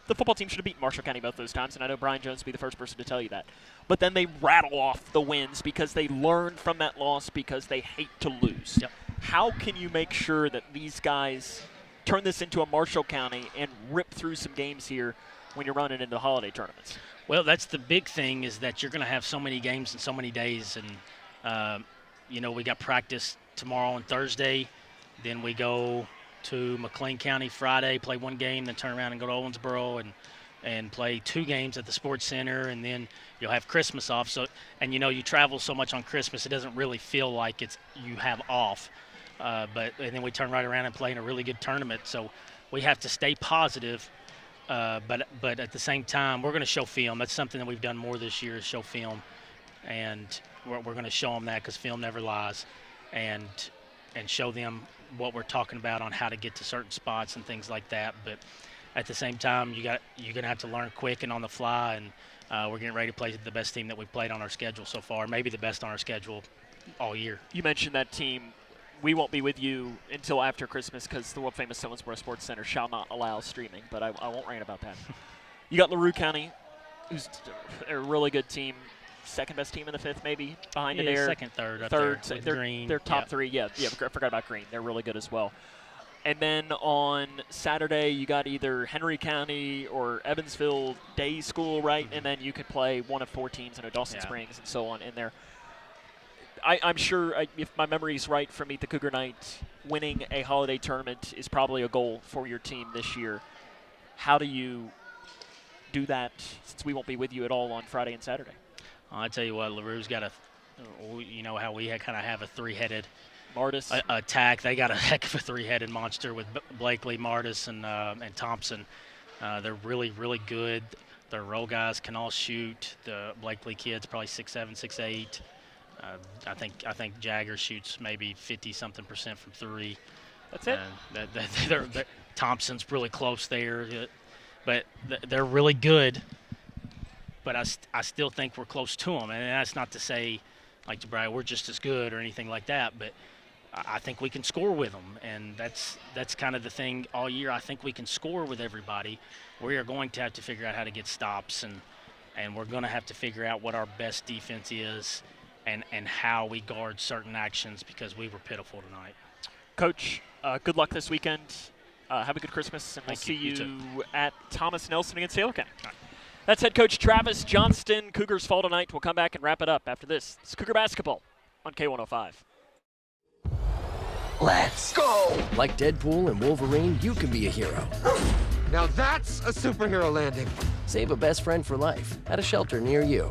the football team should have beaten Marshall County both those times, and I know Brian Jones will be the first person to tell you that. But then they rattle off the wins because they learn from that loss because they hate to lose. Yep. How can you make sure that these guys turn this into a Marshall County and rip through some games here when you're running into the holiday tournaments? Well, that's the big thing, is that you're going to have so many games in so many days, and we got practice tomorrow and Thursday. Then we go to McLean County Friday, play 1 game, then turn around and go to Owensboro and play 2 games at the Sports Center, and then you'll have Christmas off. So, and you travel so much on Christmas, it doesn't really feel like you have off. And then we turn right around and play in a really good tournament. So we have to stay positive, but at the same time, we're going to show film. That's something that we've done more this year, is show film, and we're going to show them that because film never lies, and show them what we're talking about on how to get to certain spots and things like that. But at the same time, you're going to have to learn quick and on the fly, and we're getting ready to play the best team that we've played on our schedule so far, maybe the best on our schedule all year. You mentioned that team. We won't be with you until after Christmas because the world-famous Owensboro Sports Center shall not allow streaming, but I won't rant about that. You got LaRue County, who's a really good team, second-best team in the fifth maybe, behind it there. Second, third. They're top three. Yeah, I forgot about Green. They're really good as well. And then on Saturday, you got either Henry County or Evansville Day School, right? And then you could play one of 4 teams in Dawson Springs and so on in there. I'm sure, if my memory is right from Meet the Cougar Night, winning a holiday tournament is probably a goal for your team this year. How do you do that since we won't be with you at all on Friday and Saturday? I tell you what, LaRue's got you know how we kind of have a three-headed Martis attack. They got a heck of a three-headed monster with Blakely, Martis, and Thompson. They're really, really good. Their role guys can all shoot. The Blakely kid's probably 6'7", 6'8". I think Jagger shoots maybe 50-something% from three. That's it. Thompson's really close there, but they're really good. But I still think we're close to them, and that's not to say, like to brag, we're just as good or anything like that. But I think we can score with them, and that's kind of the thing all year. I think we can score with everybody. We are going to have to figure out how to get stops, and we're going to have to figure out what our best defense is. And how we guard certain actions because we were pitiful tonight. Coach, good luck this weekend. Have a good Christmas, and we'll see you at Thomas Nelson against Taylor County. Right. That's head coach Travis Johnston. Cougars fall tonight. We'll come back and wrap it up after this. It's Cougar basketball on K105. Let's go! Like Deadpool and Wolverine, you can be a hero. Now that's a superhero landing. Save a best friend for life at a shelter near you.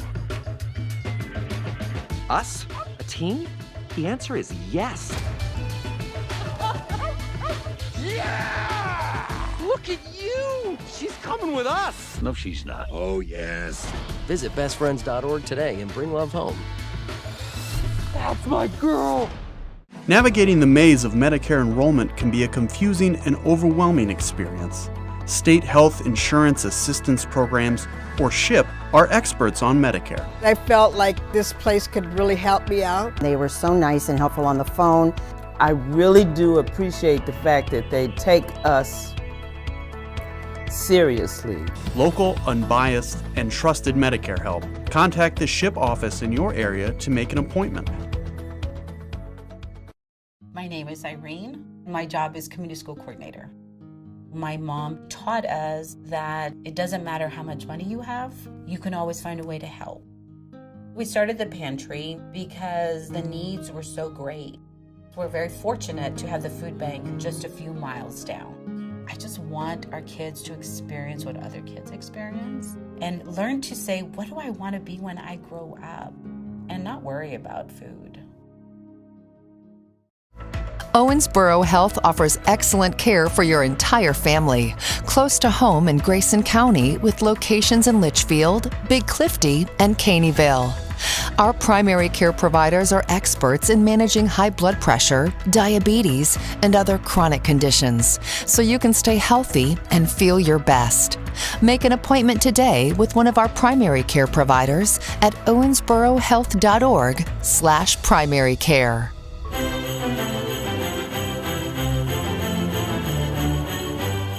Us? A team? The answer is yes. Yeah! Look at you! She's coming with us! No, she's not. Oh, yes. Visit bestfriends.org today and bring love home. That's my girl! Navigating the maze of Medicare enrollment can be a confusing and overwhelming experience. State Health Insurance Assistance Programs, or SHIP, are experts on Medicare. I felt like this place could really help me out. They were so nice and helpful on the phone. I really do appreciate the fact that they take us seriously. Local, unbiased, and trusted Medicare help. Contact the SHIP office in your area to make an appointment. My name is Irene. My job is community school coordinator. My mom taught us that it doesn't matter how much money you have, you can always find a way to help. We started the pantry because the needs were so great. We're very fortunate to have the food bank just a few miles down. I just want our kids to experience what other kids experience and learn to say, what do I want to be when I grow up? And not worry about food. Owensboro Health offers excellent care for your entire family. Close to home in Grayson County with locations in Litchfield, Big Clifty, and Caneyville. Our primary care providers are experts in managing high blood pressure, diabetes, and other chronic conditions, so you can stay healthy and feel your best. Make an appointment today with one of our primary care providers at owensborohealth.org/primary care.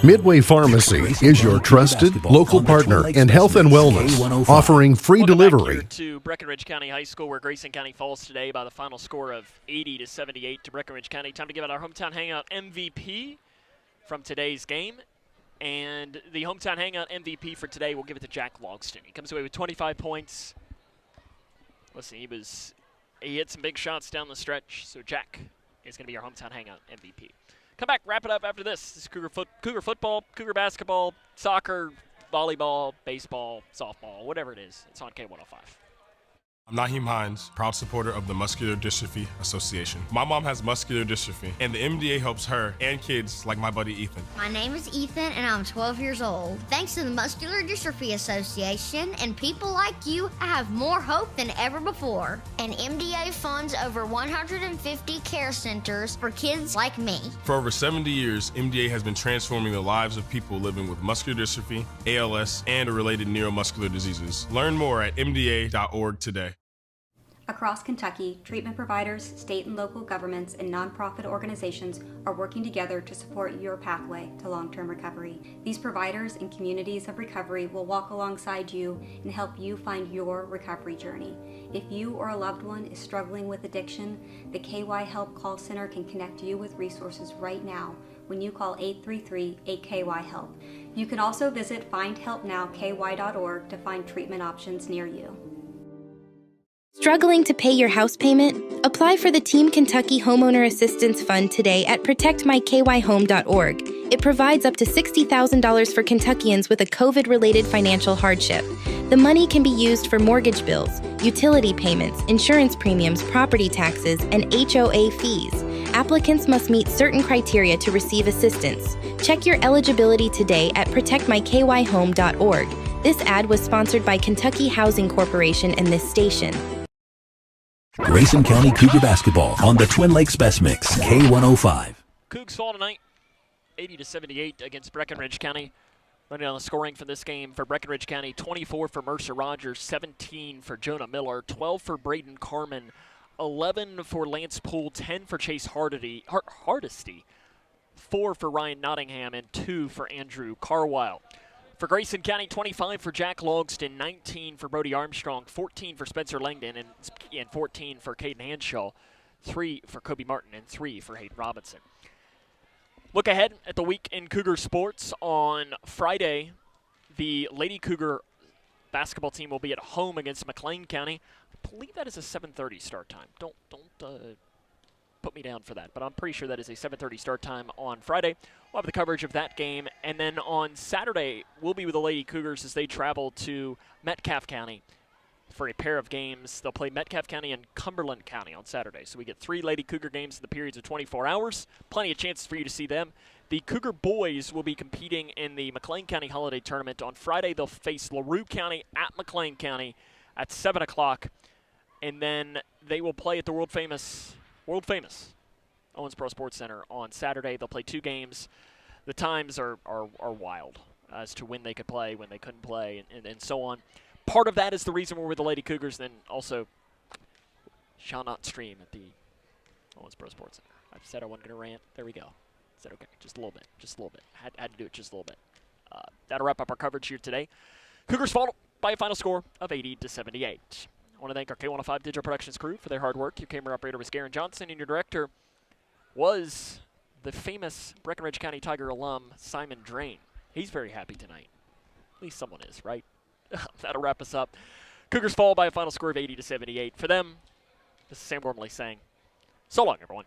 Midway Pharmacy is your trusted local partner in health and wellness, offering free delivery. Back here to Breckinridge County High School, where Grayson County falls today by the final score of 80-78 to Breckinridge County. Time to give out our Hometown Hangout MVP from today's game. And the Hometown Hangout MVP for today, we'll give it to Jack Logston. He comes away with 25 points. Listen, he hit some big shots down the stretch, so Jack is going to be our Hometown Hangout MVP. Come back, wrap it up after this. This is Cougar football, Cougar basketball, soccer, volleyball, baseball, softball, whatever it is. It's on K105. I'm Naheem Hines, proud supporter of the Muscular Dystrophy Association. My mom has muscular dystrophy, and the MDA helps her and kids like my buddy Ethan. My name is Ethan, and I'm 12 years old. Thanks to the Muscular Dystrophy Association and people like you, I have more hope than ever before. And MDA funds over 150 care centers for kids like me. For over 70 years, MDA has been transforming the lives of people living with muscular dystrophy, ALS, and related neuromuscular diseases. Learn more at mda.org today. Across Kentucky, treatment providers, state and local governments, and nonprofit organizations are working together to support your pathway to long-term recovery. These providers and communities of recovery will walk alongside you and help you find your recovery journey. If you or a loved one is struggling with addiction, the KY Help Call Center can connect you with resources right now when you call 833-8KY-HELP. You can also visit findhelpnowky.org to find treatment options near you. Struggling to pay your house payment? Apply for the Team Kentucky Homeowner Assistance Fund today at protectmykyhome.org. It provides up to $60,000 for Kentuckians with a COVID-related financial hardship. The money can be used for mortgage bills, utility payments, insurance premiums, property taxes, and HOA fees. Applicants must meet certain criteria to receive assistance. Check your eligibility today at protectmykyhome.org. This ad was sponsored by Kentucky Housing Corporation and this station. Grayson County Cougar basketball on the Twin Lakes Best Mix, K105. Cougs fall tonight, 80-78 against Breckinridge County. Running on the scoring for this game for Breckinridge County, 24 for Mercer Rogers, 17 for Jonah Miller, 12 for Braden Carmen, 11 for Lance Poole, 10 for Chase Hardesty, 4 for Ryan Nottingham, and 2 for Andrew Carwile. For Grayson County, 25 for Jack Logston, 19 for Brody Armstrong, 14 for Spencer Langdon, and 14 for Caden Hanshaw, 3 for Kobe Martin, and 3 for Hayden Robinson. Look ahead at the week in Cougar sports. On Friday, the Lady Cougar basketball team will be at home against McLean County. I believe that is a 7:30 start time. Don't put me down for that, but I'm pretty sure that is a 7:30 start time on Friday. We'll have the coverage of that game, and then on Saturday, we'll be with the Lady Cougars as they travel to Metcalfe County for a pair of games. They'll play Metcalfe County and Cumberland County on Saturday. So we get 3 Lady Cougar games in the periods of 24 hours. Plenty of chances for you to see them. The Cougar boys will be competing in the McLean County Holiday Tournament. On Friday, they'll face LaRue County at McLean County at 7 o'clock. And then they will play at the world famous Owensboro Sports Center on Saturday. They'll play 2 games. The times are wild as to when they could play, when they couldn't play, and so on. Part of that is the reason we're with the Lady Cougars. Then also, shall not stream at the Owensboro Sports Center. I said I wasn't going to rant. There we go. I said okay, just a little bit. Had to do it just a little bit. That'll wrap up our coverage here today. Cougars fall by a final score of 80-78. I want to thank our K105 Digital Productions crew for their hard work. Your camera operator was Garen Johnston, and your director was the famous Breckinridge County Tiger alum, Simon Drain. He's very happy tonight. At least someone is, right? That'll wrap us up. Cougars fall by a final score of 80-78. For them, this is Sam Gormley saying, so long, everyone.